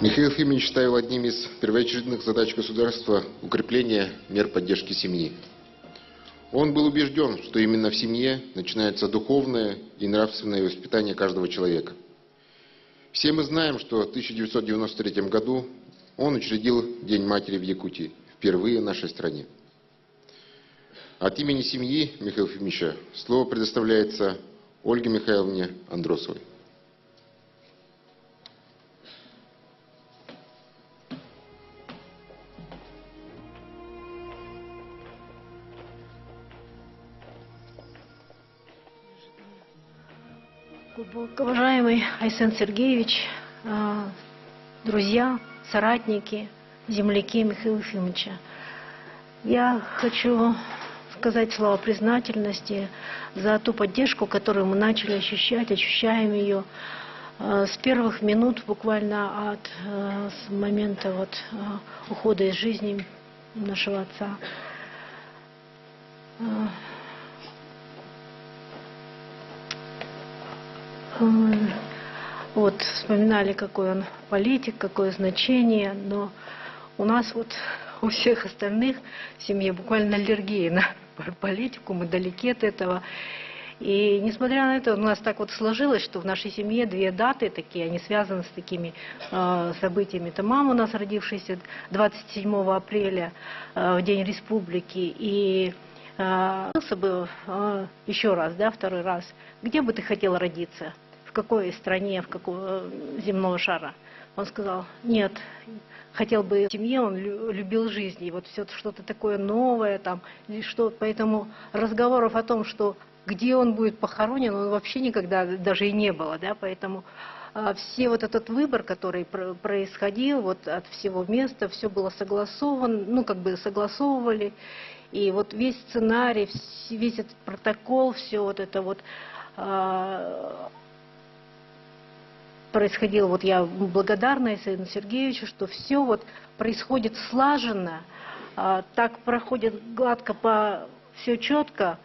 Михаил Ефимович ставил одним из первоочередных задач государства укрепление мер поддержки семьи. Он был убежден, что именно в семье начинается духовное и нравственное воспитание каждого человека. Все мы знаем, что в 1993 году он учредил День матери в Якутии, впервые в нашей стране. От имени семьи Михаила Ефимовича слово предоставляется Ольге Михайловне Андросовой. Глубоко уважаемый Айсен Сергеевич, друзья, соратники, земляки Михаила Ефимовича, я хочу сказать слова признательности за ту поддержку, которую мы начали ощущать, ощущаем ее с первых минут, буквально с момента ухода из жизни нашего отца. Вот вспоминали, какой он политик, какое значение, но у нас у всех остальных в семье буквально аллергия на политику, мы далеки от этого. И несмотря на это, у нас так сложилось, что в нашей семье две даты такие, они связаны с такими событиями. Это мама у нас, родившаяся 27 апреля, в День Республики, и бы еще раз, второй раз, где бы ты хотел родиться? В какой стране, в какого земного шара? Он сказал, нет, хотел бы в семье, он любил жизнь, и все что-то такое новое там, поэтому разговоров о том, что где он будет похоронен, он вообще никогда даже и не было, поэтому все этот выбор, который происходил от всего места, все было согласовано, согласовывали. И весь сценарий, весь этот протокол, все это происходило. Я благодарна Айсену Сергеевичу, что все происходит слаженно, так проходит гладко, все четко,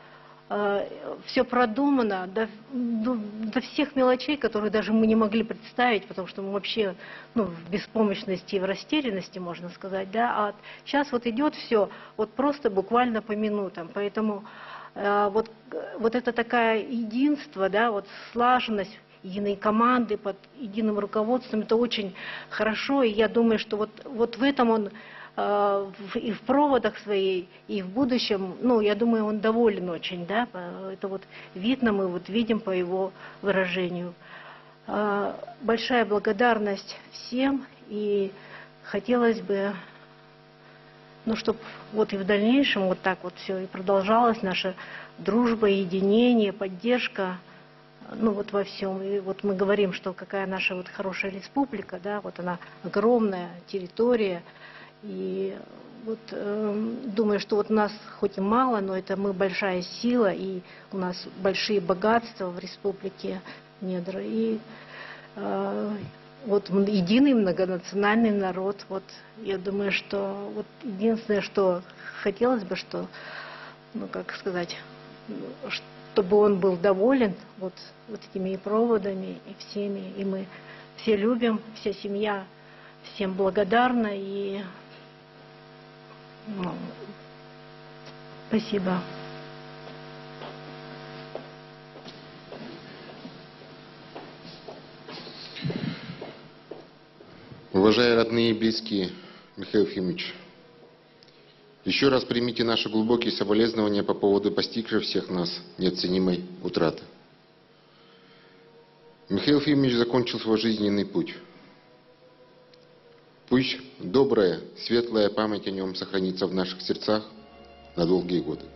все продумано, до всех мелочей, которые даже мы не могли представить, потому что мы вообще в беспомощности и в растерянности, можно сказать, а сейчас идет все просто буквально по минутам, поэтому это такое единство, слаженность единой команды под единым руководством, это очень хорошо, и я думаю, что в этом он и в проводах своей, и в будущем, я думаю, он доволен очень, это видно, мы видим по его выражению. Большая благодарность всем, и хотелось бы, чтобы и в дальнейшем так все и продолжалась наша дружба, единение, поддержка, во всем. И мы говорим, что какая наша хорошая республика, она огромная территория. И думаю, что у нас хоть и мало, но это мы большая сила, и у нас большие богатства в республике недра. И единый многонациональный народ. Я думаю, что единственное, что хотелось бы, что, чтобы он был доволен этими проводами и всеми. И мы все любим, вся семья всем благодарна. И спасибо. Уважаемые родные и близкие, Михаил Ефимович, еще раз примите наши глубокие соболезнования по поводу постигшей всех нас неоценимой утраты. Михаил Ефимович закончил свой жизненный путь. Пусть добрая, светлая память о нем сохранится в наших сердцах на долгие годы.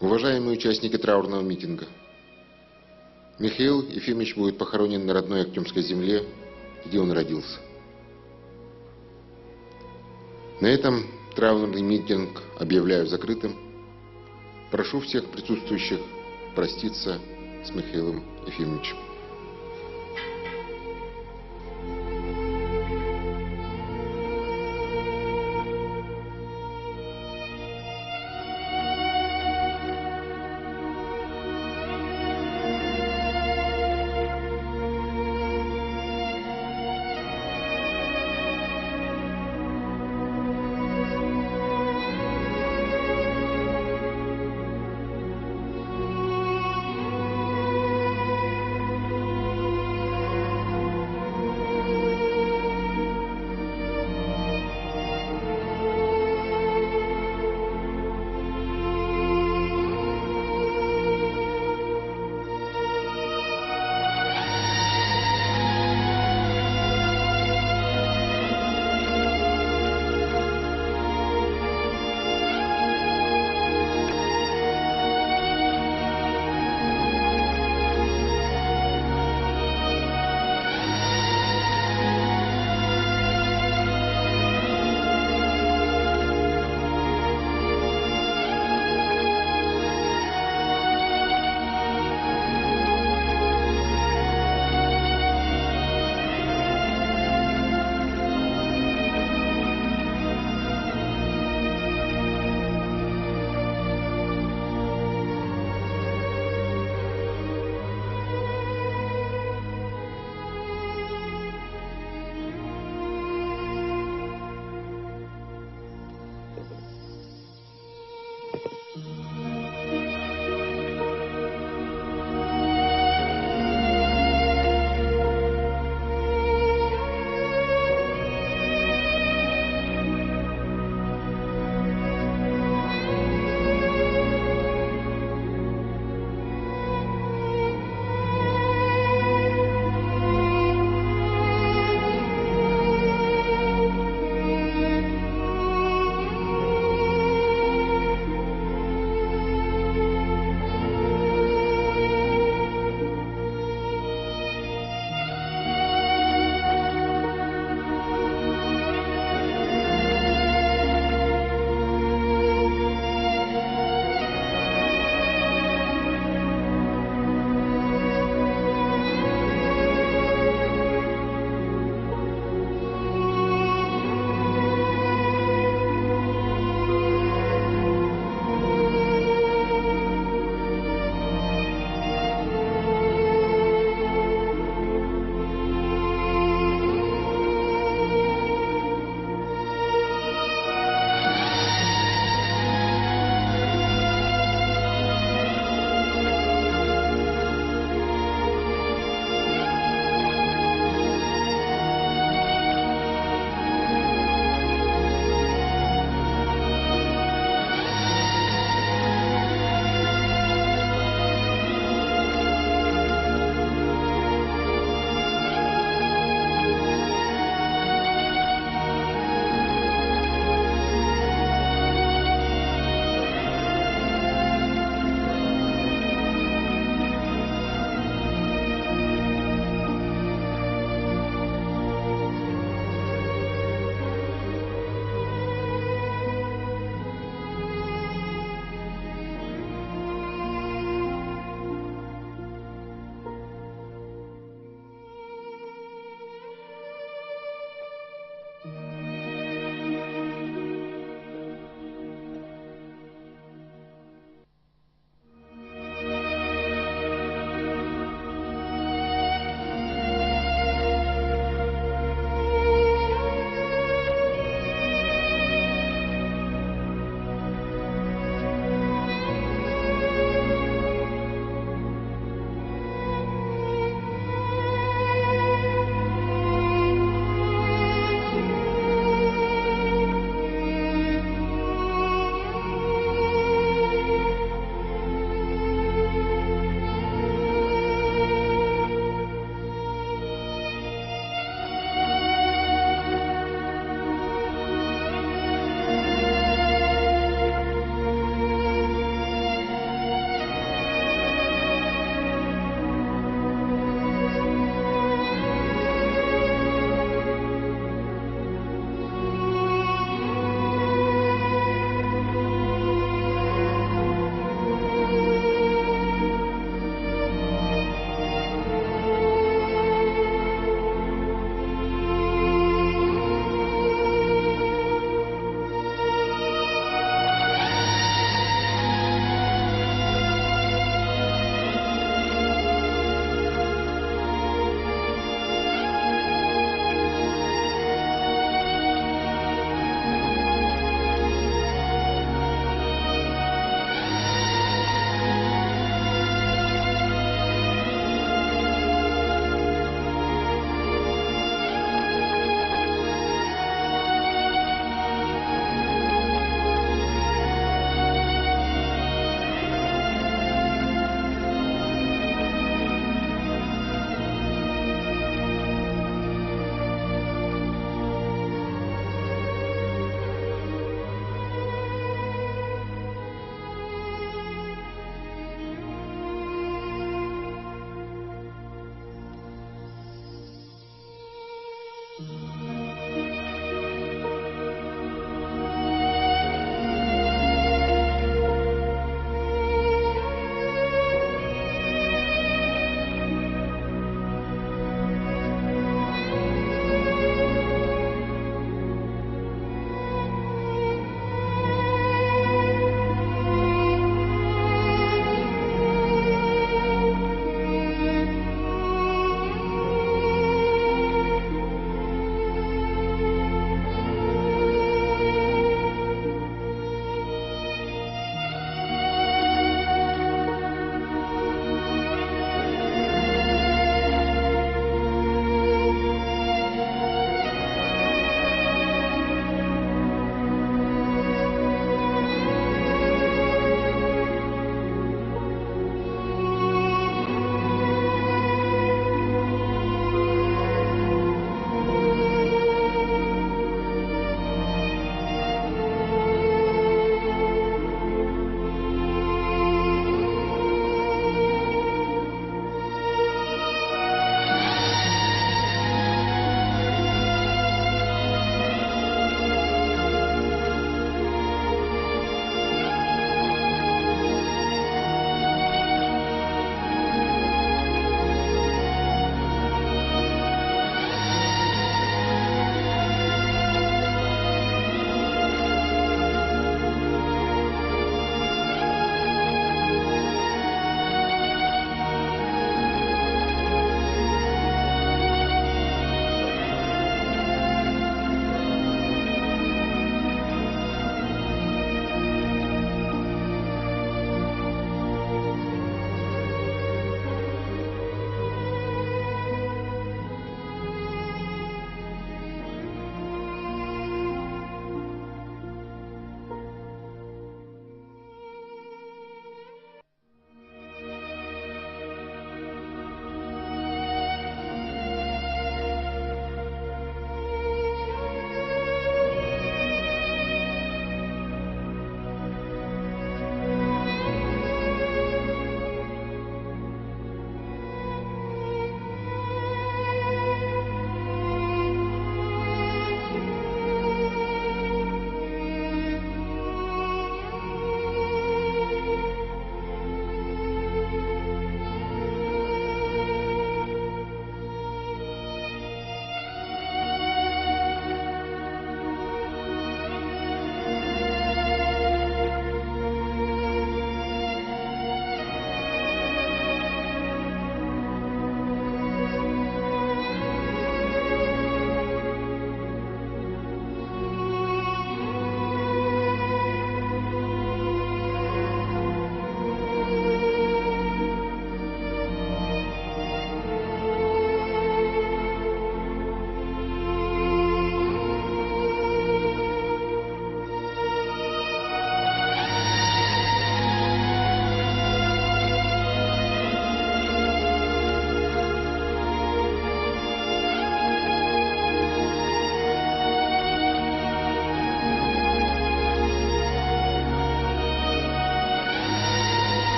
Уважаемые участники траурного митинга, Михаил Ефимович будет похоронен на родной Актюмской земле, где он родился. На этом траурный митинг объявляю закрытым. Прошу всех присутствующих проститься с Михаилом Ефимовичем.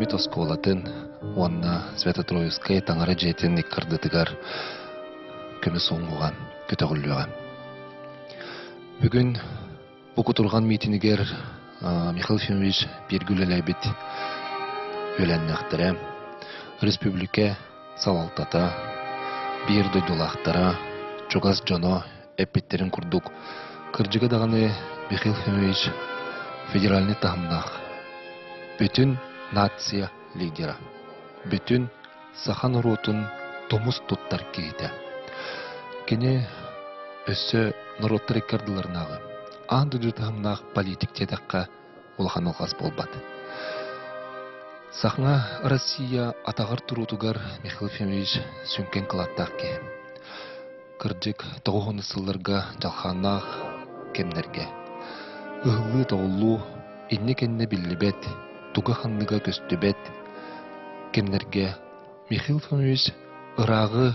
Лимит осколатын, онна Свято-Троицкай таңара жетен иккардытыгар көмі соңғыға, көтіғіліға. Бүгін бұқы тұрған митинігер Михаил Ефимович Бергүлеләбет өләннәқтірі, республика салалтата, бір дойдулақтара, чогас жоно әппеттерін күрдік. Кыржыға дағаны Михаил Ефимович федеральный тағымнақ. Бүтін нация лидера. Бүтін сахан ротын томус туттар кейді. Кене өсі народтар еккардыларнағы. Анды жүтағымнақ политик тедаққа олақан алғас болбады. Сахна Россия атағар тұрутугар Михаил Ефимович сүнкен қылаттақ ке. Кыржык тоғығыны сылларға жалханнақ кемдерге. Ұғылы тоғылу, инне кенне білібет, туға ханныға көстібет, кемдерге Михаил Ефимович ырағы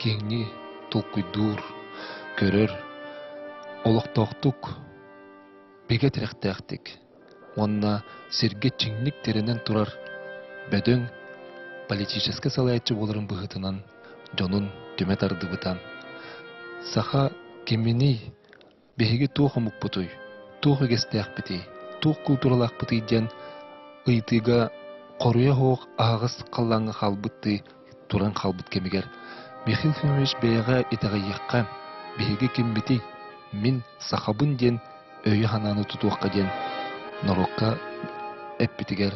кеңні толқыйдур, көрір, олықтақтық, беге тіректәқтік. Онна серге чіңнік теренен тұрар, бөдің политическі салаятчы болырын бұғытынан, жонын түмет арды бұтан. Саха кемені беге туғы мұқ бұтой, туғы кестәқ біті, туғы культуралақ бұты ден, ұйтыға қоруя хоқ ағыз қаллаңы қалбытты, туран қалбыт кемегер. Михаил Ефимович бейға етіға еққа, беге кембіті, мен сахабын ден, өйі хананы тұтуаққа ден, Норокка эппитигер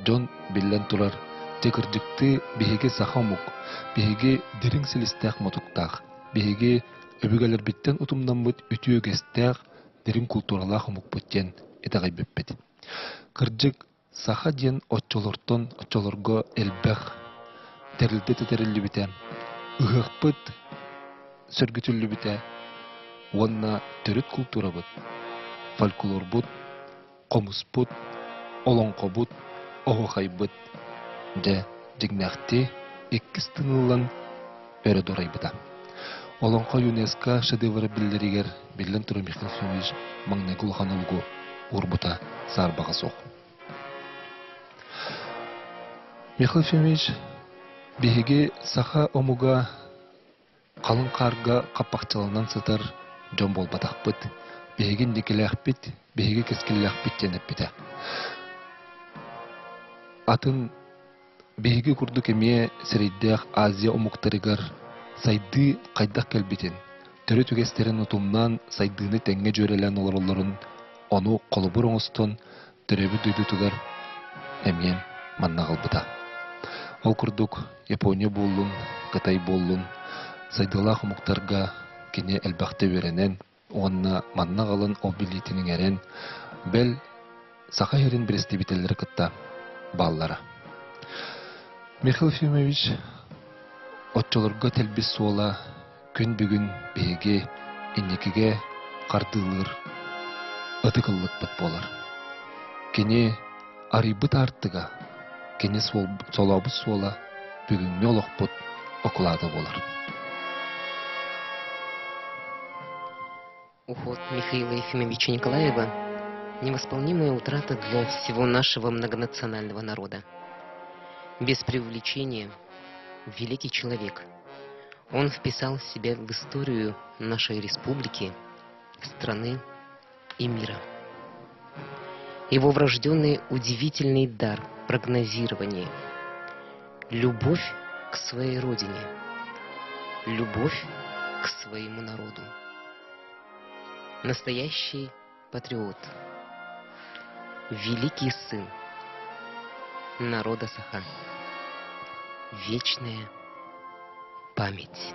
Джон Биллен турар текірдікті беге сахамук, беге дерің селістәқ мотуқтақ, беге өбігелер біттен ұтымдан бұд үтіөгестәқ дерің культуралақ мұк бұттен етағай бөппет. Кырджик саха ден отчолортон отчолорго элбәқ тәрілді тәрілі біте, ұғықпыт сөргітілі біте, онна түріт культура бұд, фольклор бұд, Комус бут, олонко бут, оғықай бут, де жигнәқті еккіз тынылан өрі дорай бұта. Олонко ЮНЕСКО шедевры білдерігер білден тұры Михаил Ефимович маңнайгул ханылғы урбута сарбаға соқ. Михаил Ефимович беге саха омуға қалың қарға қаппақчалынан сытар жон бол батақ бұт, беген декеләқ бит, беге кескелләқ биттеніп біті. Атын беге күрді кеме сірейдәқ Азия омуқтарығар сайды қайдақ кәлбетін. Түрі түгестерін ұтымнан сайдыны тәңге жөрелән оларыларын оны қолыбыр оңыстон түребі дөйді тұғар әмен маннағыл бұта. Ол күрдік Япония болын, Қытай болын, сайдылақ омуқтарға кене әлбәқті веренен, онна манна қалын обилитінің әрен, бәл сақа ерін біресті бітелері қытта баллара. Михаил Ефимович отчылырға тәлбес суала күн бүгін беге, иннекеге қардылыр, ұтықылық бұт болар. Кене арибыт артыға, кене солабыз суала бүгін мелоқ бұт оқылады болар. Уход Михаила Ефимовича Николаева – невосполнимая утрата для всего нашего многонационального народа. Без преувеличения, великий человек. Он вписал себя в историю нашей республики, страны и мира. Его врожденный удивительный дар прогнозирования, любовь к своей родине, любовь к своему народу. Настоящий патриот, великий сын народа Саха, вечная память.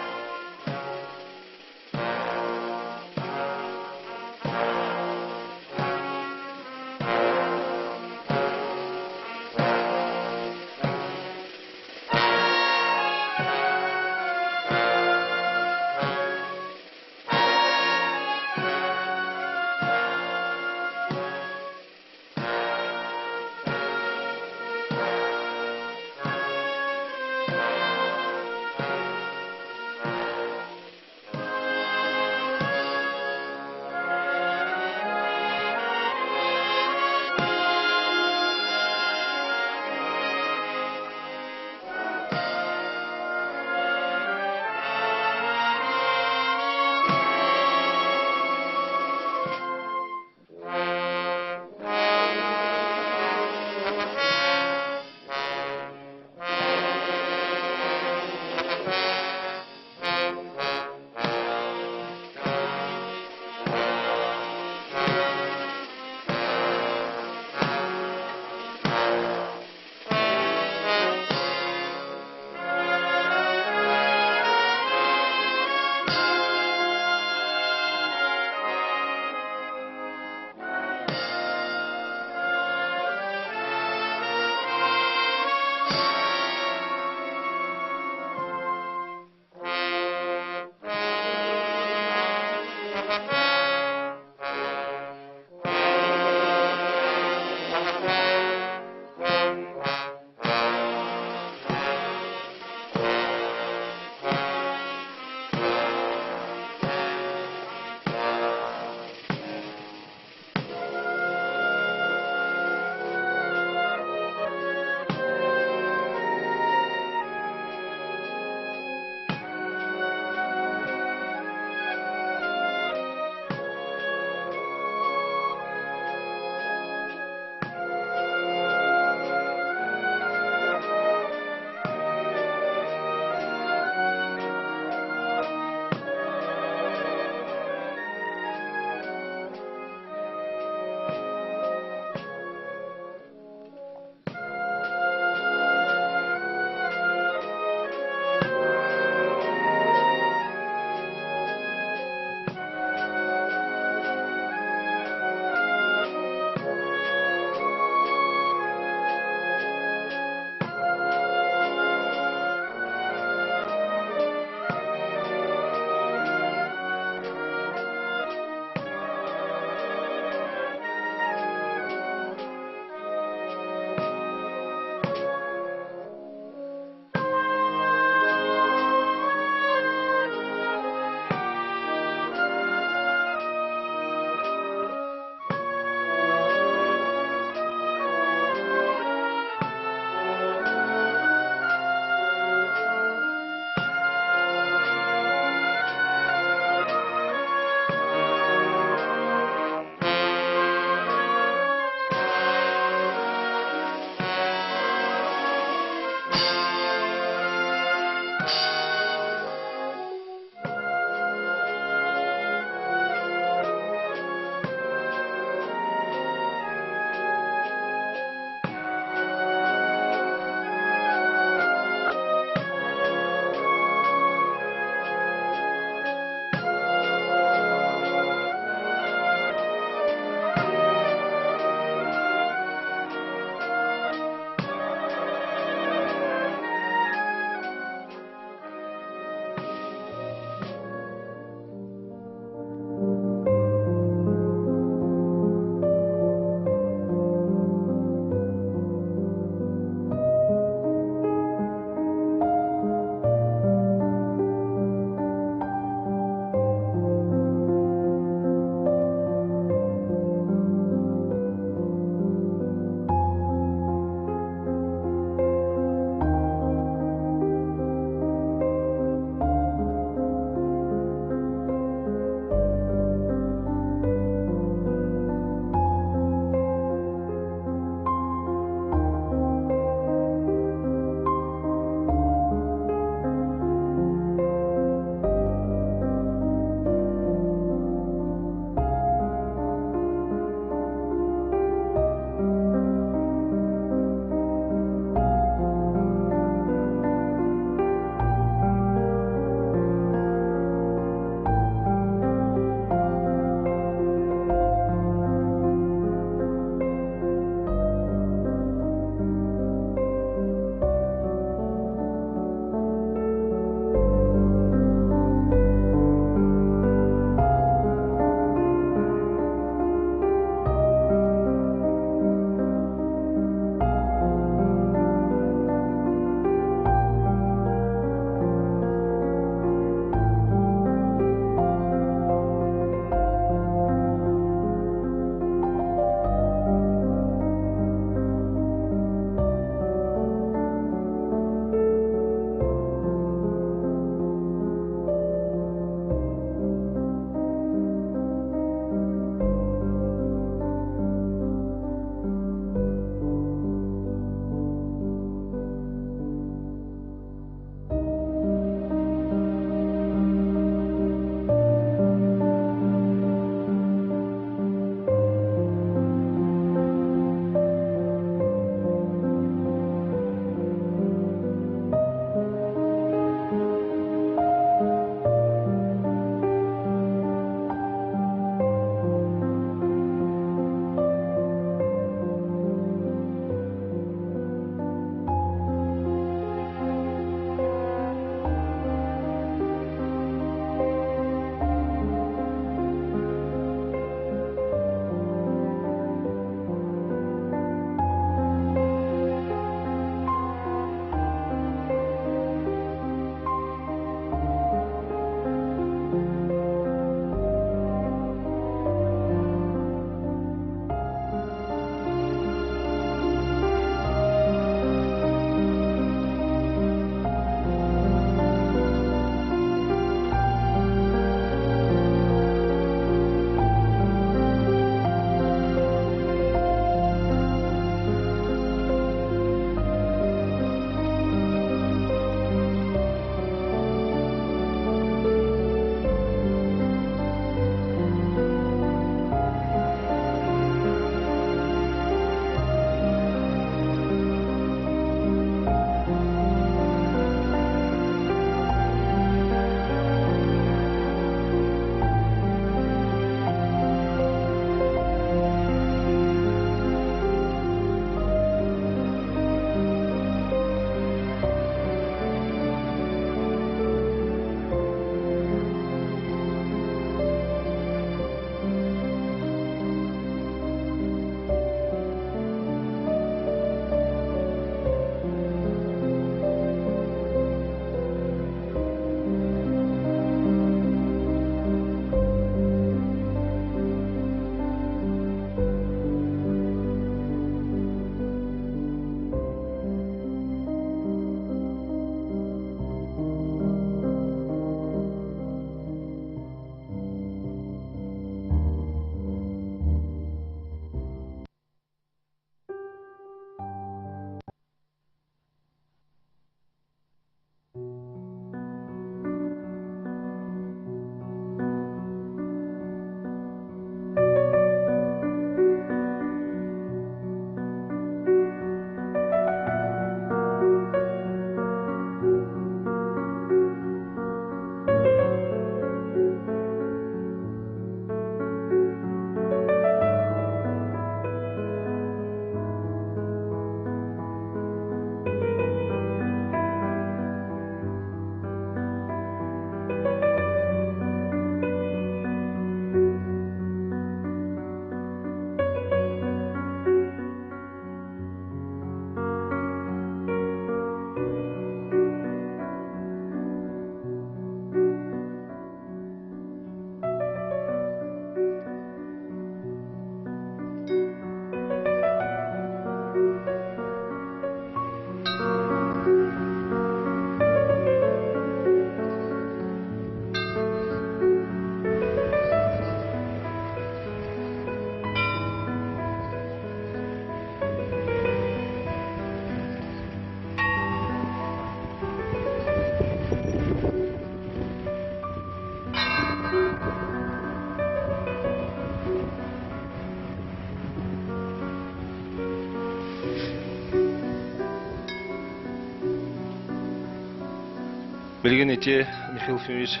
Белгенете Михаил Ефимович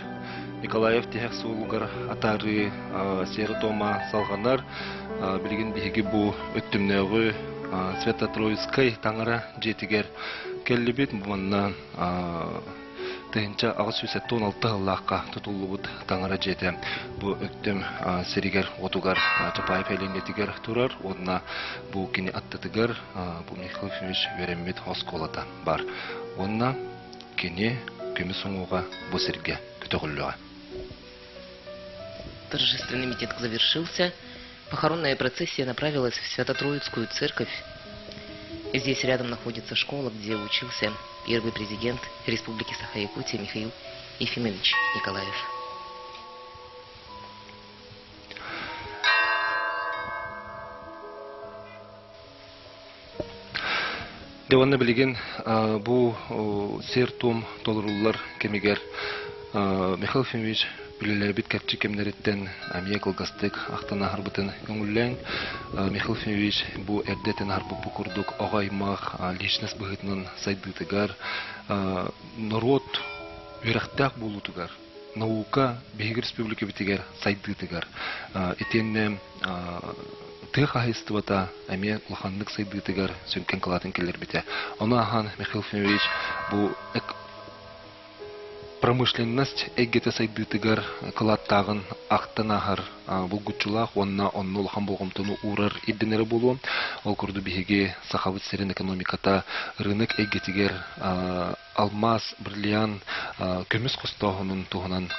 Николаев тегек суулугар атары Сера-Тома салганар билген биһиги бу өттүмнөгү Свято-Троицкай таңара жетигер келлибит муна тыынча агыс 16 ыллакка тутулубут таңара жете бу өттүм серигер отугар Чапаев эленетигер турар онна бу кини аттатыгар бу Михаил Ефимович Веремит Хосколата бар онна кини көмү соңуга бу серге күтөгүллүгө. Торжественный митинг завершился. Похоронная процессия направилась в Свято-Троицкую церковь. Здесь рядом находится школа, где учился первый президент Республики Саха-Якутия Михаил Ефимович Николаев. Деванна билген бу сертум толуруллар кемигер Михаил Ефимович Билебит кәпчі кемнереттен әмие кылгастык ақтана харбытын көңілләң. Михаил Ефимович бу әрдеттен харбы бұкырдық оғаймақ личность бұғытнын сайдытыгар. Народ верақтақ болутыгар. Наука Бейгір республика бітігер сайдытыгар. Етенне тық ағыстывата әмие ұлғандық сайдытыгар сөнкен қылатын келер біте. Оны ахан Михаил Ефимович бу промышленность эггете сайдытыгар кылаттагын актанагар булгучулак онна оннул болгомтону урар идденере болу ол курду биһиги сахабыт серин экономиката рынок эггетигер алмаз бриллиан көмүс костогунун тугунан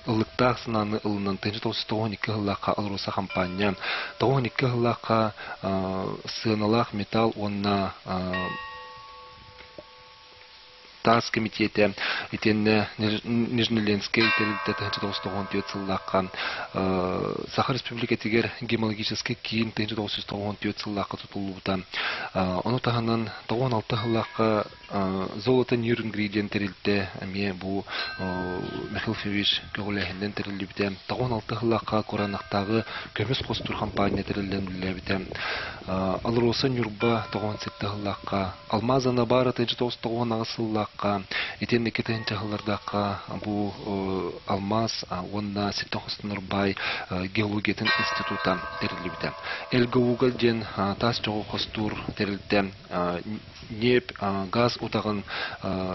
ылыктак сынаны ылынан 1992 жыллакка алруса компания 92 жыллакка сыналак металл онна ТАСС комитете, итенне Нижнеленский территория 1994 жыллакка Саха Республика тигер гемологический кийин 1994 жыллакка тутулууда. Ону тагынан 96 жыллакка золото нир ингредиент терилте эме бу Михаил Ефимович көгөлөһүндөн терилибите. 96 жыллакка Коранактагы көмүс костур компания терилденилебите. Алроса Нюрба 97 жыллакка Алмазана бары 1990 жыллакка итен никетен чахылардакка бу алмаз онна Ситохос Нурбай геологиятын института терилибите. Элгоугалден тас чогу костур терилте неп газ утагын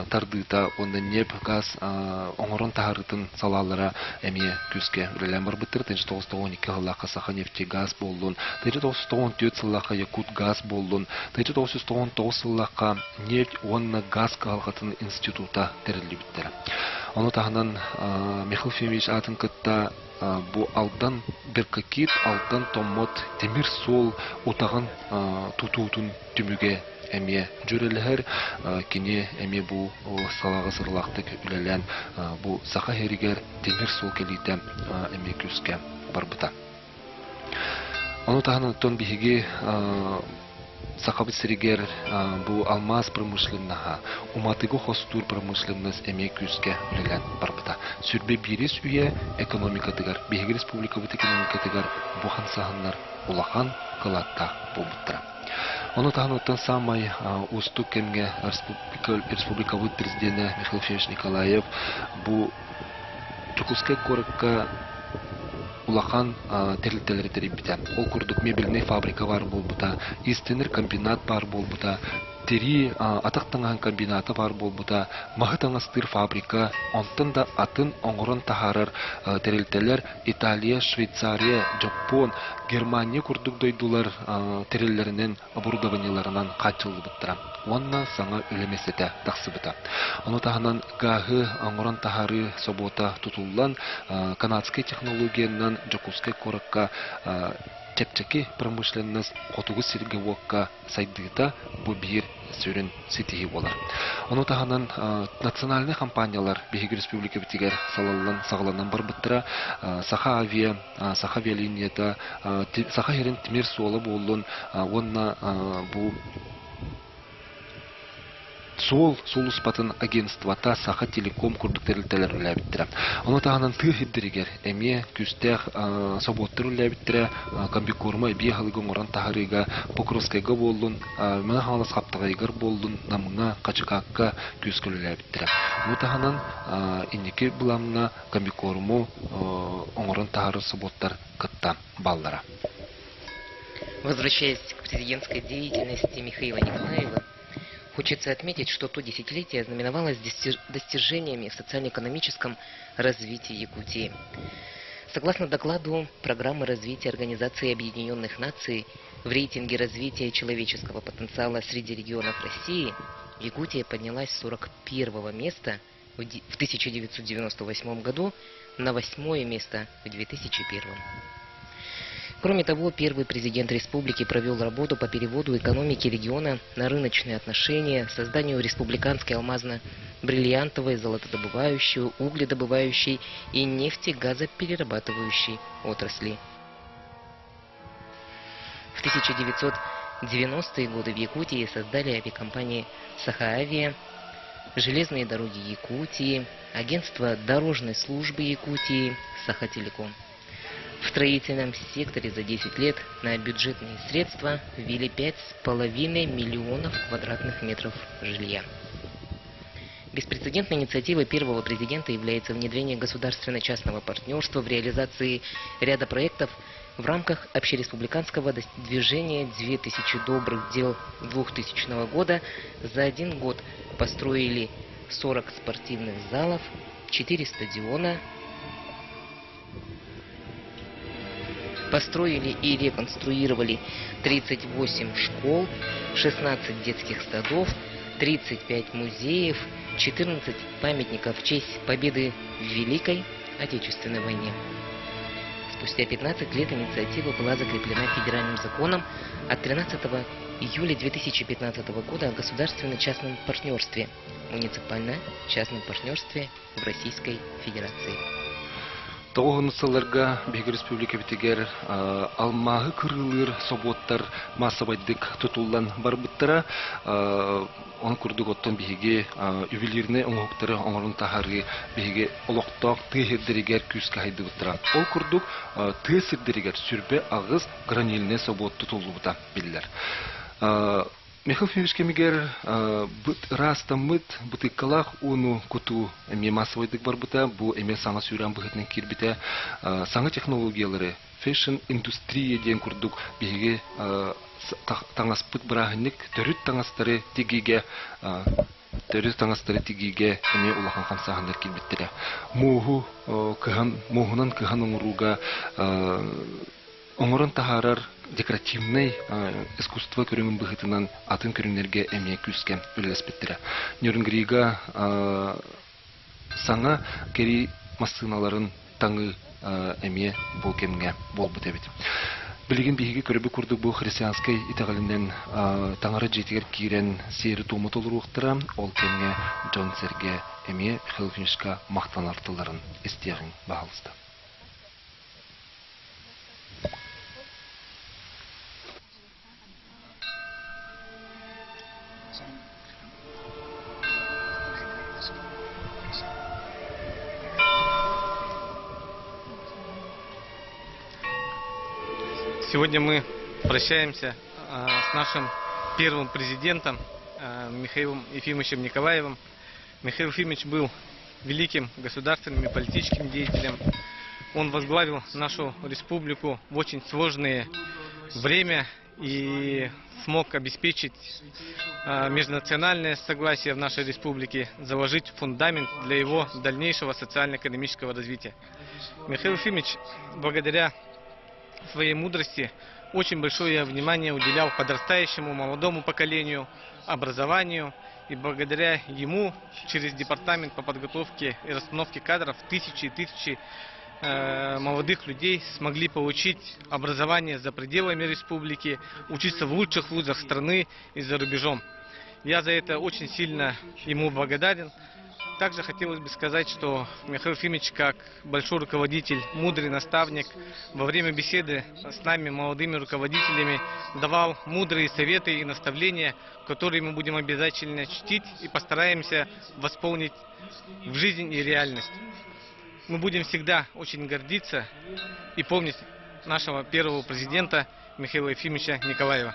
тардыта онда неп газ оңорон тахарытын салалара эме күскө үлелен бар быттыр 1992 жыллакка Саха нефти газ болдун 1994 жыллакка Якут газ болдун 1999 жыллакка нефть онна газ калгатын института терилибиттер. Ону тагынан Михаил Ефимович атын кытта бу алдан беркакит алдан томот темир сол утаган тутуутун түмүгө эме жүрөлөр кини эме бу салага сырлакты үлелен бу Саха херигер темир сол келите эме күскө барбыта. Ону тагынан тон биһиги Сахабыт серигер бу алмаз промышленнаха, уматыгы хостур промышленность эме күскө үлелен барбыта. Сүрбе бирис үйе экономика тыгар, Бейгир республика бут экономика тыгар бухан саханнар улахан кылатта болбуттыра. Ону тахануттан самай усту кемге республика бут президенти Михаил Ефимович Николаев бу Чукускай коракка улахан терилтелери терибите. Ол курдук мебельный фабрика бар болбута, истенер комбинат бар болбута, тери атактанган комбинаты бар болбута, махытаңастыр фабрика, онтын да атын оңорон тахарар терилтелер Италия, Швейцария, Жапон, Германия курдук дойдулар териллеринен оборудованияларынан качылы буттыра. Онна саңа үлемесете тақсыбыта. Ону тағынан гағы оңорон тахары собота тутуллан канадский технологиянан Жокускай коракка чепчеки промышленность котугу сиргевокка сайдыта бу бир сөрүн ситихи болар. Ону тағынан национальный компаниялар Бейгир республика битигер салаллан сагаланан бар быттыра Саха авиа, Саха авиалинията, Саха херин тимир суолы болун, онна бу сол успатын агентствата Саха Телеком курдуктерлер үләбиттер. Оны тағынан тыхиддиригер эме күстәх соботтыр үләбиттер, комбикорма бияхалыгын оран тахарыга Покровскайга болдун, мына халас каптагайгар болдун, намыңа качыкакка күскөл үләбиттер. Оны тағынан иннеки буламна комбикорму оңоран тахары соботтар кытта баллара. Возвращаясь к президентской деятельности Михаила Николаева, хочется отметить, что то десятилетие знаменовалось достижениями в социально-экономическом развитии Якутии. Согласно докладу программы развития Организации Объединенных Наций, в рейтинге развития человеческого потенциала среди регионов России Якутия поднялась с 41-го места в 1998 году на 8-е место в 2001. Кроме того, первый президент республики провел работу по переводу экономики региона на рыночные отношения, созданию республиканской алмазно-бриллиантовой, золотодобывающей, угледобывающей и нефтегазоперерабатывающей отрасли. В 1990-е годы в Якутии создали авиакомпании «Саха-Авиа», железные дороги Якутии, агентство дорожной службы Якутии «Саха-Телеком». В строительном секторе за 10 лет на бюджетные средства ввели 5,5 миллионов квадратных метров жилья. Беспрецедентной инициативой первого президента является внедрение государственно-частного партнерства в реализации ряда проектов в рамках общереспубликанского движения 2000 добрых дел 2000 года. За один год построили 40 спортивных залов, 4 стадиона, построили и реконструировали 38 школ, 16 детских садов, 35 музеев, 14 памятников в честь победы в Великой Отечественной войне. Спустя 15 лет инициатива была закреплена федеральным законом от 13 июля 2015 года о государственно-частном партнерстве, муниципально-частном партнерстве в Российской Федерации. Тоғынысыларға Беги Республика бітігер алмағы кырылыр соботтар массабайдық тұтулдан бар бұттыра. Он күрдік оттан беге ювелиріне оңықтары оңырын тахары беге олықтақ түйеддерігер күскі хайды бұттыра. Ол күрдік түйесірдерігер сүрбе ағыз граниліне собот тұтулы бұта білдер. Михаил Ефимович кемигер растамыт бутыккалах уну куту эме массовойдык бар бута, бу эме саңа сүйран быхытның кирбите саңа технологиялары, фэшн индустрия ден курдук биге таңаспыт брахынник төрүт таңастары тигиге эме улахан хамсахандар кирбиттере. Мухунан кыхан оңруга оңорон тахарар декоративный искусство көріңін бұғытынан атын көріңлерге әме күскен өлеспеттірі. Нөрінгрига саңа кері массыналарын таңы әме бол кемге бол бұт әбет. Білген бейге көрібі күрдік бұл христианскай итағалінен таңары жетігер кейрен сейрі тумыт олыр уқтыра, ол кемге Джон Серге әме Хелфиншка мақтан артыларын істеғін бағалысты. Сегодня мы прощаемся с нашим первым президентом Михаилом Ефимовичем Николаевым. Михаил Ефимович был великим государственным и политическим деятелем. Он возглавил нашу республику в очень сложное время и смог обеспечить межнациональное согласие в нашей республике, заложить фундамент для его дальнейшего социально-экономического развития. Михаил Ефимович, благодаря своей мудрости, очень большое внимание уделял подрастающему молодому поколению, образованию, и благодаря ему через департамент по подготовке и расстановке кадров тысячи и тысячи молодых людей смогли получить образование за пределами республики, учиться в лучших вузах страны и за рубежом. Я за это очень сильно ему благодарен. также хотелось бы сказать, что Михаил Ефимович, как большой руководитель, мудрый наставник, во время беседы с нами, молодыми руководителями, давал мудрые советы и наставления, которые мы будем обязательно чтить и постараемся восполнить в жизнь и реальность. Мы будем всегда очень гордиться и помнить нашего первого президента Михаила Ефимовича Николаева.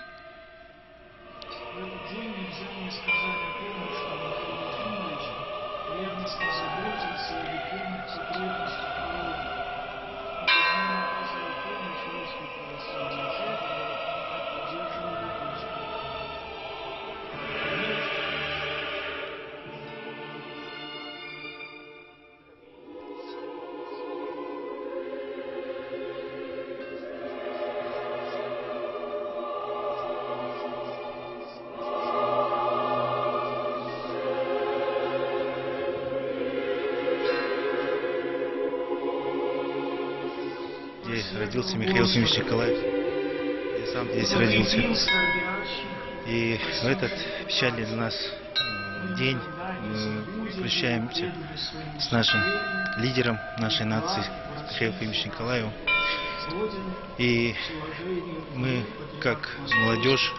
Здесь родился Михаил Ефимович Николаев. Я сам здесь родился. И в этот печальный для нас день мы прощаемся с нашим лидером нашей нации, Михаилом Ефимовичем Николаевым. И мы, как молодежь,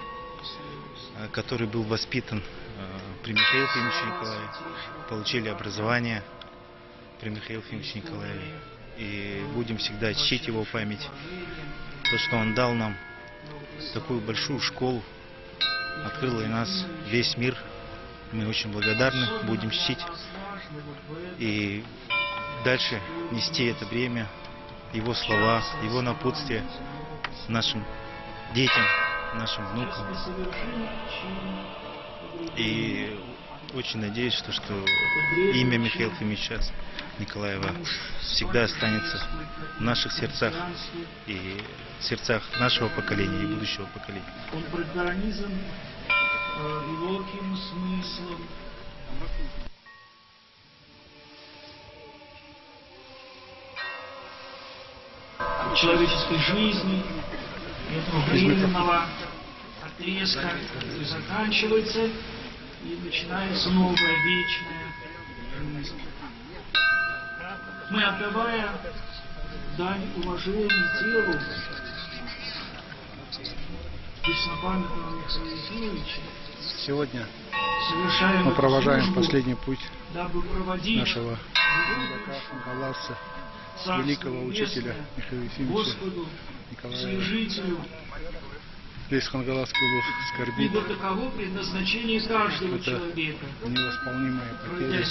который был воспитан при Михаиле Ефимовиче Николаеве, получили образование при Михаиле Ефимовиче Николаеве. И будем всегда чтить его память. То, что он дал нам такую большую школу, открыл для нас весь мир. Мы очень благодарны, будем чтить. И дальше нести это бремя, его слова, его напутствие нашим детям, нашим внукам. И очень надеюсь, что имя Михаила Ефимовича Николаева всегда останется в наших сердцах и в сердцах нашего поколения и будущего поколения. Он пронизан глубоким смыслом. Человеческой жизни, этого временного отрезка заканчивается и начинается новая вечная жизнь. Мы, отдавая дань уважения телу преснопамятного Михаила Ефимовича, сегодня мы провожаем последний путь нашего земляка, хангаласца, великого учителя Михаила Ефимовича Николаева. Весь Хангаласский улус скорбит. Ибо таково предназначение каждого человека. Невосполнимые потери.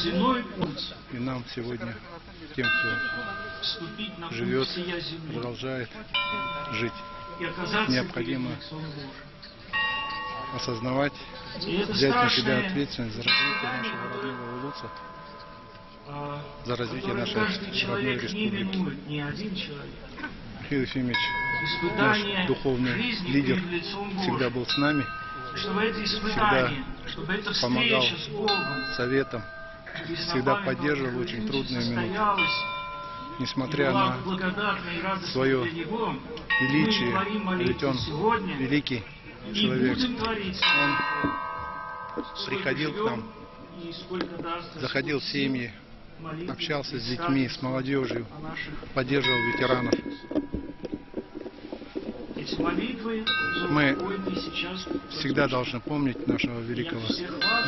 И нам сегодня, тем, кто живет, продолжает жить, необходимо осознавать, взять на себя ответственность за развитие нашего родного улуса, за развитие нашей родной республики. Михаил Ефимович, наш духовный лидер, всегда был с нами, всегда помогал советам, всегда поддерживал очень трудные минуты. Несмотря на свое величие, ведь он великий человек, он приходил к нам, заходил в семьи, общался с детьми, с молодежью, поддерживал ветеранов. Мы всегда должны помнить нашего великого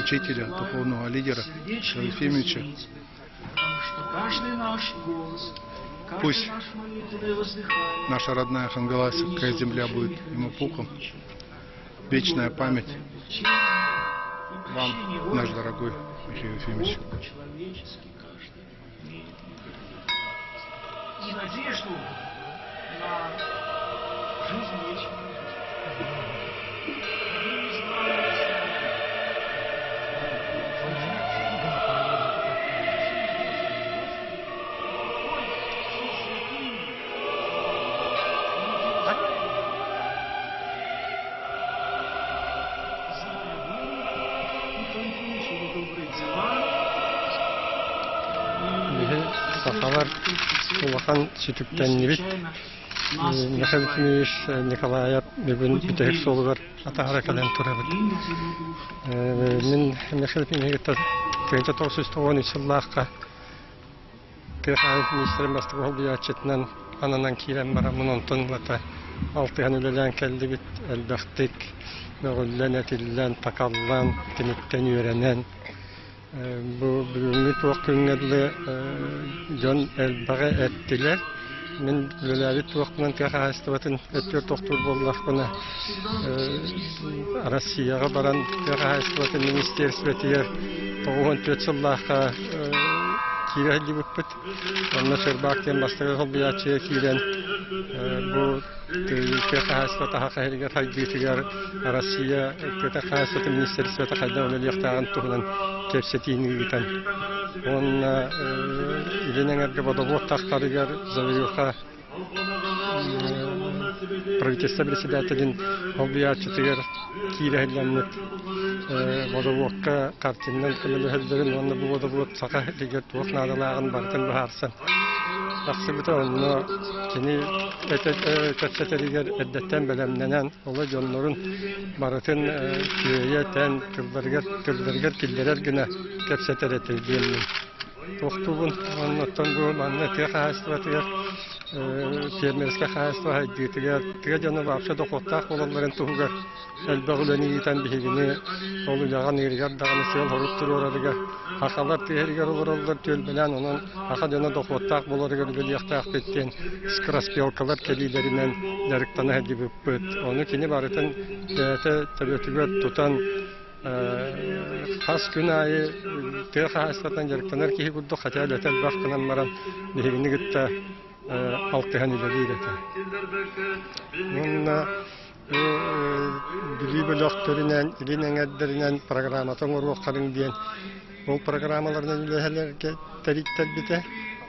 учителя, духовного лидера Михаила Ефимовича. Пусть наша родная Хангаласская земля будет ему пухом. Вечная память вам, наш дорогой Михаил Ефимович. И надежду на жизнь вечную. Сахалар улахан сүтүктәннибит Михаил Ефимович Николаев бүгүн бүтек солугар атагара кален турабыт. Мен Михаил Ефимовичке 1993 yıllarda Ministeri Mastırgol Biyaçetinden ananan kiren bara munonton vata altı hanülelen keldi bit elbaktik nögüllen etillen takallan tinitten yörenen bu bugünkü toqküngedli jon elbaga ettiler men löleli toqman tehastvatın ettir doktor bollaqına Rossiyaga baran tehastvatın ministersvetiyer 94 yıllarda kireli buput onunla Serbak'tan bastırıl biyaçıya kiren bu tehasvata haqayrigar hayditigar Rossiya tehasvata ministersveta qayda öyle yaqtağın tuğulan kepsetini gitan onunla ilenen erge bodovot taqtarigar zaviyuqa правительство председателин объявляет кирелләннек водовокка картиннан көлөлөһөлдөрүн онна бу водовод сака лигет тохнадалагын бартын баарсан аксыбыта онно кини кепсетеригер эддеттен белемненен ола жоннорун барытын күйетен кылдыргер киллерер гына кепсетеретилген тохтугун оннотон бу манна техастратыгер фермерская хозяйство хайдытыгер тиге жана вообще доходтак болорларын тугугар элбагулени итен бигини олуяган эригер даганы сел хоруп турурадыга акалар тегергер олорлор төл белен онун ака жана доходтак болорыгер билияктак беттен скороспелкалар келилеринен жарыктана хадибыппыт ону кини барытын төбөтүгөр тутан хас күн айы тех хастан жарыктанар ки гудду хаталатал бакынан маран бигини гитта алтыхан илеридете. Онна билибелөктөрүнөн, илинеңердеринен программатын уруктарын диен. Бул программалардан илелерге териктер бите.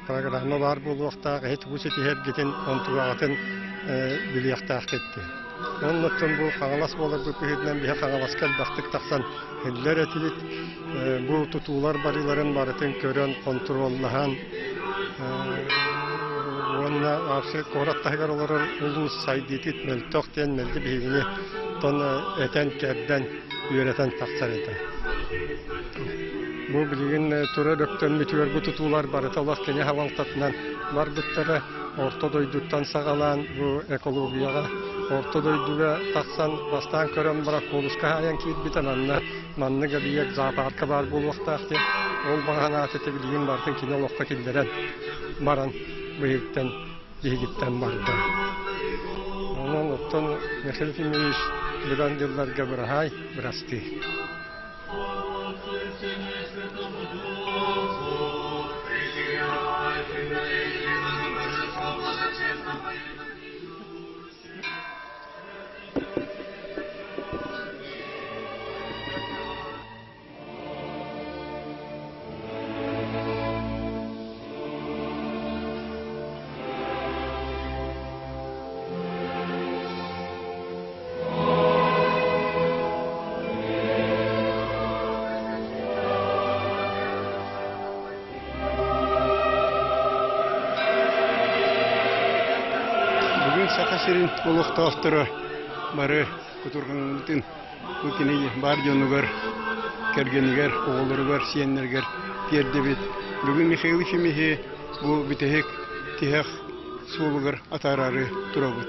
Программа бар бул вакытта хет бусети хет кетен онтугатын билияктак кетти. Оннотон бу каңалас болор бу пүһүднен бие каңаласкал бактык таксан хеллер этилит бу тутуулар барыларын барытын көрөн контроллаган онна арсы кораттагар олорун улус сайдитит мөлтөктен мелди бигини тон этен керден үйрөтен таксар эте. Бу билген тура дөктөн митүөр бу тутуулар барыта Аллах кене хавалтатынан бар буттары ортодойдуктан сагалан бу экологияга ортодойдуга таксан бастан көрөн бара колуска аян кийит битананна манныга биек зоопарка бар бул вактакты ол баганаты билген бартын кинологка килдерен баран быйыктан бигиттен барды. Онун оттон Михаил Ефимович билан жылдарга бирахай бирасты. Сакасырын улуктаактыры бары кутургандын укини бар жонугар кергенигер оголоругар сиеннергер пердебит бүгүн Михаил Ефимович бу битек тиях суулугар атарары турабыт.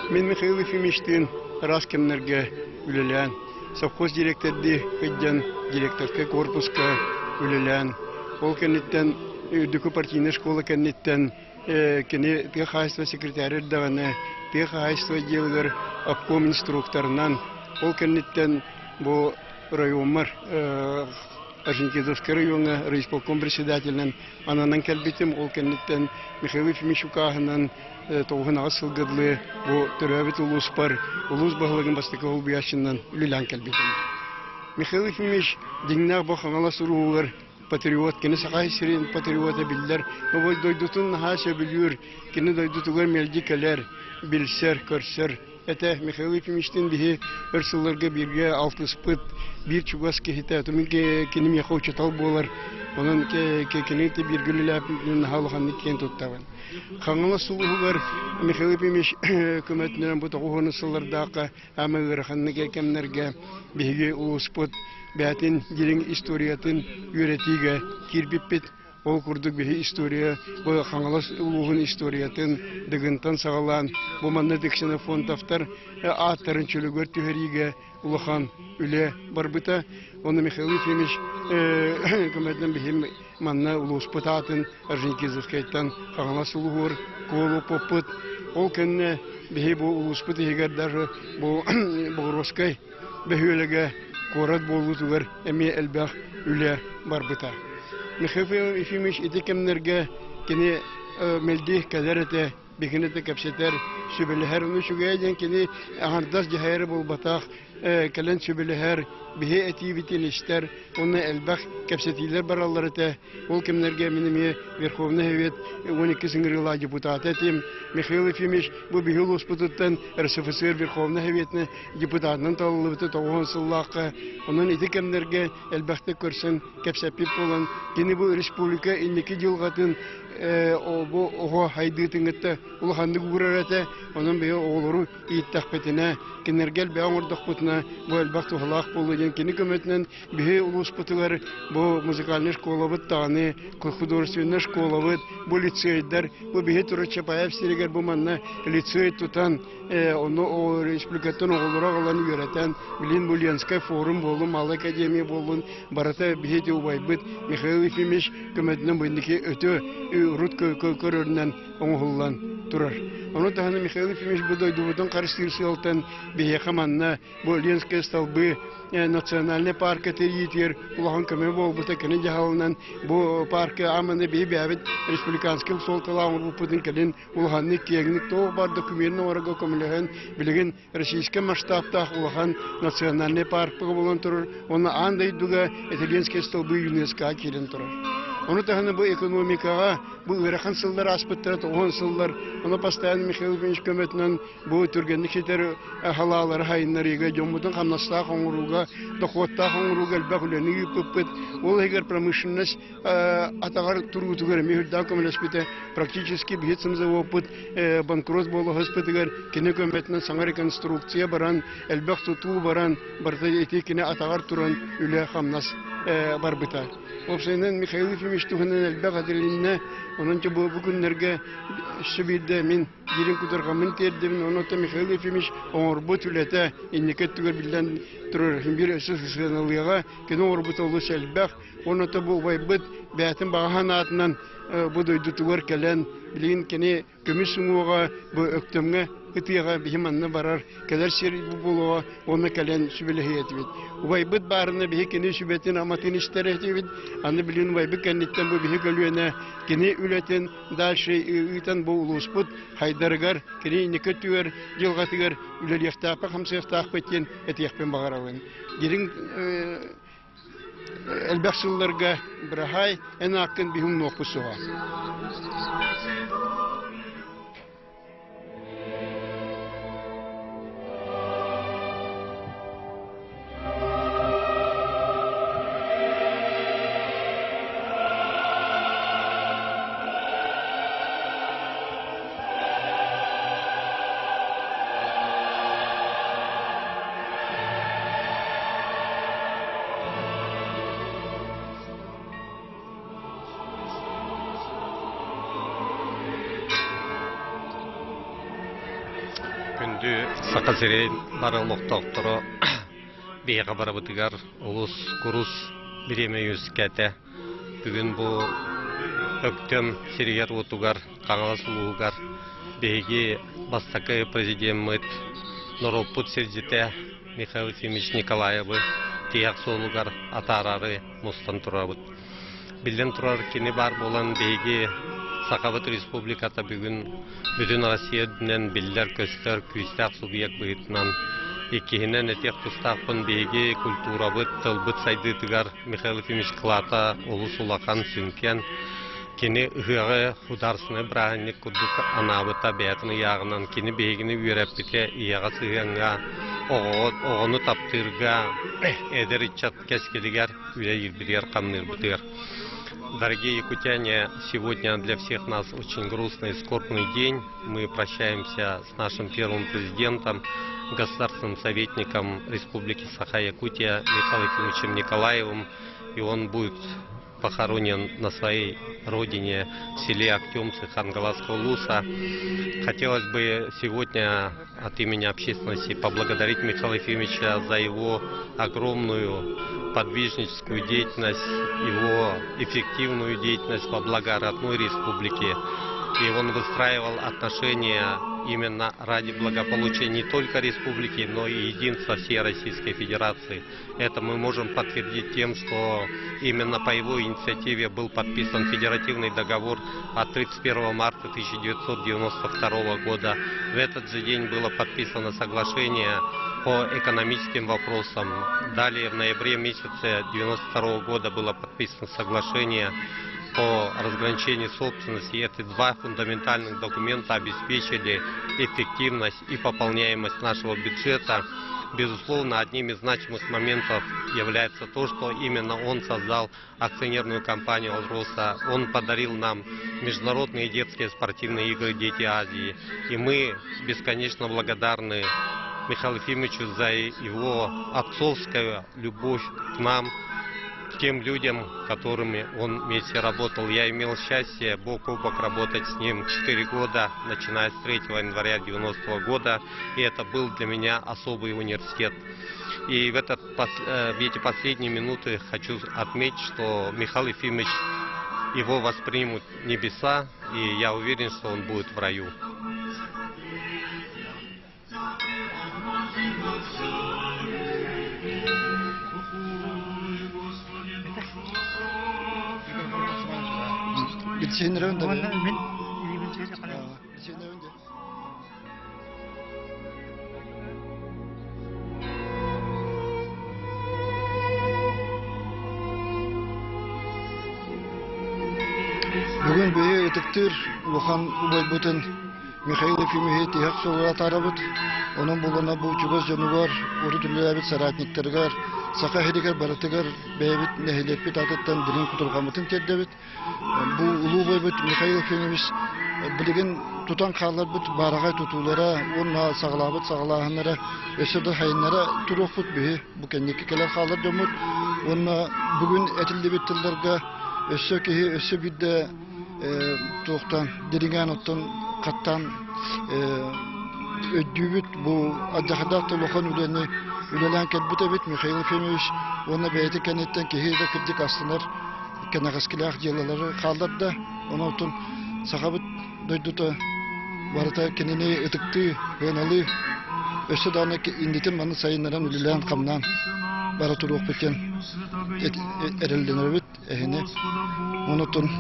Мен Михаил Ефимовичтин раскемнерге үлелен совхоз директорды кыджан директорка корпуска үлелен ол кенеттен дүкү партийный школа кенеттен кене техайство секретарь даганы техайство делгер обком инструкторынан ол кенеттен бу районмар Аржентинский района райисполком председателен ананан келбитим ол кенеттен Михаил Ефимович Укахынан тоғын асыл гыдлы бу төрөбит улус бар улус баглыгын бастыкы ул бияшыннан үлелен келбитим Михаил Ефимович диннак бахаңала сурулар патриот, кені сақай сирен патриота білдер, но дойдутун хаша білюр, кені дойдутугар мелдикалер, білсер, көрсер, это Михаил Ефимовичтин биһи өрсылларга бирге алтыспыт бир чугас кехите тумин кинем яхочу тал болар onun kekelinti bir gülülerin halkanlık kent tuttavan. Kanına suluğular Mikhail Epimiş hükümetinin bu toğunu sıllardaki ama ırkanlık ekemlerge bilgi usput betin girin istoriyatın yüretiğe kirbipit o kurduk bir istoriya bu kanına suluğun istoriyatın dıgıntan sağlanan bu mannetik fon daftar atların çölügör tüheriğe ulahan üle barbıta onu Mikhail Epimiş hükümetten bihim manna uluspıtatın Arjinkizovkaytan kanına suluğur kolu poput o kenne bihi bu uluspıtı higer даже bu roskay behülege korat bolutugar emi elbah üle barbıta Mikhail Epimiş itikemlerge kini meldih kadarete bikinete kapseter sübeleher onu şugayden kini ahardas cihayre bol bataq kalen sübeleher bihe etivitin ister onu elbaq kapsetiler baralları te ol kimlerge minimi Верховный Совет 12 сыңгырыла депутататым Михаил Ефимович bu bihul успутуттан РСФСР Верховный Советне депутатның таллыбыты 9 сыллакка onun иtikemlerge elbaqta көрсен kapsepip olan kini bu республика 12 жылгатын bu oha haydытыңытта улханды гурарата onun бе оғлору иттақпетіне кинергел бе аңырдық бұтына bu elbaqta ұлақ болуын kini көметінен бе улуспутылар bu музыкальный школа бұт тағаны художественный школа бұт bu лицейдер bu бе тұры Чапаев сирегер bu манна лицей тұтан onu o республикаттан оғлора қаланы үйретен білін Бульянскай форум болу Мал академия болуын барата бе де убайбыт Михаил Ефимович көметінен бұйындеке өті рут көрерінен оңғылан тұрар. Оны тағаны Михаил Ефимович бұдай дұвыдан қарыстырсы алтын бейе қаманна бұл Ленская столбы национальный парк етер ұлаған көме бол бұта кәне жағалынан бұл паркі аманы бей бәбіт республиканский сол талағын бұпыдың кәлін ұлғанны кегінік тоғы бар документін орага көміліген білген российский масштабтақ ұлған национальный парк болын тұрыр. Оны андай дуға Ленская столбы ЮНЕСКО келін тұрыр. Onu tağını bu ekonomikaga, bu ırakan sıllar aspıttara 10 sıllar, onu pastayan Mikhail Epimiş kömetinden bu türgenlik yeter halaları hayınlarıga, jomudun kamnasta konguruga, dokotta konguruga, elbaqüleni yüpüpüt, ol heger pромышленность атагар туругутугар мехурда коммунистпите практически бихетсымза опыт банкрот болу хоспитигар кине көмөтүнөн саңа реконструкция баран элбек тутуу баран барта этикине атагар туран үле хамнас барбыта. Опсенен Михаил Ефимович туханен элбек адилинне онунча бу күннерге шибидде мин жирин кутаргамын тердим онота Михаил Ефимович оңорбут үлете иннекет түгөр билден турар бир өсүсүнөлгө кине оңорбут олу элбек онота бу байбыт бәтин багахан атынан bu duydu tuvar kelen bilin kene kömüsünüge bu öktümge ıtıyaga bihimanna barar kadar şer bu buluğa onu kelen sübelehiyet bit ubay bit barına bihi kene sübetin amatin işterehti bit anı bilin ubay bit kenditten bu bihi gölüene kene ületin da şey üten bu ulusput haydargar kene niketüver yılgatıgar ülel yahtapa hamsa yahtaq betin etiyakpen bağaravın girin elbaqsıllarga birahay en hakkın bihum nokusuğa. Сақасырен барылық тоқтыры бейға барабытығар ұлыс күріс біреме юзкәті. Бүгін бұл өктем сиргер ұтығар, қаңылас ұлығығар бейге бастақы президент Норопут сердеті Михаил Ефимович Николаевы тияқ солығар атарары мұстан тұрабыд. Білден тұрар кені бар болан бейге Сақабыт республиката бүгін бүтін Россия дүнен білдер көстер күйістақ субъект бұйытынан еккенен әтек тұстақпын бейге культура бұт, тылбыт сайды тұғар Михаил Ефимович қылата олыс улақан сүнкен Kini hığı hudarsını bırakınlık kuduk anabıta beyatını yağınan kini beygini üyerepbite iyağa sığınga oğunu taptırga eder içat keskeliger üye yirbirer kamnır bıtır. Дорогие якутяне, сегодня для всех нас очень грустный и скорбный день. Мы прощаемся с нашим первым президентом, государственным советником Республики Саха-Якутия Михаилом Ефимовичем Николаевым. И он будет похоронен на своей родине в селе Актемцы Хангаласского Улуса. Хотелось бы сегодня от имени общественности поблагодарить Михаила Ефимовича за его огромную подвижническую деятельность, его эффективную деятельность во благо родной республики. И он выстраивал отношения именно ради благополучия не только республики, но и единства всей Российской Федерации. Это мы можем подтвердить тем, что именно по его инициативе был подписан федеративный договор от 31 марта 1992 года. В этот же день было подписано соглашение по экономическим вопросам. Далее в ноябре месяце 1992 года было подписано соглашение по разграничению собственности. Эти два фундаментальных документа обеспечили эффективность и пополняемость нашего бюджета. Безусловно, одним из значимых моментов является то, что именно он создал акционерную компанию «Алроса». Он подарил нам международные детские спортивные игры «Дети Азии». И мы бесконечно благодарны Михаилу Ефимовичу за его отцовскую любовь к нам, к тем людям, с которыми он вместе работал. Я имел счастье бок о бок работать с ним 4 года, начиная с 3 января 90-го года, и это был для меня особый университет. И в эти последние минуты хочу отметить, что Михаил Ефимович, его воспримут небеса, и я уверен, что он будет в раю. Бүгін бейе етіктір ұлыған ұбайбытын Михаил Ефимович тияқ соғыға тарабыт. Оның болына бұл жүгіз жөнігер, ұры түрлі әбіт саратниктергер, сақа хедегер барытыгер бәйбіт нәхилеппет атыттан бірін құтылғамытын тердебіт. Бұл ұлы ұбайбыт Михаил Ефимович білеген тұтан қалар бұт барағай тұтулара, онна сағылабыт сағылағынара, өсірді хайынлара тұруқ бұт бейі. Бұл кәннекі келер қалар жомыт. Онна бүгін әтілді біттілдерге өсі кейі өсі бидді туқтан, дереген оттан қаттан өддүйбіт. Бұл аджақадақ тұлықын үлелен кәдбіт әбіт Михаил Ефимович. Оны бәйті кәнеттен кейі де кірдік астынар кәнәғаскіләқ желалары қалдырды. Оны оттан сақабыт дойдыты барыта кенене ытықты, ғыналы өсі даны индетін маны сайынларан үлелен қамнан бары тұруқ біткен әрелден өбіт әйіне. Оны оттан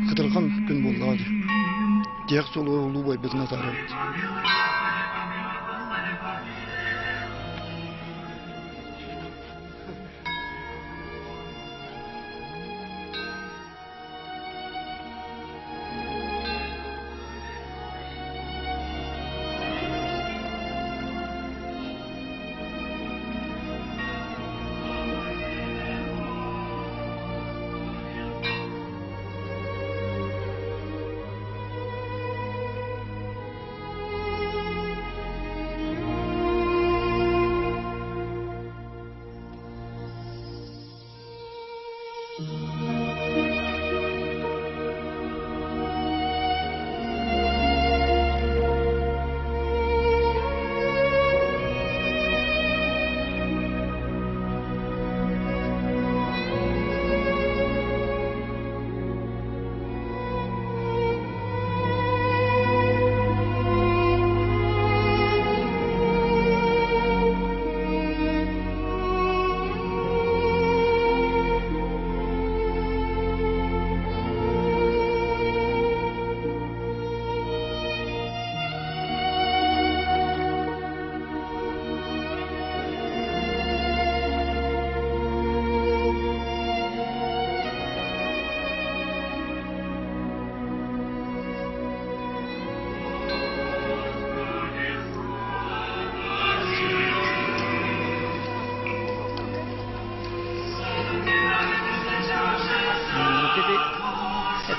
қытырған күн болады. Тек сол ұлы бай бізін атары.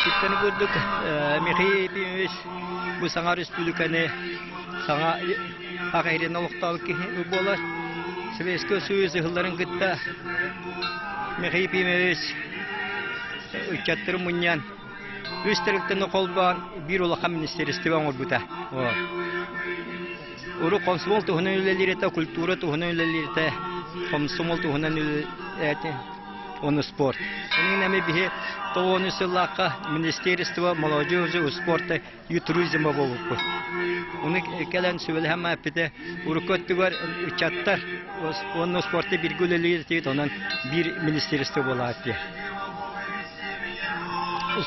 Читтен көрдік Михаил Ефимович бұл саңа республиканы саңа ағайрен олықталы кехі болар. Советский Союз ғылларын күтті Михаил Ефимович үкеттірі мұниян өстіріктіні қолбаған бір олақа министерістігі оңыр бұта. Уру комсомол тухунан үлелерете, культура тухунан үлелерете, комсомол тухунан үлелерете, оны спорт. Оның нәме бігі тоғыны сыллаққа министерство молодежи, спорта и туризма болып бұд. Оны кәлән сөйлі әмі әпіде уру көттігер үчаттар, оны спорта бір үлелерете, онан бір министерство бола әпе.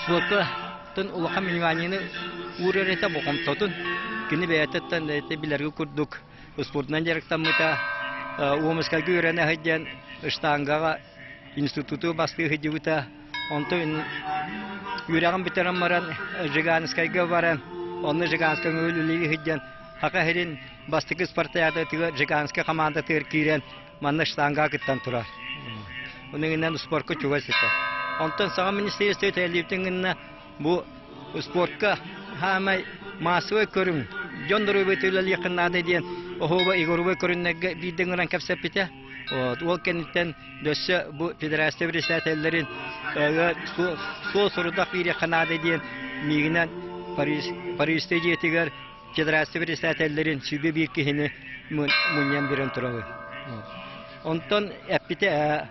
Спортта улақа минванины уререте боқым тұтын. Кini beyattan da bilerge kurduk. Sportdan jarıktan mıta Omskal görene hadiyan İstangaga institutu bastı hadibuta. Onto yüreğim biterim maran Jiganskayga varan. Onu Jiganskayga ölüliği hadiyan. Haka herin bastık Sparta'da tıga Jiganskay komanda Türkiye'den manna İstangaga gittan turar. Onun inan sportku çok asita. Ondan sağa ministeriyete teliften bu sportka hamay Masıva körüm, Jonduru betüleli yakınlarda diyen, ohoba Igorova körünne bir dengeren kapsapite. O kentten döşe bu federasyon resetlerin sol soruda bir yakınlarda diyen, miginen Paris'te jetiger federasyon resetlerin sübü bir kihini munyan biren turalı. Ondan epite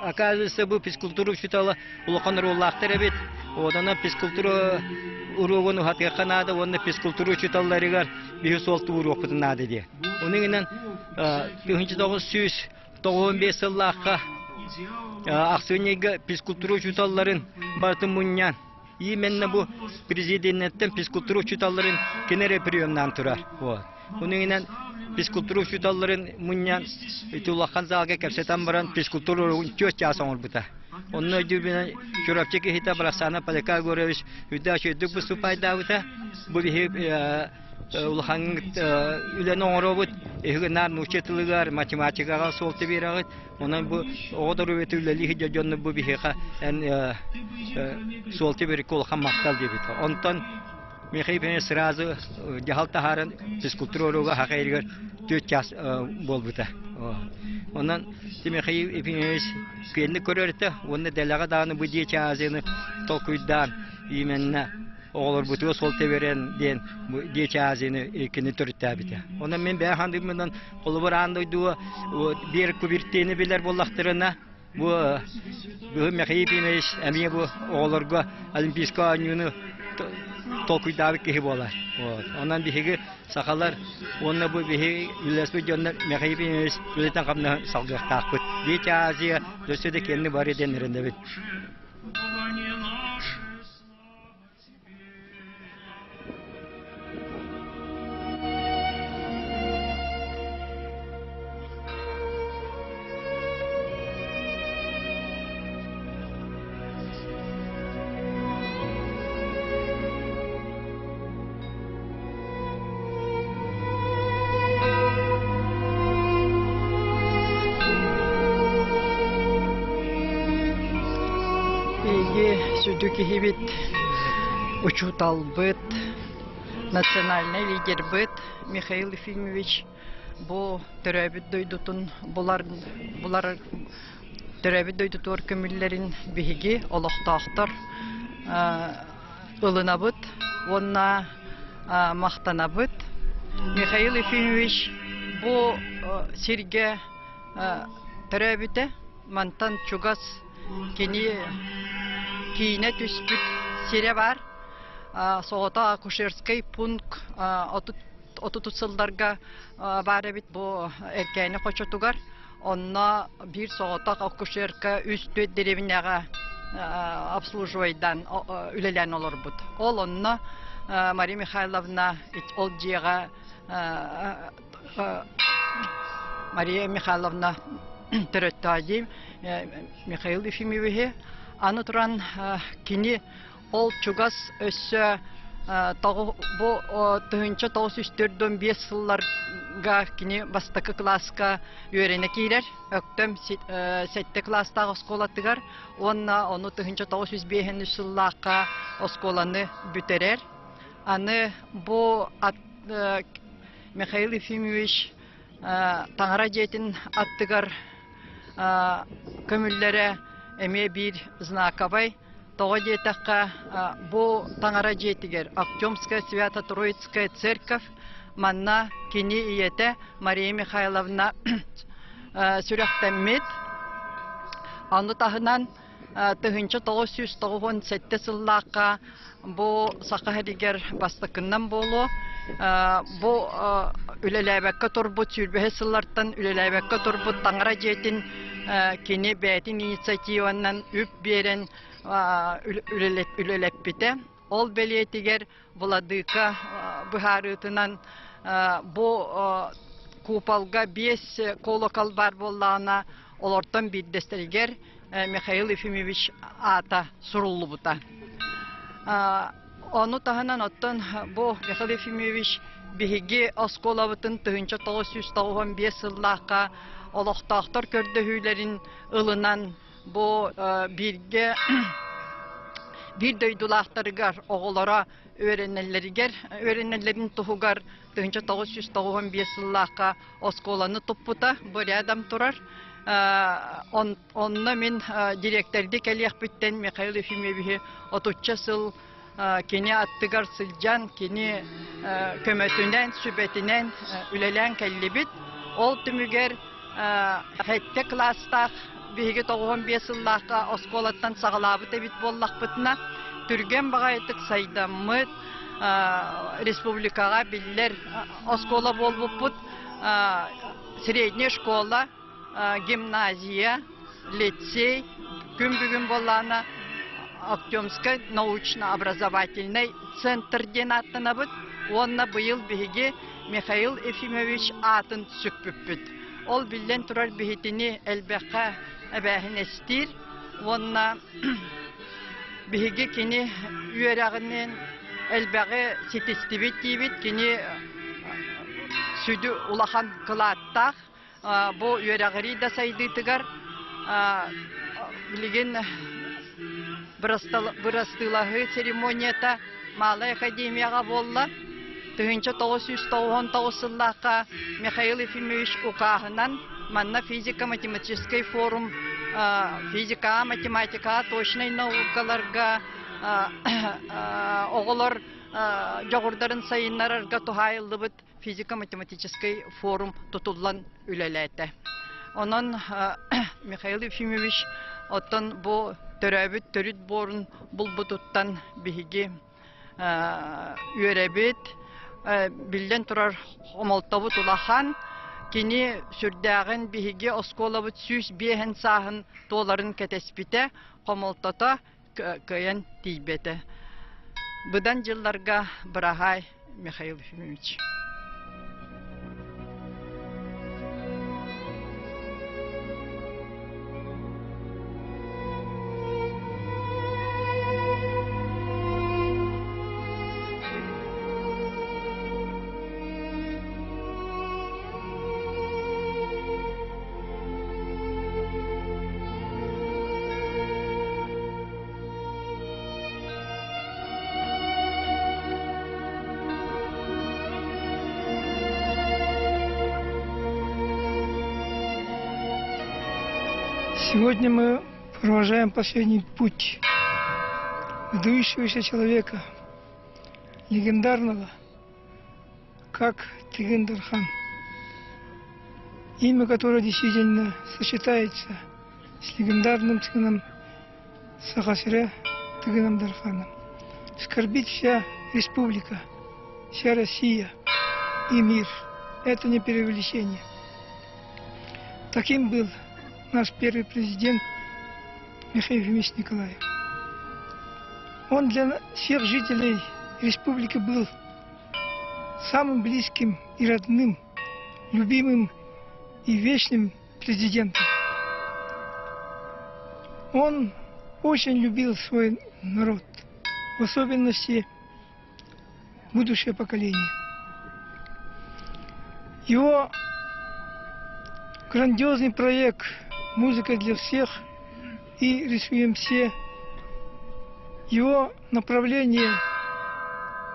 akazısı bu psikolojik şutala ulakan rollaklar evet. Odanın psikolojik Uruğunu hatıya kanada, onun psikolojik çutallarıgar bir soltu uruğu pıtınladı diye. Onun için 1995 yıllığa aksiyonega psikolojik çutalların bartın munyan. İyi menne bu prezidentten psikolojik çutalların kenara priyondan turar. Onun için psikolojik çutalların munyan itullahan zalga kapsetan baran psikolojik çuçası olur buta. Onun ödülüne çorapçıki hitap bıraksana palika görevmiş hüdda şöydük bu supayda buta. Bu bir ulahan ülen oğrabut ehgınar nuşetiligar matematika soltu bir ağıt. Onun bu oğda rüveti üleli hicaconu bu bir heka soltu bir kolahan maktal diye bita. Ondan Mihayip'in sırası cahal taharan psikolojik hakayırgar tüças bol buta. Ondan Mihayip'in kendi körörte, onu delaga dağını bu diye çağızını tokuydan imenine olur butuğu soltu veren diyen bu diye çağızını kendi törütte bita. Ondan ben beğendimden koluburan duyduğu bir kubirtini bilir bollaktırına bu Mihayip'in emiye bu oğulurga olimpiska anyunu tokuydağı ki bolar. Ondan bir sakalar onu bu bir ülesme canlar Mihayip'in ületen kapına salgı takut. Diye çağızıya döşede kendi bari denirinde bit. Südüki hibit uçutal bit, nasyonalny lider bit Mikhail Efimович bu terabit doydutun bular terabit doydutor kömüllerin bihigi oloqtaqtar ılınabıt, onna maqtanabıt. Mikhail Efimович bu sirge terabite mantan çugas kini Kine tüspük sire var. Soğuta akuşerskay punk otututsallarga var bit bu erkeğine koçotugar. Onna bir soğuta akuşerka üstü derevinaga обслуживайдан ülelen olur bud. Ol onna Maria Mikhailovna ol diye Maria Mikhailovna töröttayım. Mikhail Efimович'e anıtıran kini ol çugas össe бу тыгынча 904-5 сылларга кини бастакы класска үйрене кирер, өктөм 7 класстагы осколатыгар, оны тыгынча 905 сыллакка осколаны бүтерер. Аны бу Михаил Ефимович таңара жетин аттыгар көмүллере эме бир знаковай того детакка бу таңара жетигер Актёмская Свято-Троицкая церковь манна кини иете Мария Михайловна сүрәхтәммит. Аны тахынан тыгынча 997 сыллакка бу сакаһидигер бастыкыннан болу. Бу үлеләбәккә турбут сүрбәһе сыллардан үлеләбәккә турбут таңара жетин кини бәтин инициативаннан үп берен үлеләппите. Ол белетигер Владыка Бухарытынан бу купалга 5 колокол бар боллана олортан биддестергер Михаил Ефимович ата суруллу бута. Onu tahanan ottun bu Mихаил Ефимович biһиги осколабытын тыгынча 995 сыллакка олохтактар көрдөһүләрин ылынан бу бирге бир дөйдулактарыгар оголора öğrenenlerin tuhugar tыгынча 995 сыллакка осколаны туппута бу рядом турар. Онна мен директорды келек биттен Михаил Ефимович отучча сыл kini attıgar sılcan, kini kömötünden, sübetinden ülelen kellibit. Ol tümüger hette klasta bihigi 95 yıllaka oskolattan sağlabıt ebit bollak bitna. Türgen bağaytık saydamıt Respublikaga biller oskola bol buput, srednya şkola, gimnaziya, лицей, gün bollana Актёмская научно-образовательный центр денаттына бит. Онна быйыл биһиги Михаил Ефимович атын сүкпүппүт. Ол билен турар бихитини элбекка эбәһин эстир. Онна биһиги кини үйрәгенен элбеге ситистибит тибит кини сүдү улахан кылаттак. Бу үйрәгери да сайдытыгар билген Бырастылағы церемонията Малая академияға болла. Тыгынча 999 сыллаққа Михаил Ефимович укағынан манна физика-математический форум, физика, математика, точный наукаларға оғылар жоғырдарын сайынларарға тухайылды бұд физика-математический форум тұтылан үлеләті. Онын Михаил Ефимович оттан бұл törəbit törüt borun bulbututtan bihigi ürebit bilden turar homoltabut ulahan kini sürdägin bihigi oskolabut süs behen sahın doların ketespite homoltata köyen tibete. Budan yıllarga bırahay Mихаил Ефимович. Сегодня мы провожаем последний путь выдающегося человека, легендарного, как Тыгын-Дархан, имя которое действительно сочетается с легендарным сыном Сахасире Тыгыном Дарханом. Скорбит вся республика, вся Россия и мир. Это не преувеличение. Таким был наш первый президент Михаил Ефимович Николаев. Он для всех жителей республики был самым близким и родным, любимым и вечным президентом. Он очень любил свой народ, в особенности будущее поколение. Его грандиозный проект «Музыка для всех» и «Рисуем все», его направление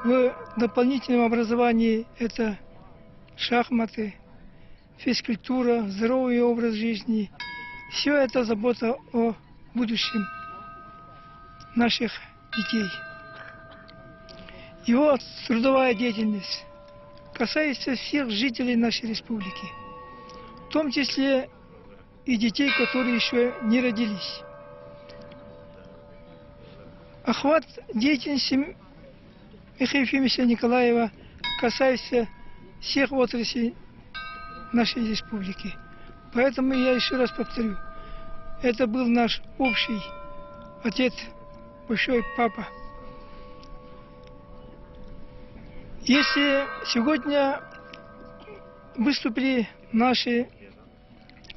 в дополнительном образовании – это шахматы, физкультура, здоровый образ жизни. Все это забота о будущем наших детей. Его трудовая деятельность касается всех жителей нашей республики, в том числе и детей, которые еще не родились. Охват деятельности Михаила Ефимовича Николаева касается всех отраслей нашей республики. Поэтому я еще раз повторю, это был наш общий отец, большой папа. Если сегодня выступили наши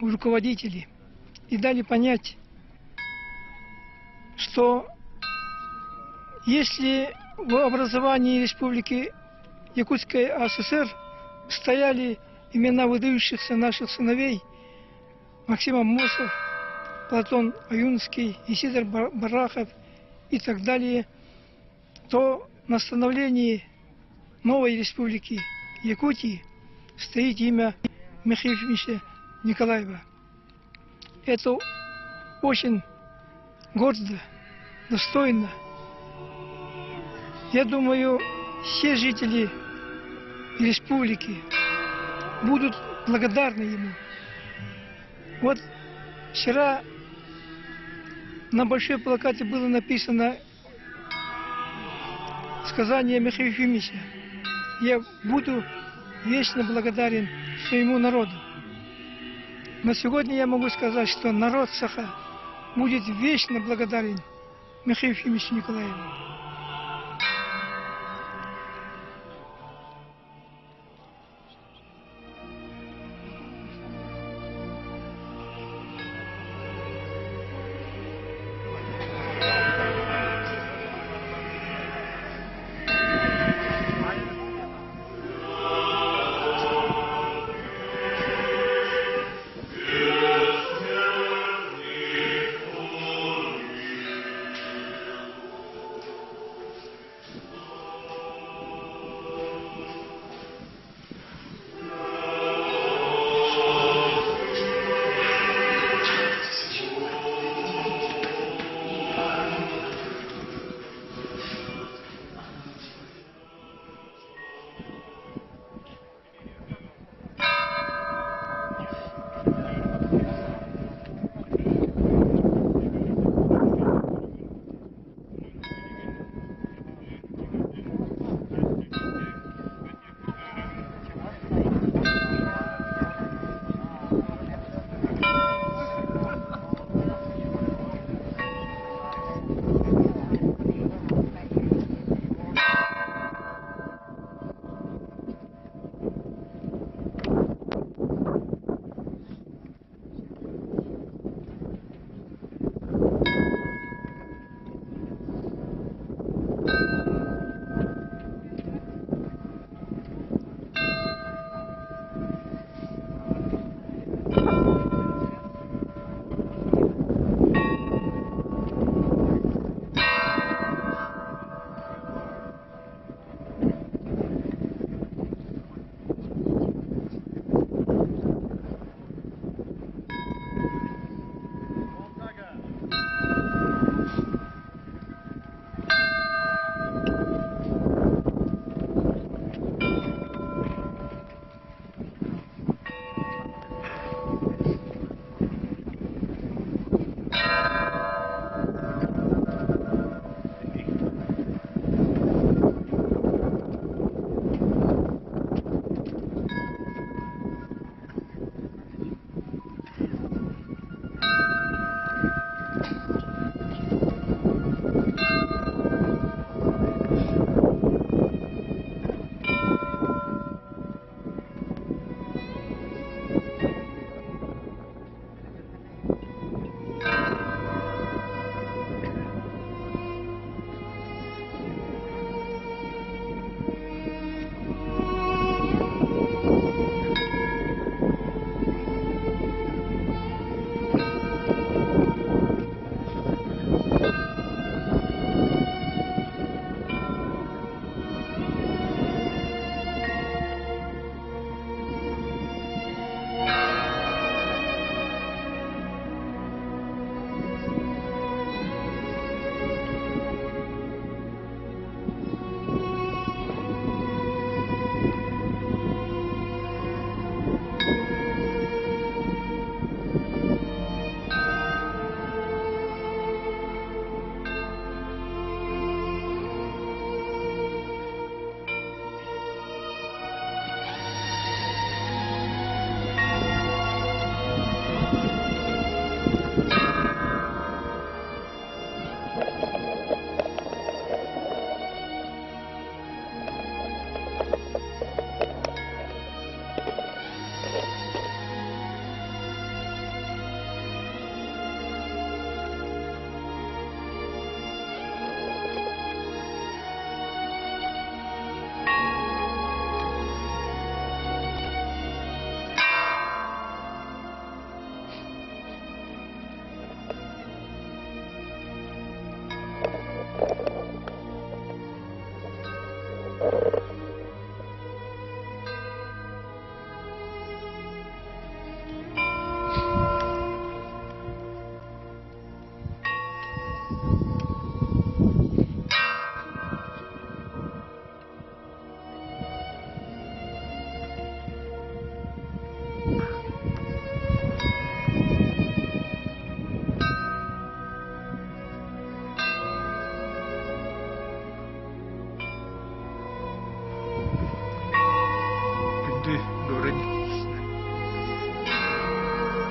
руководители и дали понять, что если в образовании Республики Якутская АССР стояли имена выдающихся наших сыновей Максим Амосов, Платон Аюнский, Исидор Барахов и так далее, то на становлении новой Республики Якутии стоит имя Михаила Ефимовича Николаева. Это очень гордо, достойно. Я думаю, все жители республики будут благодарны ему. Вот вчера на большой плакате было написано сказание Михаила Ефимовича: «Я буду вечно благодарен своему народу». Но сегодня я могу сказать, что народ Саха будет вечно благодарен Михаилу Ефимовичу Николаеву.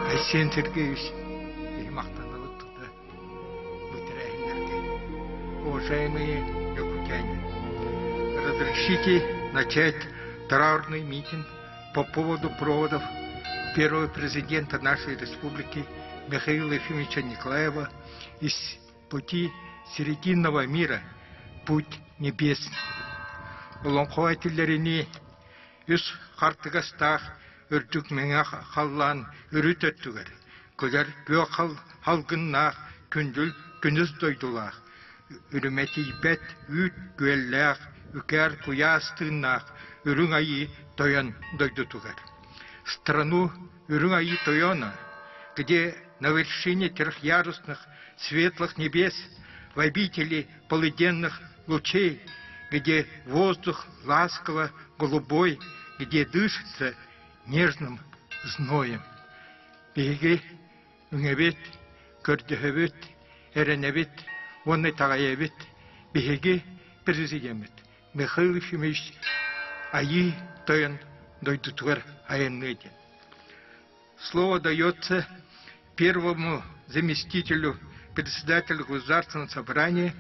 Арсений Сергеевич, уважаемые якутяне, разрешите начать траурный митинг по поводу проводов первого президента нашей республики Михаила Ефимовича Николаева из пути Серединного мира, путь небесный. Уланхуателлерини үс хартыгастах үрдүк меңа халлан үрүтөттүгер. Көлер бө халгыннах күндүл күнүз дойдулах. Үрүмети бет үт гүеллах үкер куястыннах үрүң айы тоян дойдутугер. Страну үрүң айы тояна, где на вершине трехъярусных светлых небес в обители полуденных лучей, где воздух ласково голубой, где дышится нежным зноем. Беги, унгебет, көрдөхөбет, эренебет, онны тағайебет, беги президент Михаил Ефимович айы тоян дойдутугар аянныден. Слово дается первому заместителю председателя Государственного собрания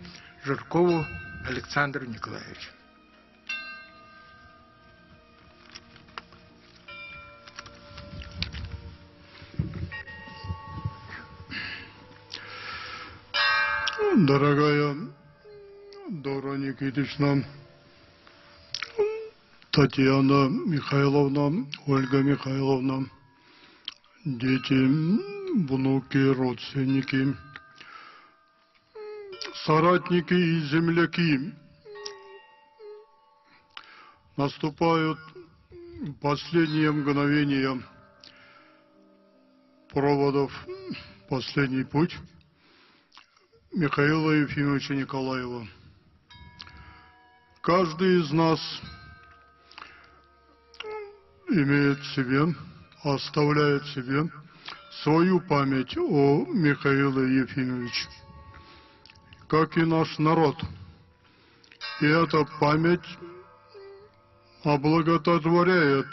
Жиркову Александру Николаевичу. Дорогая Дора Никитична, Татьяна Михайловна, Ольга Михайловна, дети, внуки, родственники, соратники и земляки, наступают последние мгновения проводов «Последний путь» Михаила Ефимовича Николаева. Каждый из нас имеет в себе, оставляет в себе свою память о Михаиле Ефимовиче, как и наш народ. И эта память облаготворяет,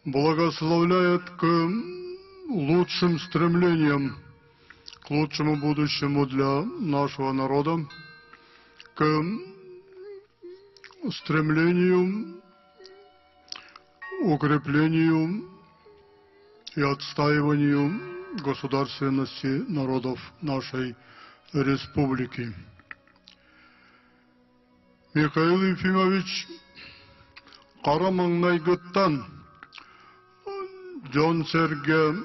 благословляет к лучшим стремлениям, к лучшему будущему для нашего народа, к стремлению, укреплению и отстаиванию государственности народов нашей республики. Михаил Ефимович Карамаңнайгыттан Джон Серге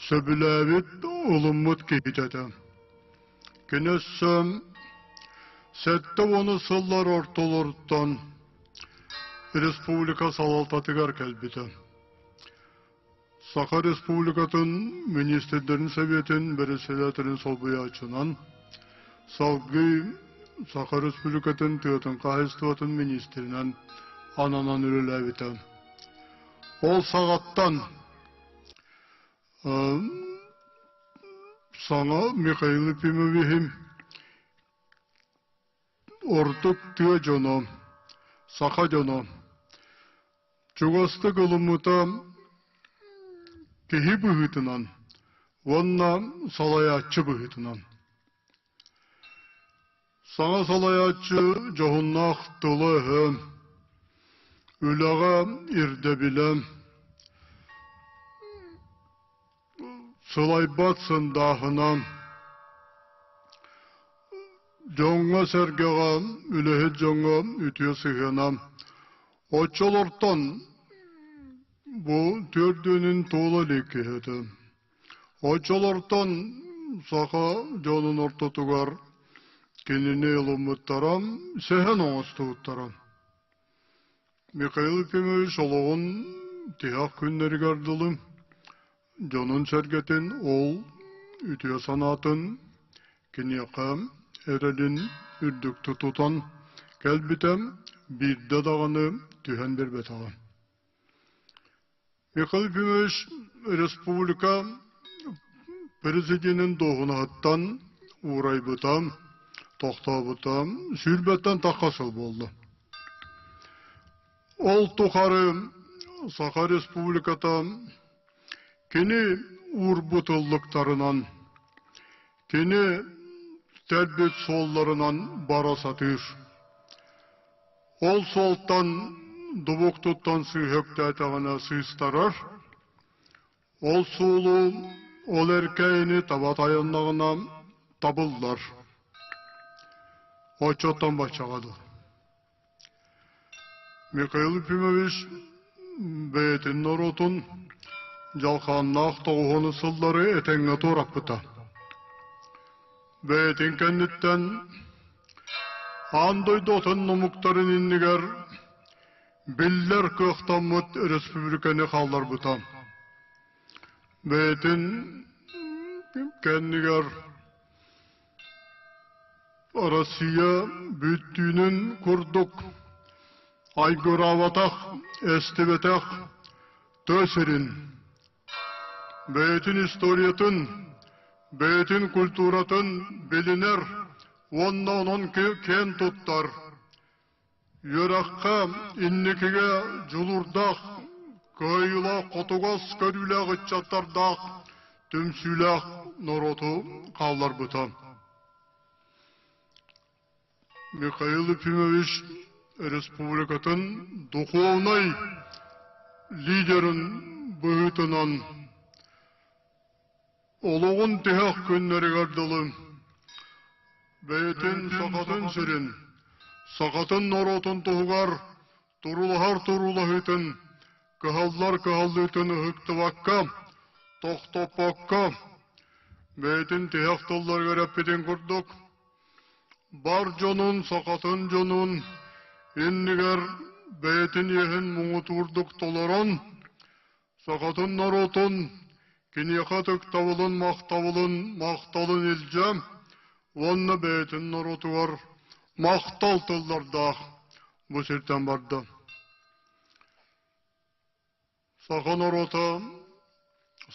сөбіләвет ұлыммыт кейтеді. Кенесі сәтті оны сыллар ортолырттан республика салалтатыгар кәлбеті. Саха республикатын министрлерін советін бірісілетінің солбыячынан салғы Саха республикатын түйетін қағыстыватын министрінен ананан үріләветі. Ол сағаттан sana Mikhail Ефимовичем ortak tüye cana, saka cana, çugastı kılımıta kehi bıhıtınan, vanna salayatçı bıhıtınan. Sana salayatçı cahunnaq tılı ülağa irdebilem, Сылайбатсын дағынан, жоңға сәргеға, үліхет жоңға үтіе сығына, отчалыртан бұл төрдінің толы леккеті. Отчалыртан сақа жонын ортатуғар кеніне еліміттарам, сәхен оңыстығыттарам. Михаил Ефимович олығын тияқ күннері гардылым. Jonun sergetin ol, ütüye sanatın, kiniyakam, erelin, ürdükті tutan, kelbitem, bir de dağını, tühen bir betağın. Mikhail Ефимович Республика президентinin doğuna hattan, uğraybıtam, toxtabıtam, sülbetten taqqasıl boldu. Ol tuxarı, Saha Respublikatam, Kini urbutulluqlarından, kini terbiyet sollarından barasatır. Ol soltan, dubuk tuttan sıyhöktaytağına sıystarar. Ol sulu, ol erkeğini tabatayınlığına tabıllar. O çottan başçağadı. Mikhail Efimovich beytin narotun jalqannaq toğunu sılları etenge torapıta. Beytin kenditten andoy dotun numuktarın inniger biller kıhtamut respublikani qallar buta. Beytin kendiger Россия büttüğünün kurduk. Aygıravataq, estivetaq, töserin. Beytin historiyatın, beytin kulturatın biliner, onna onun ken tuttar. Yöraqqa, innikige julurdaq, köyla qotugaz körüle gıçattardaq, tümsülaq norotu qallar buta. Mikhail Efimovich Respublikatın духовный лидерін бұғытынан олығын тияқ күннері қардылы бәйтін сақатын сүрін, сақатын норотын тұғығар, тұрулығар кығалдар кығалдытын ұқтываққа, тоқтопаққа, бәйтін тияқ тұллар көрәппеден күрдік, бар жонун, сақатын жонун, иннигер бәйтін ехін мұңы тұрдық толаран, сақатын наротын, кенеқатық тавылын, мақталын елжем, онны бәйтін наротуар мақтал тылларда бұл серттен барды. Сақа нарота,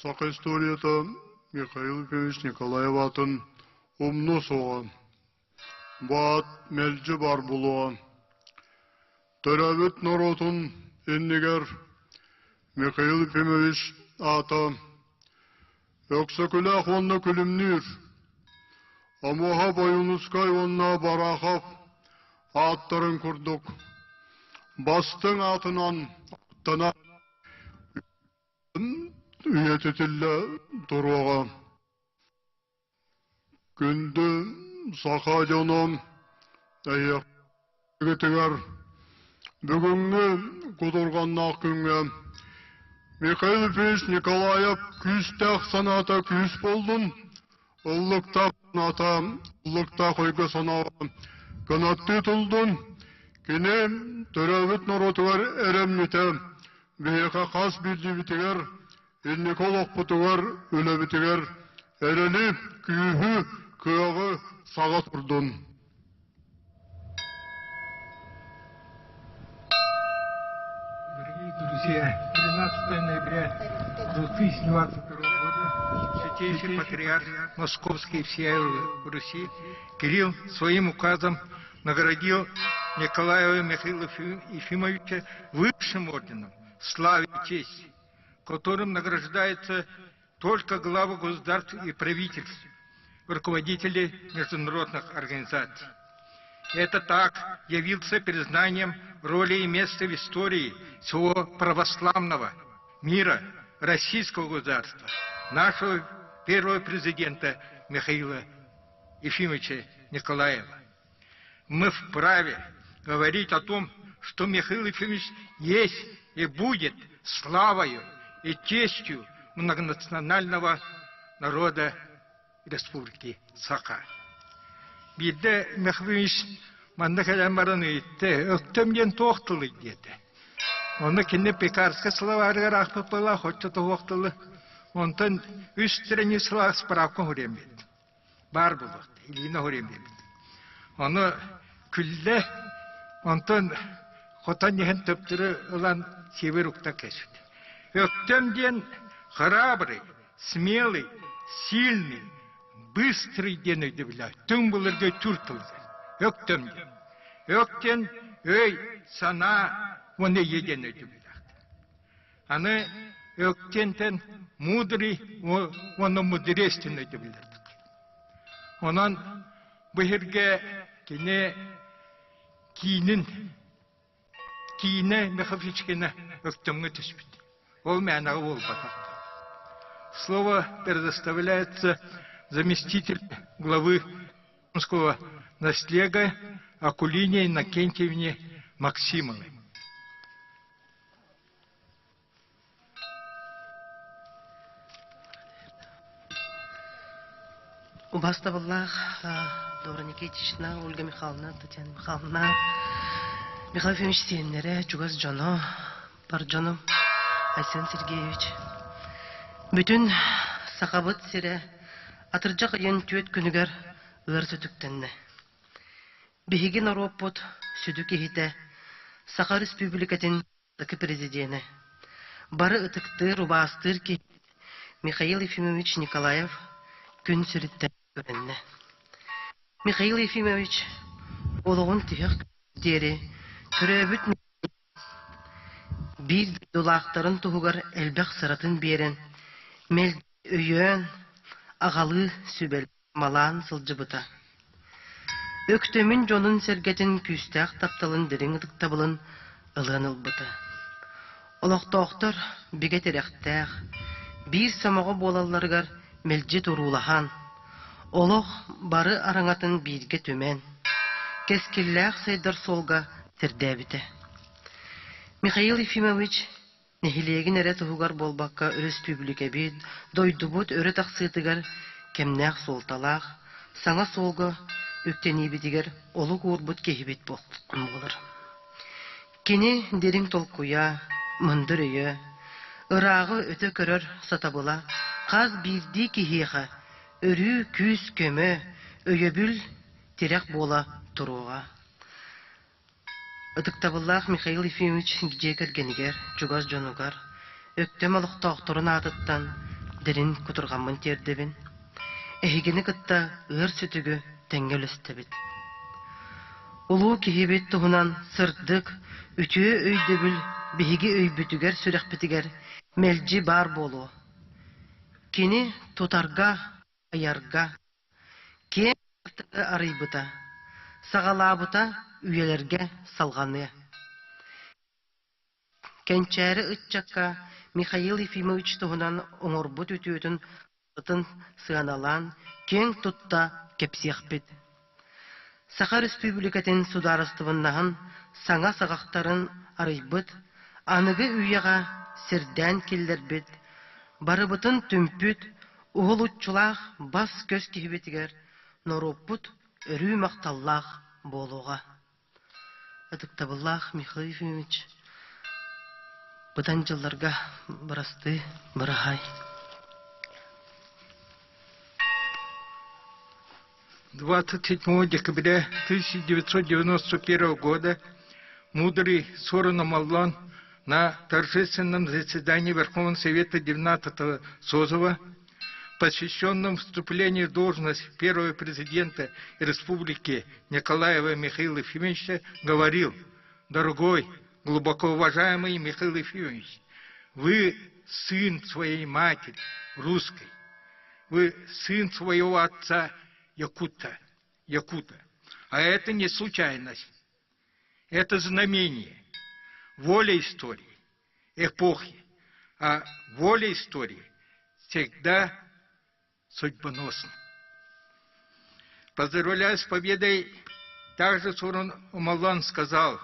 сақа историята Михаил Ефимович Николаеватын умну соған. Бат мәлжі бар бұлуға. Төрәбіт наротын еннігер Михаил Ефимович ата. Өксі күләқ онны күлімнір. Амуға бойынызқай онна барақап аттарын күрдік. Бастың атынан аттана үйететілі тұруға. Күнді сақа жоным әйектігітігер. Бүгінгі құдырғанна күнге Михаил Ефимович Николаев күстәқ саната күс болдың. Ұллықта саната, ұллықта қойғы санаға қанатты тұлдың. Кене төрәвіт наротығар әрәмметі. Бейеқа қас білді бітігер, елниколық бұтығар өлі бітігер. Әрәлі күйі күйіғы саға тұрдың. Друзья, 13 ноября 2022 года Святейший Патриарх Московский и всей Руси Кирилл своим указом наградил Николаева Михаила Ефимовича высшим орденом славы и чести, которым награждаются только главы государств и правительств, руководители международных организаций. Это так явился признанием роли и места в истории всего православного мира, российского государства, нашего первого президента Михаила Ефимовича Николаева. Мы вправе говорить о том, что Михаил Ефимович есть и будет славою и честью многонационального народа Республики Саха. Бидде Михаил Ефимович мандахалан бараны итте, өктөмден тоқтылы деді. Оны кенне пекарска славарыгар ақпып бала хотча тоқтылы. Онтан үстерені слақ справкын хүрем беді. Бар бұлықты, илина хүрем беді. Оны күлле, онтан хотан ехен төптірі ұлан север ұқта кәсіді. Өктөмден храбрый, смелый, сильный, быстрый ден өйді білі. Түн бұлырға түртілді. Өктөмден. Өктен өй сана оны еден өйді білі. Аны ökkenten mudri onu mudirestini edebilirdik. Ondan bu herge kine mеховичкine öktümü tespit. Ол мәнағы ол батақты. Слово предоставляется заместитель главы Омского наслега Акулине Иннокентьевне Максимовой. Убаставаллах, Дора Никитична, Ольга Михайловна, Татьяна Михайловна, Михаил Ефимович Сеннере, Чугас Джоно, Парджоно, Айсен Сергеевич. Бүтін сақабыт сире атыржақ ен түйет күнігер өр сөтіктенне. Бехеген Ороппот сүдік ехите Сақа Республикатын президенті. Бары ытықты рубастыр ки Михаил Ефимович Николаев күн сүріттен көрінне. Михаил Ефимович олығын түйек дері түрөбіт бір дулақтарын тұғығар әлбәқ сыратын берен мәл өйен ағалы сүбел малан сылжыбыта. Өктөмін жонын сәргетін күстәқ тапталын дірің ұтықтабылын ылын ұлбыта. Олықтоқтыр бігет әрәқтәқ, бір самағы болаларығар мәлже тұрулахан. Олық бары араңатын бірге төмен. Кескелләқ сайдар солға тірдәбіті. Михаил Ефимович нехилеген әрі тұғығар болбаққа республика бейд, дойдубут өрі тақсытығар кемнәқ солталақ, саңа солға өктені бетігер олық орбут кейбет болыр. Кені дерің толқуя, мұндыр өйі, ұрағы өті көрір сатабыла, қаз бірді кейхеға, өрі күз көмі, өйебіл терек бола тұруға. Ыдықтабыллақ Михаил Ефимович гидегер генігер, жугаз жонугар, өктем алықта оқтырын атыттан дерін күтірғанмын тердебін. Әйгені күтті өр сүтігі тәңгел өстебіт. Улу кейбет тұғынан сырдық, үтіе өйдебіл, бейге өйбүтігер сүрәқпітігер мәлжі бар болу. Кені тұтарға, аярға, кен арайбыта, сағалабыта үйелерге салғаны. Кенчәрі үтчакка Михаил Ефимович тұғынан оңырбыт үтіетін ұтын сығаналан кен тұтта кепсияқпет. Сақа Республикатын сударыстывыннағын саңа сағақтарын арайбыт, анығы үйеға серден келдербет, барыбытын түмпүт, уғыл ұтчылақ бас көз кейбетігер, нороппут өрі мақталлақ болуға. Ыдықтабыллақ Михаил Ефимович бұдан жылларға бұрасты бұрағай. 27 декабря 1991 года мудрый Сорон Амаллон на торжественном заседании Верховного Совета 19-го созыва, посвященном вступлению в должность первого президента Республики Николаева Михаила Ефимовича, говорил: «Дорогой, глубоко уважаемый Михаил Ефимович, вы сын своей матери, русской, вы сын своего отца, якута. А это не случайность, это знамение, воля истории, эпохи, а воля истории всегда судьбоносна». Поздравляя с победой, также Сорон Амаллон сказал: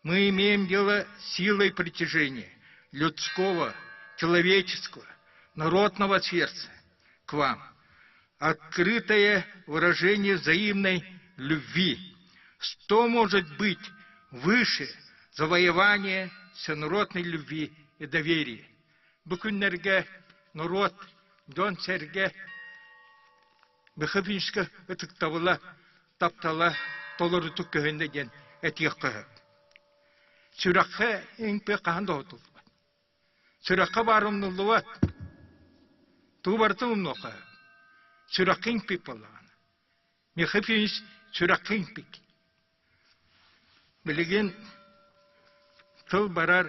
«Мы имеем дело с силой притяжения людского, человеческого, народного сердца к вам. Открытое выражение взаимной любви. Что может быть выше завоевания всенародной любви и доверия? Бүкіннерге народ дон серге бөхөбіншкі үтіктабыла таптала толыры түккігінде ден әтіғ қығып. Сүраққа еңпе қағында отылды. Сүраққа барымнылуы туғбартымын оқығып. Сүраққың пек болған. Мехефинш сүраққың пек. Білеген тыл барар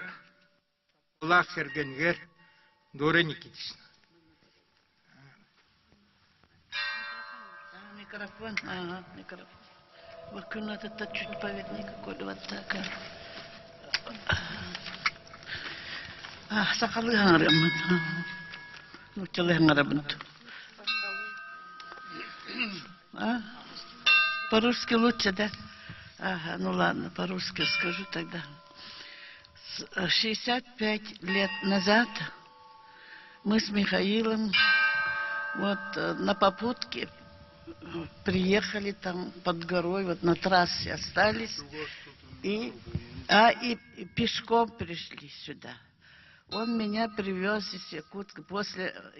лақ ергенгер Дора Никитична. Микрофон, ага, микрофон. Вот это чуть поверни, какой-то вот так. Сахалы гарем. Ну, телега работает. По-русски лучше, да? Ага, ну ладно, по-русски скажу тогда. 65 лет назад мы с Михаилом вот на попутке приехали там под горой, вот на трассе остались, и пешком пришли сюда. Он меня привез из Якутска.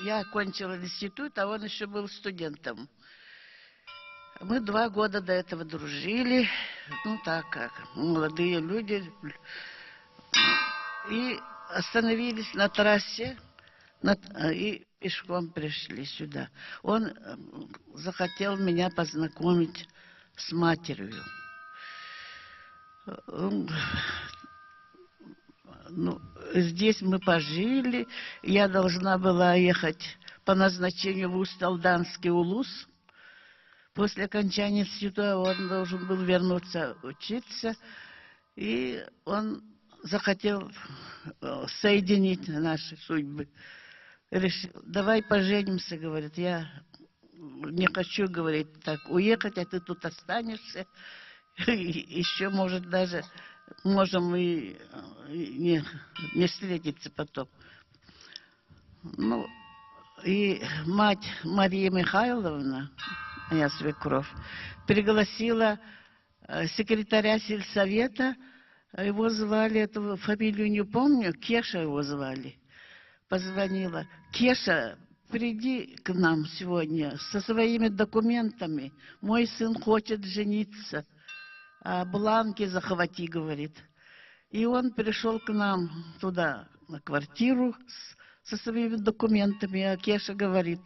Я окончила институт, а он еще был студентом. Мы 2 года до этого дружили, ну так как, молодые люди. И остановились на трассе, и пешком пришли сюда. Он захотел меня познакомить с матерью. Ну, здесь мы пожили. Я должна была ехать по назначению в Усть-Алданский улус. После окончания института он должен был вернуться учиться. И он захотел соединить наши судьбы. Решил, давай поженимся, говорит. Я не хочу, говорит, так уехать, а ты тут останешься. Еще, может, даже можем и не встретиться потом. Ну, и мать Мария Михайловна, моя свекровь, пригласила секретаря сельсовета. Его звали, эту фамилию не помню, Кеша его звали. Позвонила. Кеша, приди к нам сегодня со своими документами. Мой сын хочет жениться. А бланки захвати, говорит. И он пришел к нам туда, на квартиру, со своими документами. А Кеша говорит: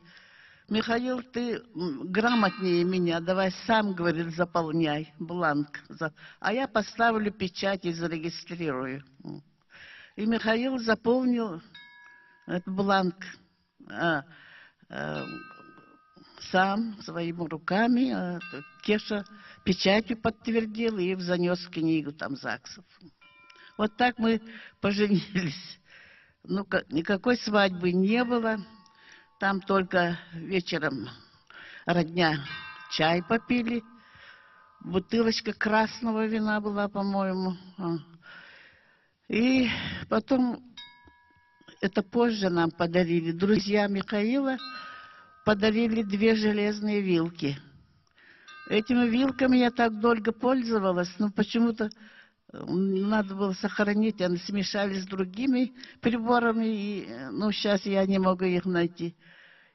Михаил, ты грамотнее меня, давай сам, говорит, заполняй бланк. А я поставлю печать и зарегистрирую. И Михаил заполнил этот бланк сам, своими руками. А Кеша печатью подтвердил и занес книгу там ЗАГСов. Вот так мы поженились. Ну, никакой свадьбы не было. Там только вечером родня чай попили. Бутылочка красного вина была, по-моему. И потом, это позже нам подарили, друзья Михаила подарили 2 железные вилки. Этими вилками я так долго пользовалась, но почему-то надо было сохранить, они смешались с другими приборами, и, ну, сейчас я не могу их найти.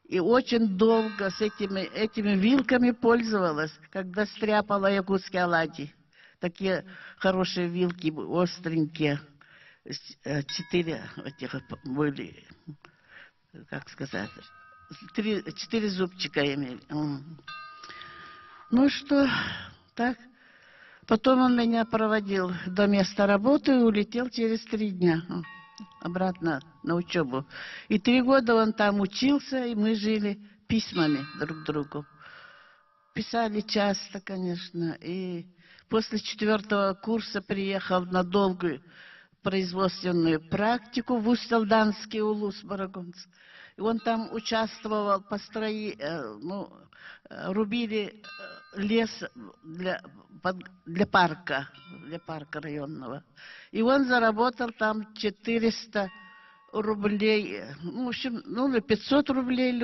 И очень долго с этими вилками пользовалась, когда стряпала якутские оладьи. Такие хорошие вилки, остренькие. 4 этих были, как сказать, 4 зубчика имели. Ну что, так. Потом он меня проводил до места работы и улетел через 3 дня обратно на учебу. И 3 года он там учился, и мы жили письмами друг другу. Писали часто, конечно. И после 4-го курса приехал на долгую производственную практику в Усть-Алданский улус Барагонц. И он там участвовал, рубили лес для парка районного. И он заработал там 400 рублей, ну, в общем, 500 рублей.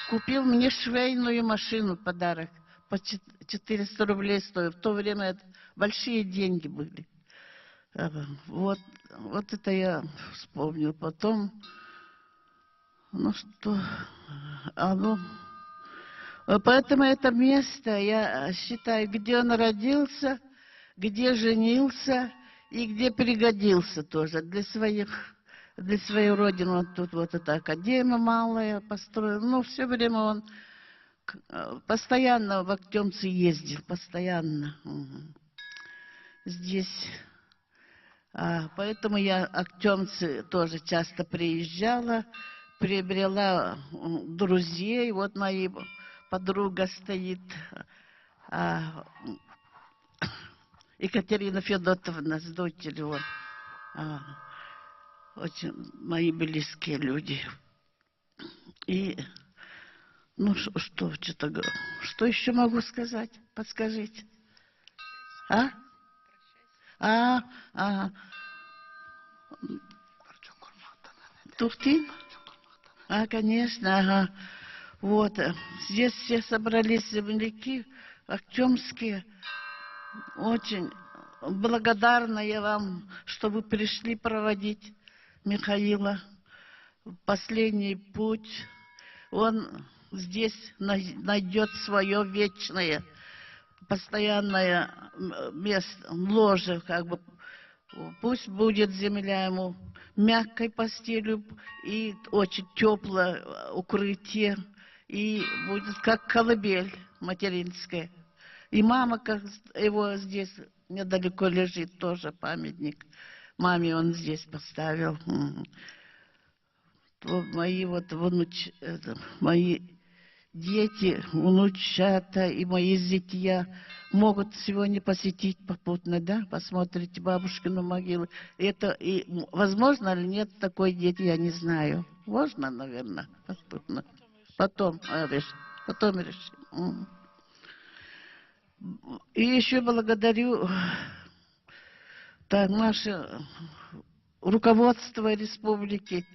Купил мне швейную машину в подарок. По 400 рублей стоит. В то время это большие деньги были. Вот это я вспомнил. Потом, поэтому это место, я считаю, где он родился, где женился и где пригодился тоже для своей родины. Вот тут вот эта академия малая построил. Ну, все время он постоянно в Актемцы ездил, постоянно. Здесь. Поэтому я Актемцы тоже часто приезжала, приобрела друзей. Вот моя подруга стоит, Екатерина Федотовна с дочерью. Вот. Очень мои близкие люди. И, ну что еще могу сказать? Подскажите. Тухтин? Конечно, ага. Вот, здесь все собрались земляки актемские. Очень благодарна я вам, что вы пришли проводить Михаила в последний путь. Он здесь найдет свое вечное, постоянное место, ложе, как бы. Пусть будет земля ему мягкой постелью и очень теплое укрытие, и будет как колыбель материнская. И мама, как его здесь недалеко лежит, тоже памятник. Маме он здесь поставил. Мои мои дети, внучата и мои зятья могут сегодня посетить попутно, да, посмотрите бабушкину могилу. Это и возможно или нет такой дети, я не знаю. Можно, наверное, попутно. Потом решим. И еще благодарю наше руководство республики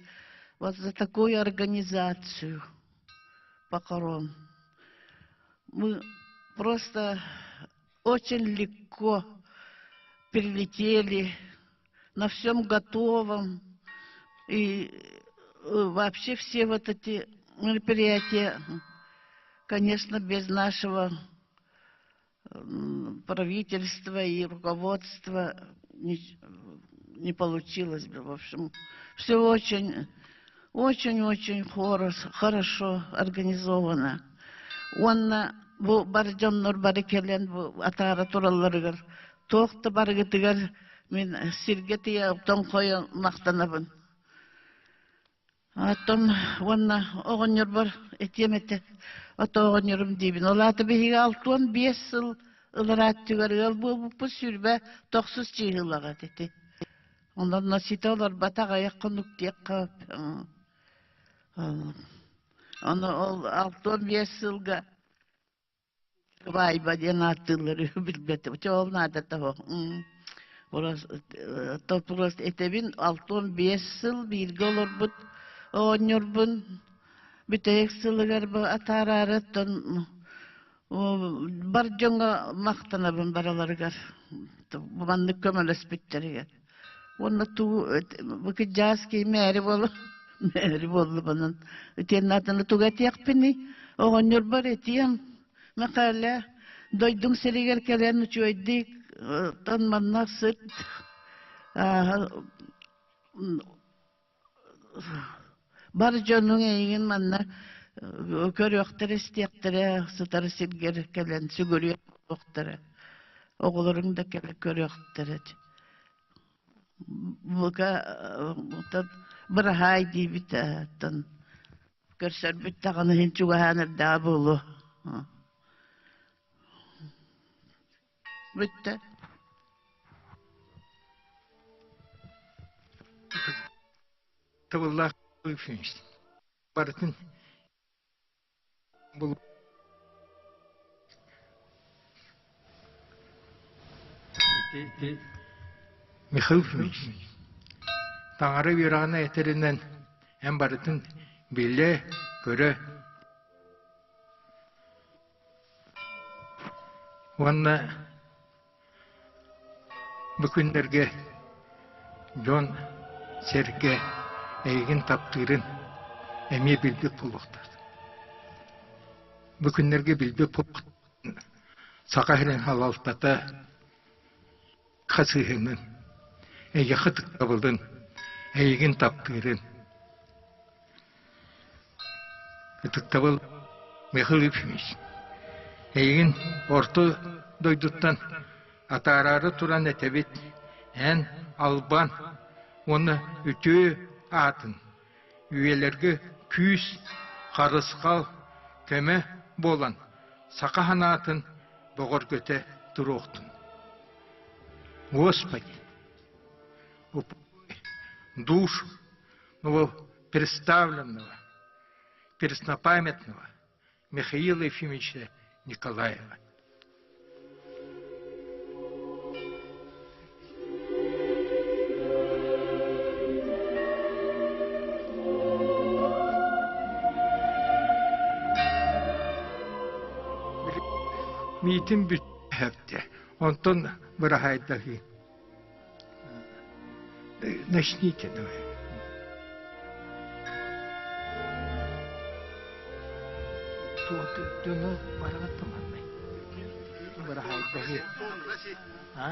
вот за такую организацию похорон. Мы просто очень легко перелетели, на всем готовом. И вообще все вот эти мероприятия, конечно, без нашего правительства и руководства не получилось бы. В общем, все очень хорошо организовано. Онна бу бардjonнор бары келен бу атара туралларыгар тоқта баргытыгар мен сиргетия тон койон мактанабын. Атом онна огоньор бар этемете отогоньорум дибин. Олаты бихиге 6-5 жыл ылыраттыгар бу сүрбе 9 жыйылага дети. Ондан наситалар батага якынук тек кап. Аны ол 6-5 жылга Vay baden attıları bilmedi. Çok nada taho. Burası topros etebin 6-5 yıl bir olur but onyor bun bütek sılıgar bu atararıttan barjonga maktana bun baralargar. Bu bandık kömeles bitteriger. Onu tu bu ki jaski meri bolu bunun. Tennatını tugat yakpini. Onyor bar etiyem. Makala, doydum seriger kelen uçuydik, tan manna sırt, barjonun egin manna, kör yoktere istiyaktere, sıtarı silger kelen, sügürü yoktere, oğulurun da kelen kör yoktere. Buka, bırahay di bita, tan, körser bittağını hinçuğa hanır da bulu. Bitti. Tavallah finished. Barton will Mikhail finished. Tanrı virana eterinden hem Barton bile göre Onunla bugünlerge John Serge egin taptırın emi bildik buluktur. Bugünlerge bildik buluk sakahiren halaltata kasıhının egi kıtık tabıldın egin taptırın kıtık tabıl mehilipmiş. Egin orta doyduttan atararı turan etebit en alban onu ütü atın üyelerge küs, karıskal, keme bolan, saka hanatın boğor göte duruqtun. Господи, душу новопредставленного, преснопамятного Михаила Ефимовича Николаева. Митин бүтәпте. Онтон бұрағайдағы. Начните, давай. Туны бараға тұманмай. Бұрағайдағы. А?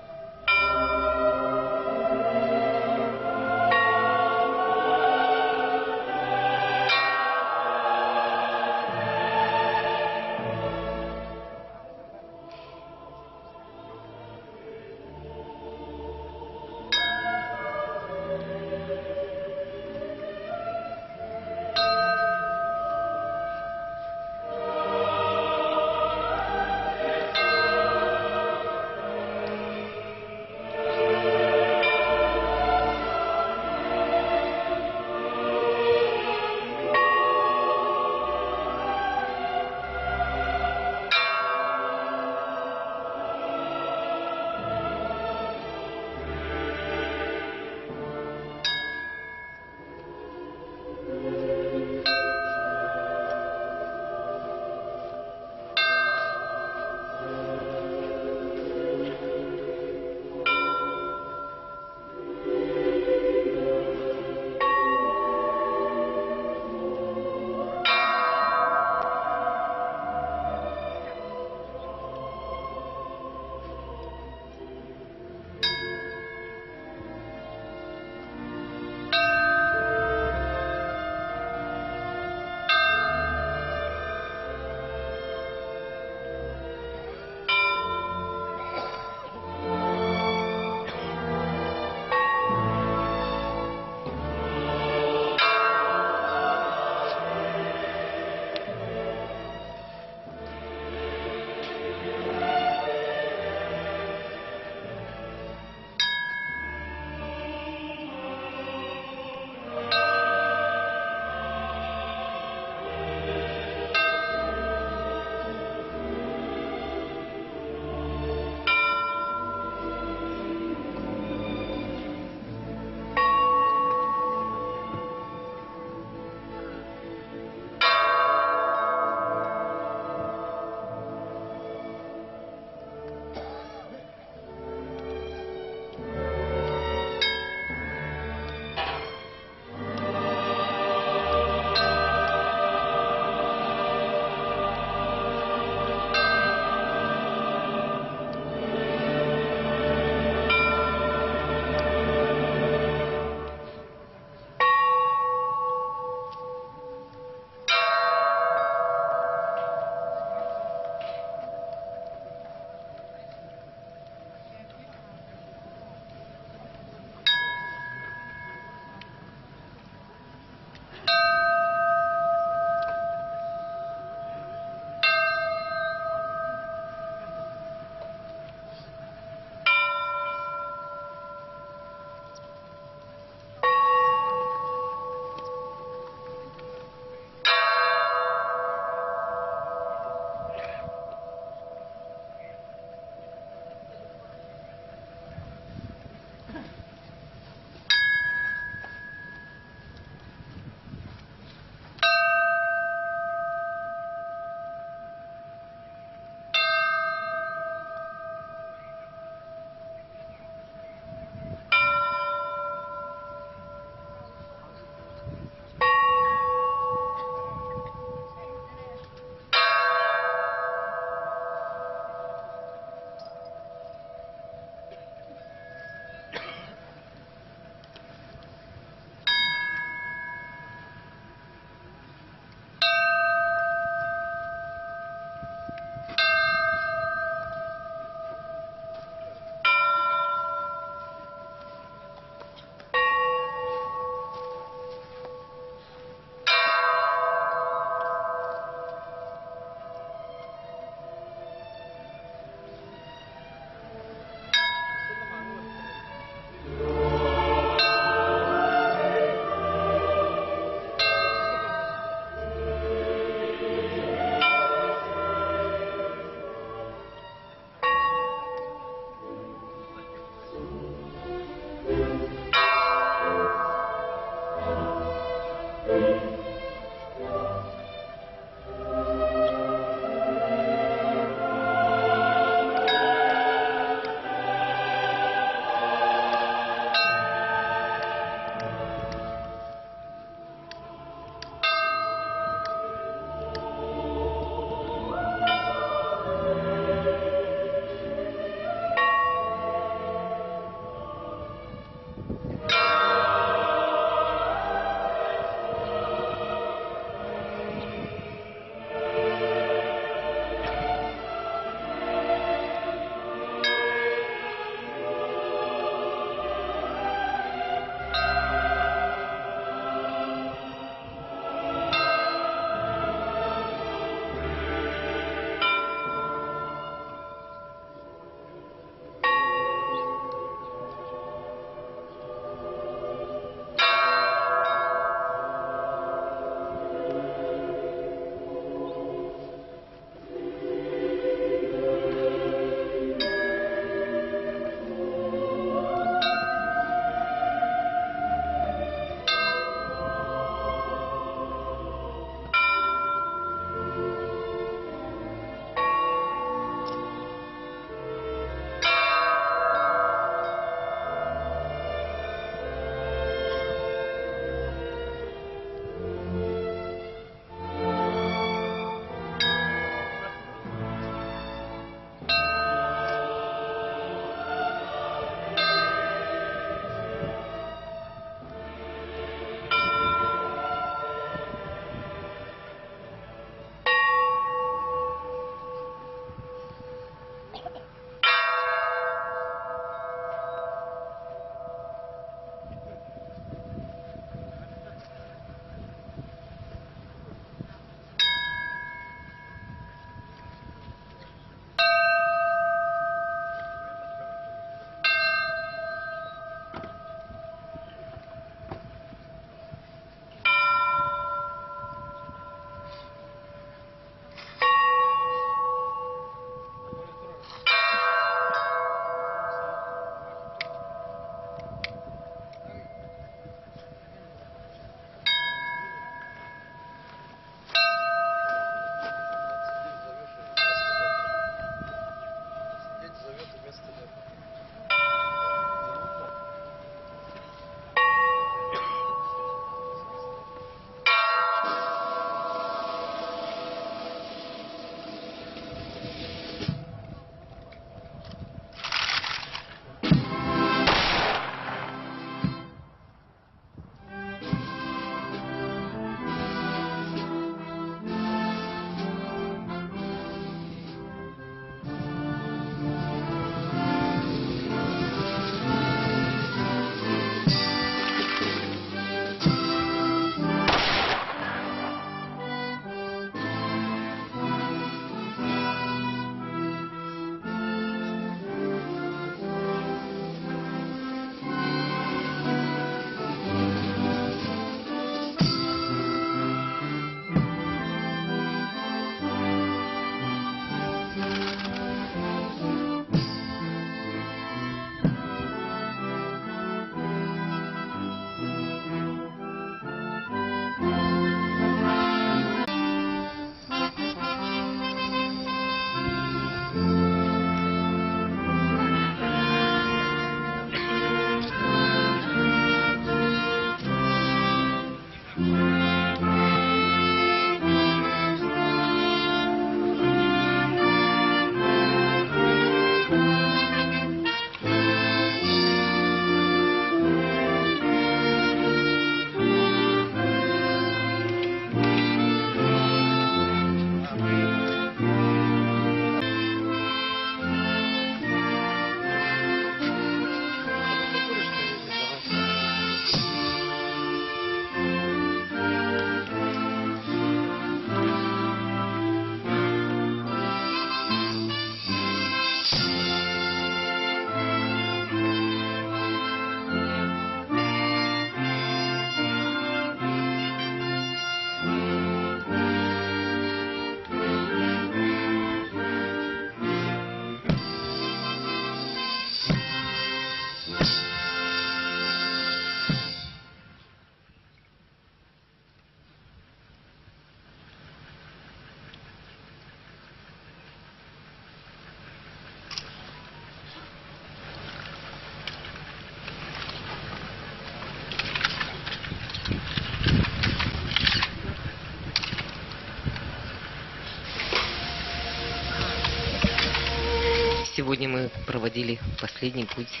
Сегодня мы проводили последний путь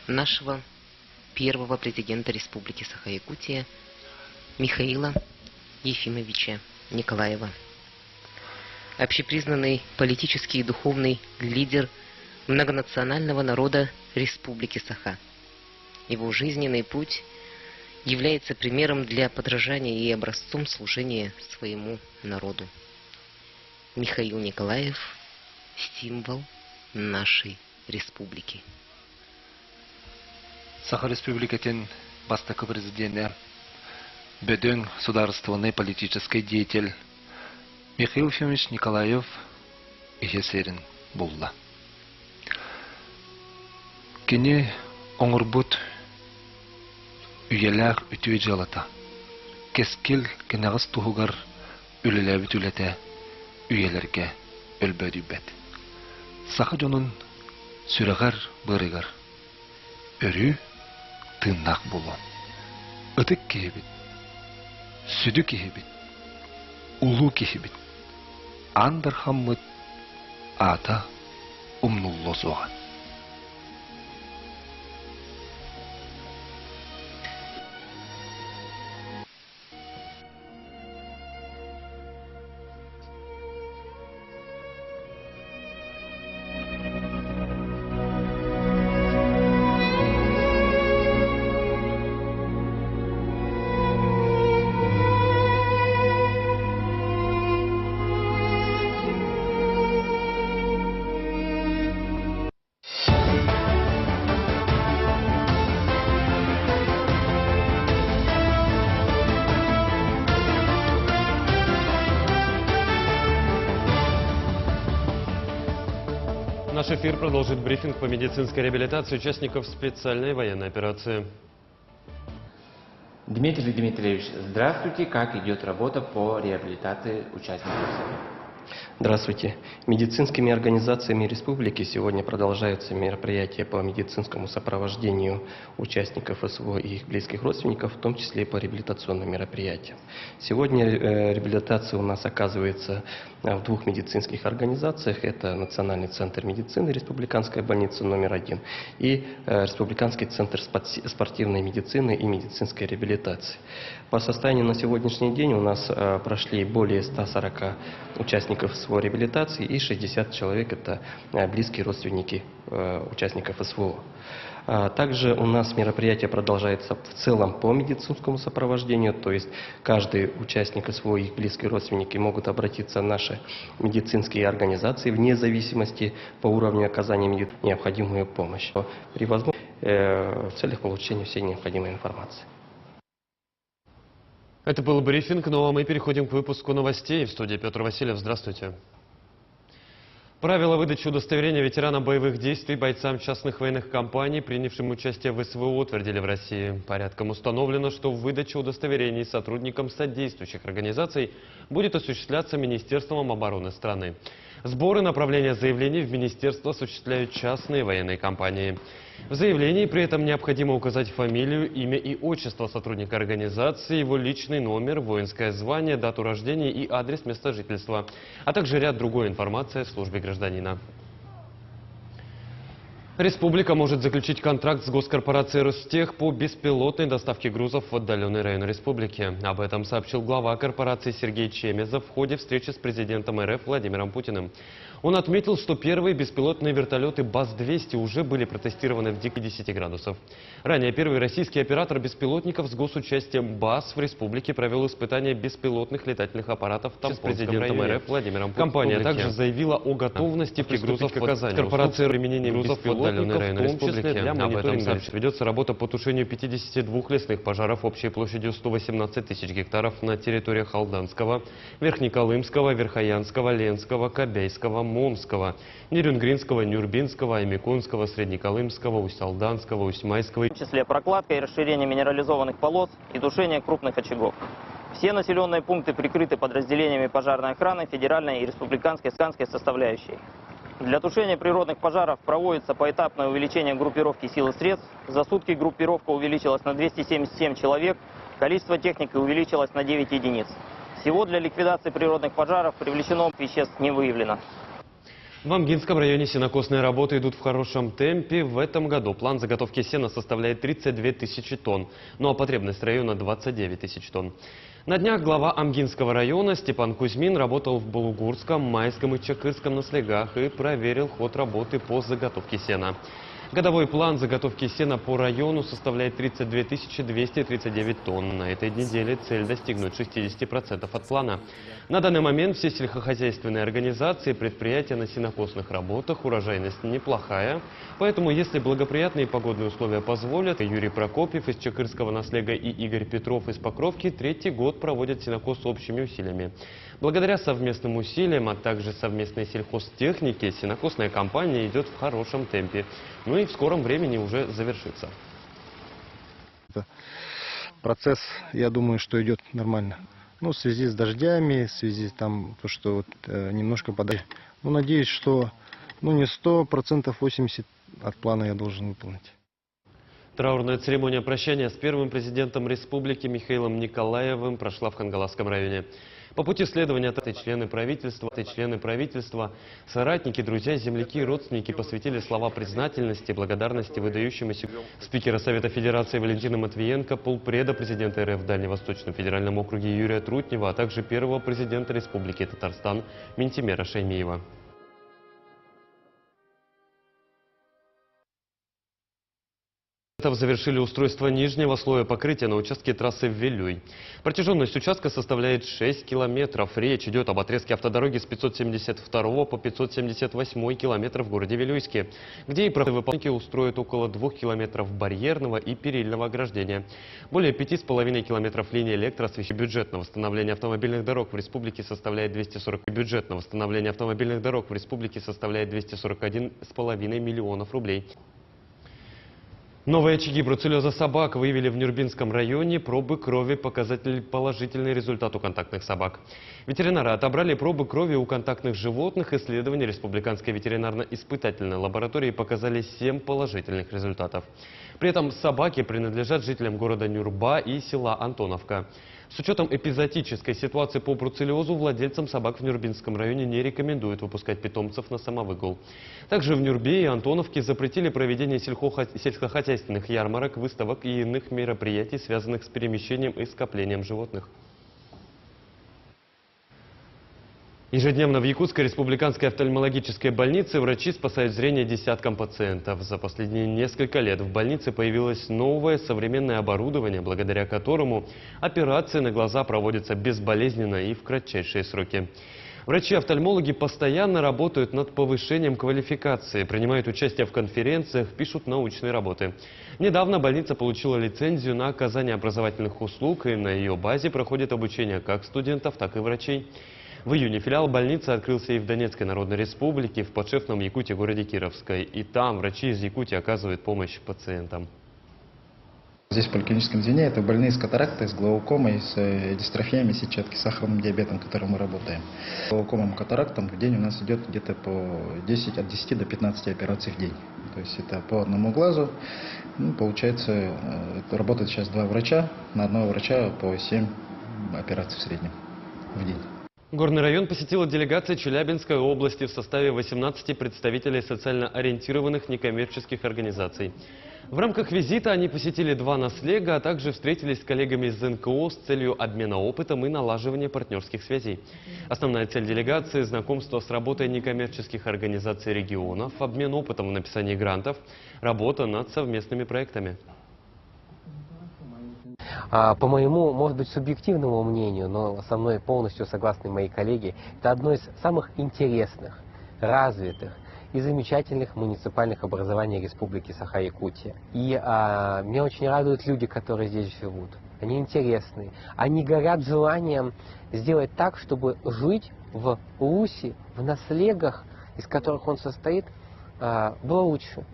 нашего первого президента Республики Саха-Якутия Михаила Ефимовича Николаева. Общепризнанный политический и духовный лидер многонационального народа Республики Саха. Его жизненный путь является примером для подражания и образцом служения своему народу. Михаил Николаев – символ нашей республики. Саха Республикатын бастакы президенттер, бөдөн государственный политический деятель Михаил Ефимович Николаев ихесерин булла. Кини оңырбут үйеләк үтүе жалата. Кескил кенағыз туғығар үлеләбіт үләтә үйелерге өлбәдүбәт. Саха жонун сүрәғар бұрығар. Өрі тыннақ болу. Үтік кехебет, сүді кехебет, улу кехебет. Андыр хаммыд ата умнуллос оған. Наш эфир продолжит брифинг по медицинской реабилитации участников специальной военной операции. Дмитрий Дмитриевич, здравствуйте. Как идет работа по реабилитации участников? Здравствуйте. Медицинскими организациями республики сегодня продолжаются мероприятия по медицинскому сопровождению участников СВО и их близких родственников, в том числе и по реабилитационным мероприятиям. Сегодня реабилитация у нас оказывается в двух медицинских организациях. Это Национальный центр медицины, Республиканская больница номер 1 и Республиканский центр спортивной медицины и медицинской реабилитации. По состоянию на сегодняшний день у нас прошли более 140 участников СВО реабилитации и 60 человек это близкие родственники участников СВО. Также у нас мероприятие продолжается в целом по медицинскому сопровождению, то есть каждый участник СВО и их близкие родственники могут обратиться в наши медицинские организации вне зависимости по уровню оказания необходимую помощь при возможности в целях получения всей необходимой информации. Это был брифинг, ну а мы переходим к выпуску новостей. В студии Петр Васильев. Здравствуйте. Правила выдачи удостоверения ветеранам боевых действий бойцам частных военных компаний, принявшим участие в СВО, утвердили в России. Порядком установлено, что выдача удостоверений сотрудникам содействующих организаций будет осуществляться Министерством обороны страны. Сборы направления заявлений в министерство осуществляют частные военные компании. В заявлении при этом необходимо указать фамилию, имя и отчество сотрудника организации, его личный номер, воинское звание, дату рождения и адрес места жительства, а также ряд другой информации о службе гражданина. Республика может заключить контракт с госкорпорацией «Ростех» по беспилотной доставке грузов в отдаленные районы республики. Об этом сообщил глава корпорации Сергей Чемезов в ходе встречи с президентом РФ Владимиром Путиным. Он отметил, что первые беспилотные вертолеты БАЗ-200 уже были протестированы в 10 градусов. Ранее первый российский оператор беспилотников с госучастием БАЗ в республике провел испытания беспилотных летательных аппаратов с президентом РФ Владимиром Путиным. Компания также заявила о готовности приступить к оказанию корпорации применения грузов в отдаленные районы республики. Об этом сообщил. Ведется работа по тушению 52 лесных пожаров общей площадью 118 тысяч гектаров на территориях Алданского, Верхнеколымского, Верхоянского, Ленского, Кобяйского, Момского, Нерюнгринского, Нюрбинского, Аймикунского, Среднеколымского, Усть-Алданского, Усть-Майского. В том числе прокладка и расширение минерализованных полос и тушение крупных очагов. Все населенные пункты прикрыты подразделениями пожарной охраны федеральной и республиканской составляющей. Для тушения природных пожаров проводится поэтапное увеличение группировки сил и средств. За сутки группировка увеличилась на 277 человек, количество техники увеличилось на 9 единиц. Всего для ликвидации природных пожаров привлечено веществ не выявлено. В Амгинском районе сенокосные работы идут в хорошем темпе. В этом году план заготовки сена составляет 32 тысячи тонн, ну а потребность района 29 тысяч тонн. На днях глава Амгинского района Степан Кузьмин работал в Балугурском, Майском и Чакырском наслегах и проверил ход работы по заготовке сена. Годовой план заготовки сена по району составляет 32 239 тонн. На этой неделе цель достигнуть 60% от плана. На данный момент все сельскохозяйственные организации и предприятия на сенокосных работах, урожайность неплохая. Поэтому, если благоприятные погодные условия позволят, Юрий Прокопьев из Чакырского наслега и Игорь Петров из Покровки третий год проводят сенокос общими усилиями. Благодаря совместным усилиям, а также совместной сельхозтехнике, сенокосная кампания идет в хорошем темпе. Ну и в скором времени уже завершится. Процесс, я думаю, что идет нормально. Ну, в связи с дождями, в связи с там, то, что вот, немножко подали. Ну, надеюсь, что не 100%, 80% от плана я должен выполнить. Траурная церемония прощания с первым президентом республики Михаилом Николаевым прошла в Хангаласском районе. По пути следования члены правительства, соратники, друзья, земляки и родственники посвятили слова признательности и благодарности выдающемуся спикера Совета Федерации Валентина Матвиенко, полпреда президента РФ в Дальневосточном федеральном округе Юрия Трутнева, а также первого президента Республики Татарстан Минтимера Шаймиева. Завершили устройство нижнего слоя покрытия на участке трассы Вилюй. Протяженность участка составляет 6 километров. Речь идет об отрезке автодороги с 572 по 578 километр в городе Вилюйске, где и правоохранители устроят около 2 километров барьерного и перильного ограждения. Более 5,5 километров линии электроосвещения. Бюджет на восстановление автомобильных дорог в республике составляет 241,5 миллионов рублей. Новые очаги бруцеллеза собак выявили в Нюрбинском районе. Пробы крови показали положительный результат у контактных собак. Ветеринары отобрали пробы крови у контактных животных. Исследования Республиканской ветеринарно-испытательной лаборатории показали 7 положительных результатов. При этом собаки принадлежат жителям города Нюрба и села Антоновка. С учетом эпизоотической ситуации по бруцеллезу владельцам собак в Нюрбинском районе не рекомендуют выпускать питомцев на самовыгул. Также в Нюрбе и Антоновке запретили проведение сельскохозяйственных ярмарок, выставок и иных мероприятий, связанных с перемещением и скоплением животных. Ежедневно в Якутской республиканской офтальмологической больнице врачи спасают зрение десяткам пациентов. За последние несколько лет в больнице появилось новое современное оборудование, благодаря которому операции на глаза проводятся безболезненно и в кратчайшие сроки. Врачи-офтальмологи постоянно работают над повышением квалификации, принимают участие в конференциях, пишут научные работы. Недавно больница получила лицензию на оказание образовательных услуг, и на ее базе проходит обучение как студентов, так и врачей. В июне филиал больницы открылся и в Донецкой Народной Республике, в подшефном Якутии городе Кировской. И там врачи из Якутии оказывают помощь пациентам. Здесь в поликлиническом звене это больные с катарактой, с глаукомой, с дистрофиями сетчатки, сахарным диабетом, которым мы работаем. С глаукомом, катарактом в день у нас идет где-то по от 10 до 15 операций в день. То есть это по одному глазу. Получается, работает сейчас 2 врача, на одного врача по 7 операций в среднем в день. Горный район посетила делегация Челябинской области в составе 18 представителей социально ориентированных некоммерческих организаций. В рамках визита они посетили 2 наслега, а также встретились с коллегами из НКО с целью обмена опытом и налаживания партнерских связей. Основная цель делегации – знакомство с работой некоммерческих организаций регионов, обмен опытом в написании грантов, работа над совместными проектами. По моему, может быть, субъективному мнению, но со мной полностью согласны мои коллеги, это одно из самых интересных, развитых и замечательных муниципальных образований Республики Саха-Якутия. И меня очень радуют люди, которые здесь живут. Они интересные, они горят желанием сделать так, чтобы жить в Лусе, в наслегах, из которых он состоит, было лучше.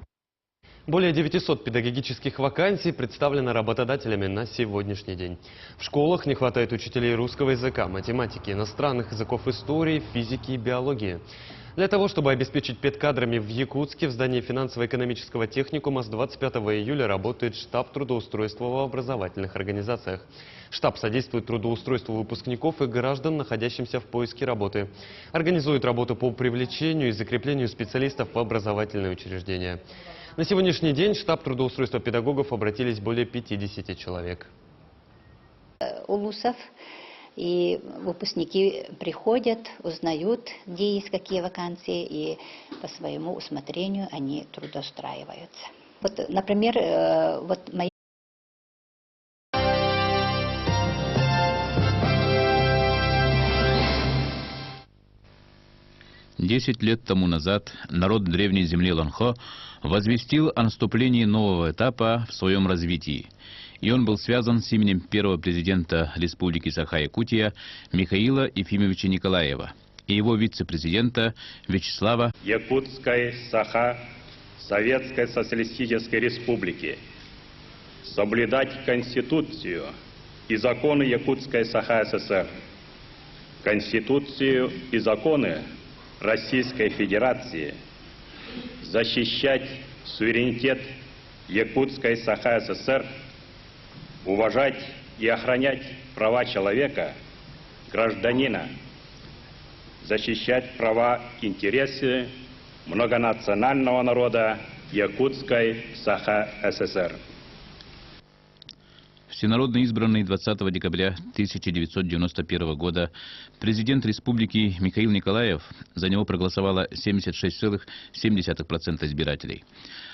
Более 900 педагогических вакансий представлено работодателями на сегодняшний день. В школах не хватает учителей русского языка, математики, иностранных языков, истории, физики и биологии. Для того, чтобы обеспечить педкадрами в Якутске, в здании финансово-экономического техникума с 25 июля работает штаб трудоустройства в образовательных организациях. Штаб содействует трудоустройству выпускников и граждан, находящимся в поиске работы. Организует работу по привлечению и закреплению специалистов в образовательные учреждения. На сегодняшний день в штаб трудоустройства педагогов обратились более 50 человек. Улусов и выпускники приходят, узнают, где есть какие вакансии, и по своему усмотрению они трудоустраиваются. Вот, например, вот мои 10 лет тому назад народ древней земли Лонхо возвестил о наступлении нового этапа в своем развитии. И он был связан с именем первого президента Республики Саха-Якутия Михаила Ефимовича Николаева и его вице-президента Вячеслава Якутской Саха Советской Социалистической Республики. Соблюдать Конституцию и законы Якутской Саха ССР, Конституцию и законы Российской Федерации, защищать суверенитет Якутской Саха ССР, уважать и охранять права человека, гражданина, защищать права и интересы многонационального народа Якутской Саха ССР. Всенародно избранный 20 декабря 1991 года президент республики Михаил Николаев, за него проголосовало 76,7% избирателей.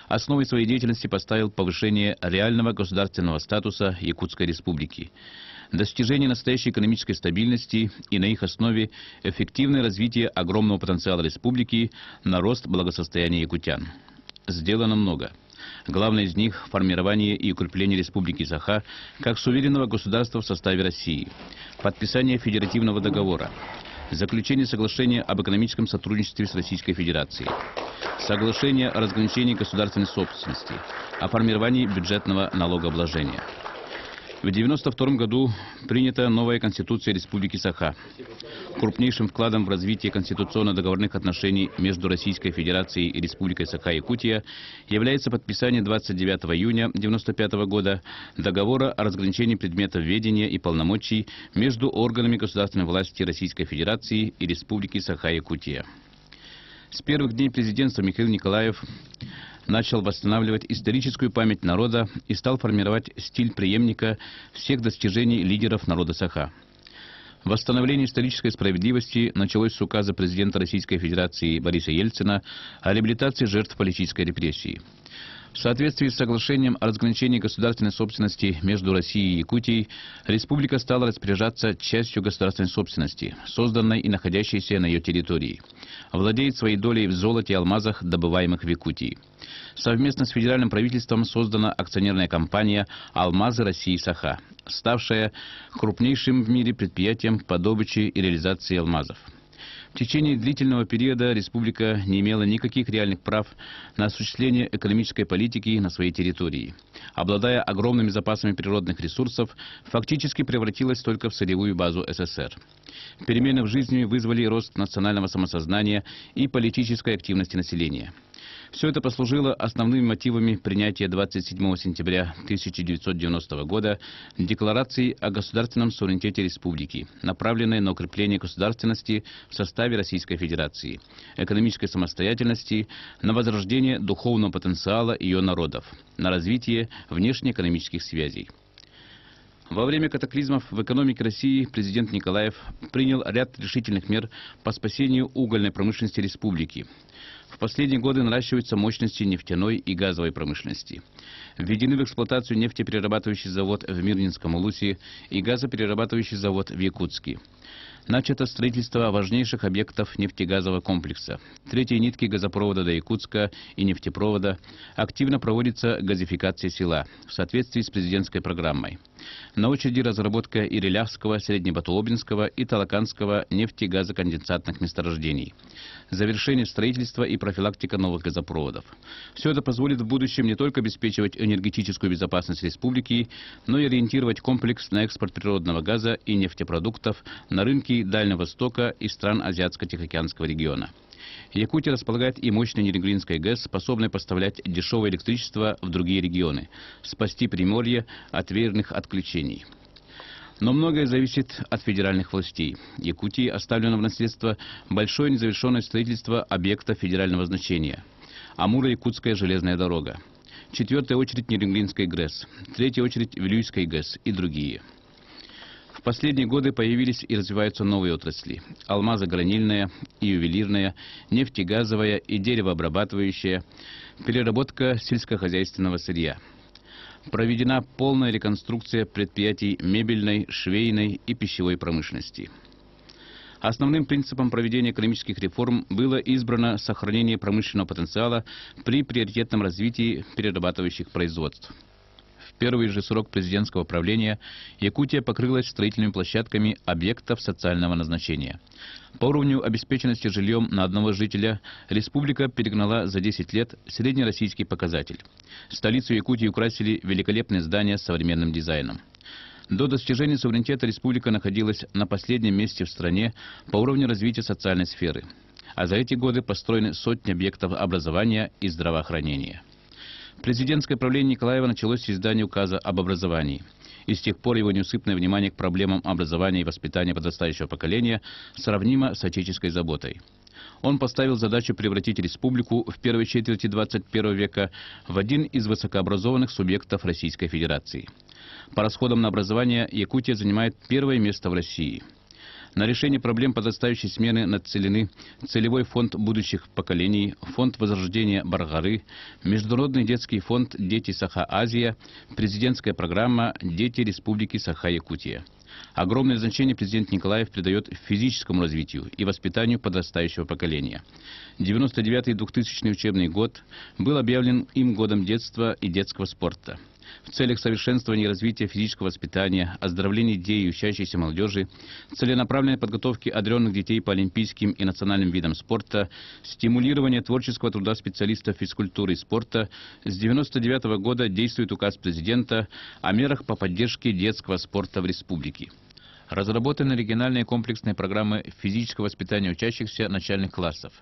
Основой своей деятельности поставил повышение реального государственного статуса Якутской республики, достижение настоящей экономической стабильности и на их основе эффективное развитие огромного потенциала республики на рост благосостояния якутян. Сделано много. Главное из них – формирование и укрепление Республики Саха как суверенного государства в составе России, подписание федеративного договора, заключение соглашения об экономическом сотрудничестве с Российской Федерацией, соглашение о разграничении государственной собственности, о формировании бюджетного налогообложения. В 1992 году принята новая Конституция Республики Саха. Крупнейшим вкладом в развитие конституционно-договорных отношений между Российской Федерацией и Республикой Саха-Якутия является подписание 29 июня 1995 года договора о разграничении предметов ведения и полномочий между органами государственной власти Российской Федерации и Республики Саха-Якутия. С первых дней президентства Михаил Николаев начал восстанавливать историческую память народа и стал формировать стиль преемника всех достижений лидеров народа Саха. Восстановление исторической справедливости началось с указа президента Российской Федерации Бориса Ельцина о реабилитации жертв политической репрессии. В соответствии с соглашением о разграничении государственной собственности между Россией и Якутией, республика стала распоряжаться частью государственной собственности, созданной и находящейся на ее территории. Владеет своей долей в золоте и алмазах, добываемых в Якутии. Совместно с федеральным правительством создана акционерная компания «Алмазы России Саха», ставшая крупнейшим в мире предприятием по добыче и реализации алмазов. В течение длительного периода республика не имела никаких реальных прав на осуществление экономической политики на своей территории. Обладая огромными запасами природных ресурсов, фактически превратилась только в сырьевую базу СССР. Перемены в жизни вызвали рост национального самосознания и политической активности населения. Все это послужило основными мотивами принятия 27 сентября 1990 года Декларации о государственном суверенитете республики, направленной на укрепление государственности в составе Российской Федерации, экономической самостоятельности, на возрождение духовного потенциала ее народов, на развитие внешнеэкономических связей. Во время катаклизмов в экономике России президент Николаев принял ряд решительных мер по спасению угольной промышленности республики. В последние годы наращиваются мощности нефтяной и газовой промышленности. Введены в эксплуатацию нефтеперерабатывающий завод в Мирнинском Улусе и газоперерабатывающий завод в Якутске. Начато строительство важнейших объектов нефтегазового комплекса. Третьей нитки газопровода до Якутска и нефтепровода. Активно проводится газификация села в соответствии с президентской программой. На очереди разработка Ирилявского, Среднебатулобинского и Талаканского нефтегазоконденсатных месторождений. Завершение строительства и профилактика новых газопроводов. Все это позволит в будущем не только обеспечивать энергетическую безопасность республики, но и ориентировать комплекс на экспорт природного газа и нефтепродуктов на рынки Дальнего Востока и стран Азиатско-Тихоокеанского региона. Якутия располагает и мощной Нерингринской ГЭС, способной поставлять дешевое электричество в другие регионы, спасти Приморье от веерных отключений. Но многое зависит от федеральных властей. Якутии оставлено в наследство большое незавершенное строительство объектов федерального значения. Амуро-Якутская железная дорога. 4-я очередь Нерингринской ГРЭС. 3-я очередь Вилюйской ГЭС и другие. В последние годы появились и развиваются новые отрасли. Алмазогранильная и ювелирная, нефтегазовая и деревообрабатывающая, переработка сельскохозяйственного сырья. Проведена полная реконструкция предприятий мебельной, швейной и пищевой промышленности. Основным принципом проведения экономических реформ было избрано сохранение промышленного потенциала при приоритетном развитии перерабатывающих производств. В первый же срок президентского правления Якутия покрылась строительными площадками объектов социального назначения. По уровню обеспеченности жильем на одного жителя республика перегнала за 10 лет среднероссийский показатель. Столицу Якутии украсили великолепные здания с современным дизайном. До достижения суверенитета республика находилась на последнем месте в стране по уровню развития социальной сферы. А за эти годы построены сотни объектов образования и здравоохранения. Президентское правление Николаева началось с издания указа об образовании. И с тех пор его неусыпное внимание к проблемам образования и воспитания подрастающего поколения сравнимо с отеческой заботой. Он поставил задачу превратить республику в первой четверти 21 века в один из высокообразованных субъектов Российской Федерации. По расходам на образование Якутия занимает первое место в России. На решение проблем подрастающей смены нацелены целевой фонд будущих поколений, фонд возрождения Баргары, Международный детский фонд «Дети Саха-Азия», президентская программа «Дети Республики Саха-Якутия». Огромное значение президент Николаев придает физическому развитию и воспитанию подрастающего поколения. 99-2000 учебный год был объявлен им годом детства и детского спорта. В целях совершенствования и развития физического воспитания, оздоровления детей и учащейся молодежи, целенаправленной подготовки одаренных детей по олимпийским и национальным видам спорта, стимулирования творческого труда специалистов физкультуры и спорта, с 1999 года действует указ президента о мерах по поддержке детского спорта в республике. Разработаны региональные комплексные программы физического воспитания учащихся начальных классов,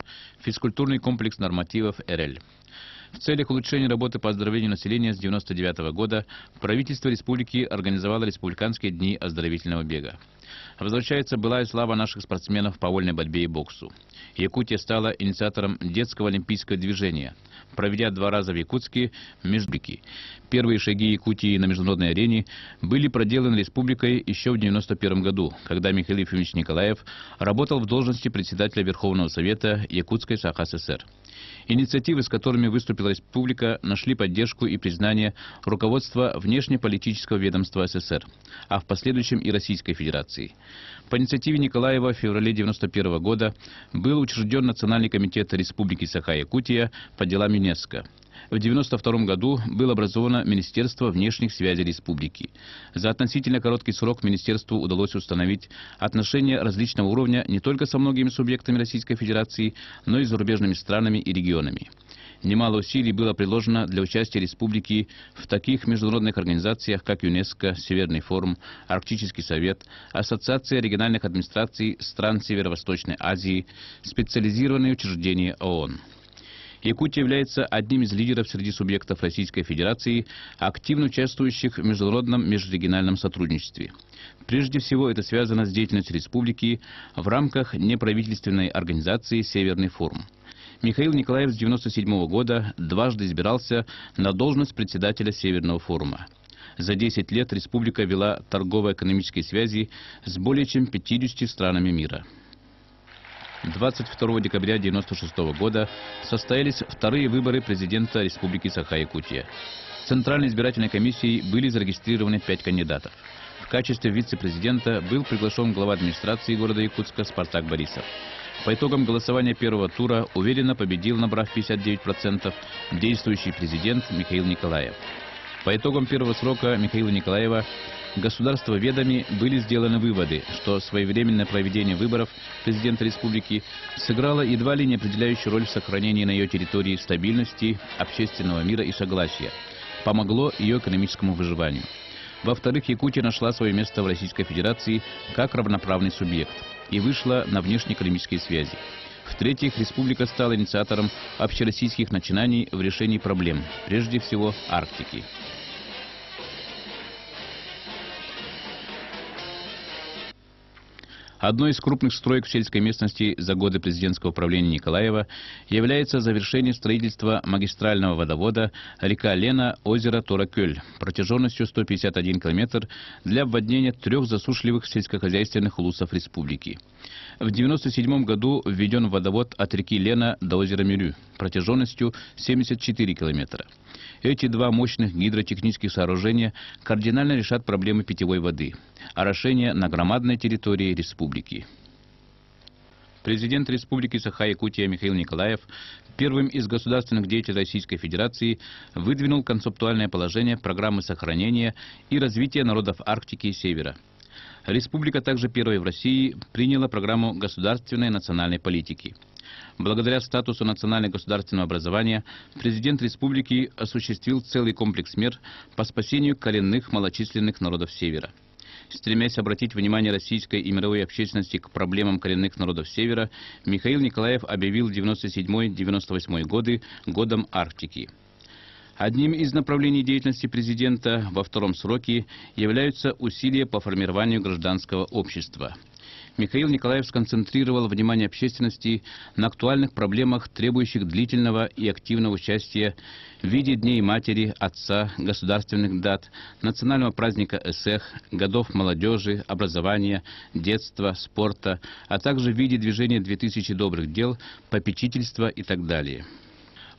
физкультурный комплекс нормативов РЛ. В целях улучшения работы по оздоровлению населения с 1999 года правительство республики организовало республиканские дни оздоровительного бега. Возвращается былая слава наших спортсменов по вольной борьбе и боксу. Якутия стала инициатором детского олимпийского движения, проведя 2 раза в Якутске межбеги. Первые шаги Якутии на международной арене были проделаны республикой еще в 1991 году, когда Михаил Ефимович Николаев работал в должности председателя Верховного Совета Якутской ССР. Инициативы, с которыми выступила республика, нашли поддержку и признание руководства внешнеполитического ведомства СССР, а в последующем и Российской Федерации. По инициативе Николаева в феврале 1991 года был учрежден Национальный комитет Республики Саха-Якутия по делам ЮНЕСКО. В 1992 году было образовано Министерство внешних связей республики. За относительно короткий срок министерству удалось установить отношения различного уровня не только со многими субъектами Российской Федерации, но и с зарубежными странами и регионами. Немало усилий было приложено для участия республики в таких международных организациях, как ЮНЕСКО, Северный форум, Арктический совет, Ассоциация региональных администраций стран Северо-Восточной Азии, специализированные учреждения ООН. Якутия является одним из лидеров среди субъектов Российской Федерации, активно участвующих в международном межрегиональном сотрудничестве. Прежде всего, это связано с деятельностью республики в рамках неправительственной организации «Северный форум». Михаил Николаев с 1997 года дважды избирался на должность председателя Северного форума. За 10 лет республика вела торгово-экономические связи с более чем 50 странами мира. 22 декабря 1996 года состоялись вторые выборы президента Республики Саха-Якутия. В Центральной избирательной комиссии были зарегистрированы 5 кандидатов. В качестве вице-президента был приглашен глава администрации города Якутска Спартак Борисов. По итогам голосования первого тура уверенно победил, набрав 59%, действующий президент Михаил Николаев. По итогам первого срока Михаила Николаева государствоведами были сделаны выводы, что своевременное проведение выборов президента республики сыграло едва ли не определяющую роль в сохранении на ее территории стабильности, общественного мира и согласия, помогло ее экономическому выживанию. Во-вторых, Якутия нашла свое место в Российской Федерации как равноправный субъект и вышла на внешнеэкономические связи. В-третьих, республика стала инициатором общероссийских начинаний в решении проблем, прежде всего Арктики. Одной из крупных строек в сельской местности за годы президентского правления Николаева является завершение строительства магистрального водовода река Лена, озеро Торакёль, протяженностью 151 километр для обводнения 3 засушливых сельскохозяйственных улусов республики. В 1997 году введен водовод от реки Лена до озера Мюрю, протяженностью 74 километра. Эти 2 мощных гидротехнических сооружения кардинально решат проблемы питьевой воды, орошения на громадной территории республики. Президент Республики Саха-Якутия Михаил Николаев первым из государственных деятелей Российской Федерации выдвинул концептуальное положение программы сохранения и развития народов Арктики и Севера. Республика также первой в России приняла программу государственной национальной политики. Благодаря статусу национально-государственного образования президент республики осуществил целый комплекс мер по спасению коренных малочисленных народов Севера. Стремясь обратить внимание российской и мировой общественности к проблемам коренных народов Севера, Михаил Николаев объявил 1997-1998 годы годом Арктики. Одним из направлений деятельности президента во втором сроке являются усилия по формированию гражданского общества. Михаил Николаев сконцентрировал внимание общественности на актуальных проблемах, требующих длительного и активного участия в виде Дней Матери, Отца, государственных дат, национального праздника Эсэх, годов молодежи, образования, детства, спорта, а также в виде движения 2000 добрых дел, попечительства и так далее.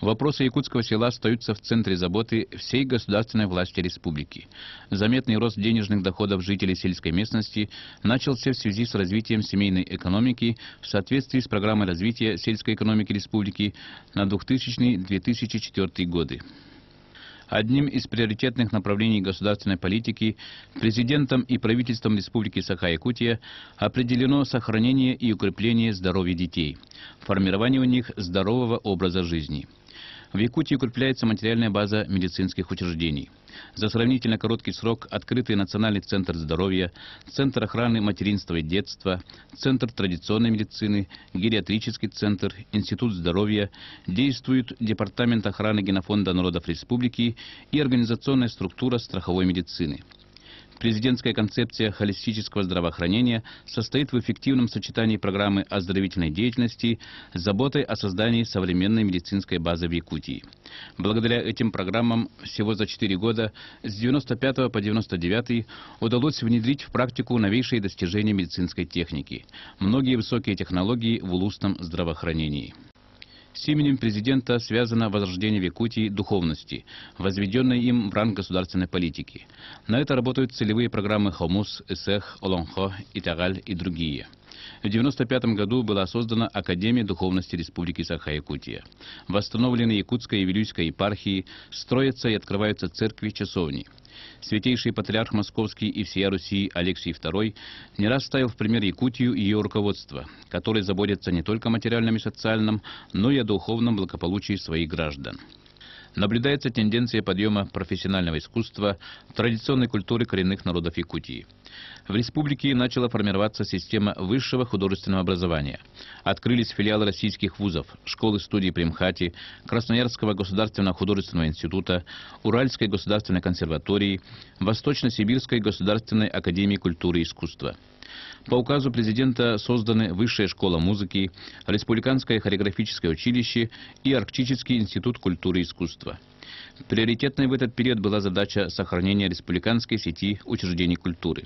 Вопросы якутского села остаются в центре заботы всей государственной власти республики. Заметный рост денежных доходов жителей сельской местности начался в связи с развитием семейной экономики в соответствии с программой развития сельской экономики республики на 2000-2004 годы. Одним из приоритетных направлений государственной политики президентом и правительством Республики Саха-Якутия определено сохранение и укрепление здоровья детей, формирование у них здорового образа жизни. В Якутии укрепляется материальная база медицинских учреждений. За сравнительно короткий срок открыты Национальный центр здоровья, Центр охраны материнства и детства, Центр традиционной медицины, Гериатрический центр, Институт здоровья, действует Департамент охраны генофонда народов республики и организационная структура страховой медицины. Президентская концепция холистического здравоохранения состоит в эффективном сочетании программы оздоровительной деятельности с заботой о создании современной медицинской базы в Якутии. Благодаря этим программам всего за 4 года, с 1995 по 1999, удалось внедрить в практику новейшие достижения медицинской техники, многие высокие технологии в улусном здравоохранении. С именем президента связано возрождение в Якутии духовности, возведенной им в ранг государственной политики. На это работают целевые программы Хомус, Эсэх, Олонхо, Итагаль и другие. В 1995 году была создана Академия духовности Республики Саха-Якутия. Восстановлены Якутская и Вилюйская епархии, строятся и открываются церкви и часовни. Святейший патриарх Московский и всея Руси Алексий II не раз ставил в пример Якутию и ее руководство, которое заботится не только о материальном и социальном, но и о духовном благополучии своих граждан. Наблюдается тенденция подъема профессионального искусства, традиционной культуры коренных народов Якутии. В республике начала формироваться система высшего художественного образования. Открылись филиалы российских вузов, школы-студии при МХАТе, Красноярского государственного художественного института, Уральской государственной консерватории, Восточно-Сибирской государственной академии культуры и искусства. По указу президента созданы Высшая школа музыки, Республиканское хореографическое училище и Арктический институт культуры и искусства. Приоритетной в этот период была задача сохранения республиканской сети учреждений культуры.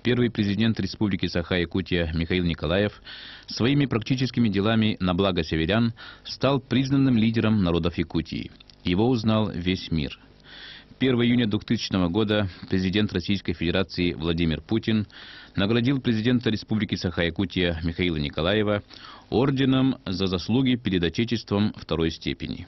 Первый президент Республики Саха-Якутия Михаил Николаев своими практическими делами на благо северян стал признанным лидером народов Якутии. Его узнал весь мир. 1 июня 2000 года президент Российской Федерации Владимир Путин наградил президента Республики Саха-Якутия Михаила Николаева орденом за заслуги перед Отечеством второй степени.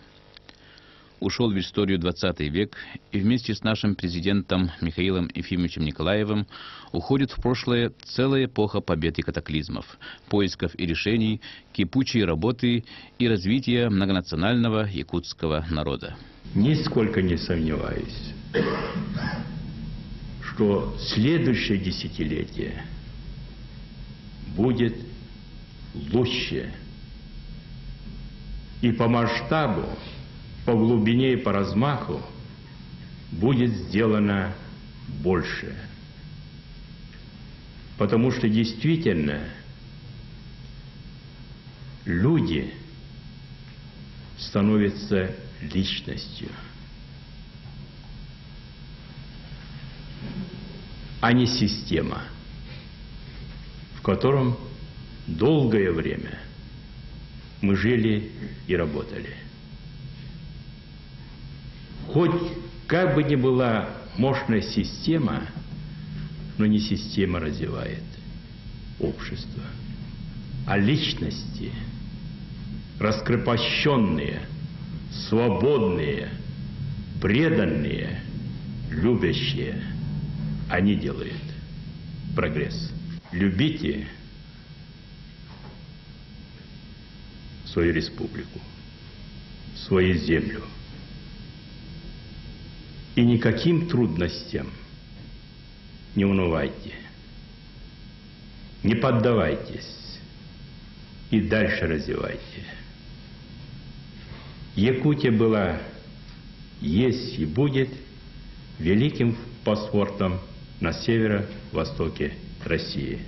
Ушел в историю 20 век, и вместе с нашим президентом Михаилом Ефимовичем Николаевым уходит в прошлое целая эпоха побед и катаклизмов, поисков и решений, кипучей работы и развития многонационального якутского народа. Нисколько не сомневаюсь, что следующее десятилетие будет лучше. И по масштабу, по глубине и по размаху будет сделано больше. Потому что действительно люди становятся личностью, а не система, в котором долгое время мы жили и работали. Хоть как бы ни была мощная система, но не система развивает общество, а личности, раскрепощенные, свободные, преданные, любящие, они делают прогресс. Любите свою республику, свою землю. И никаким трудностям не унывайте, не поддавайтесь и дальше развивайте. Якутия была, есть и будет великим паспортом на северо-востоке России.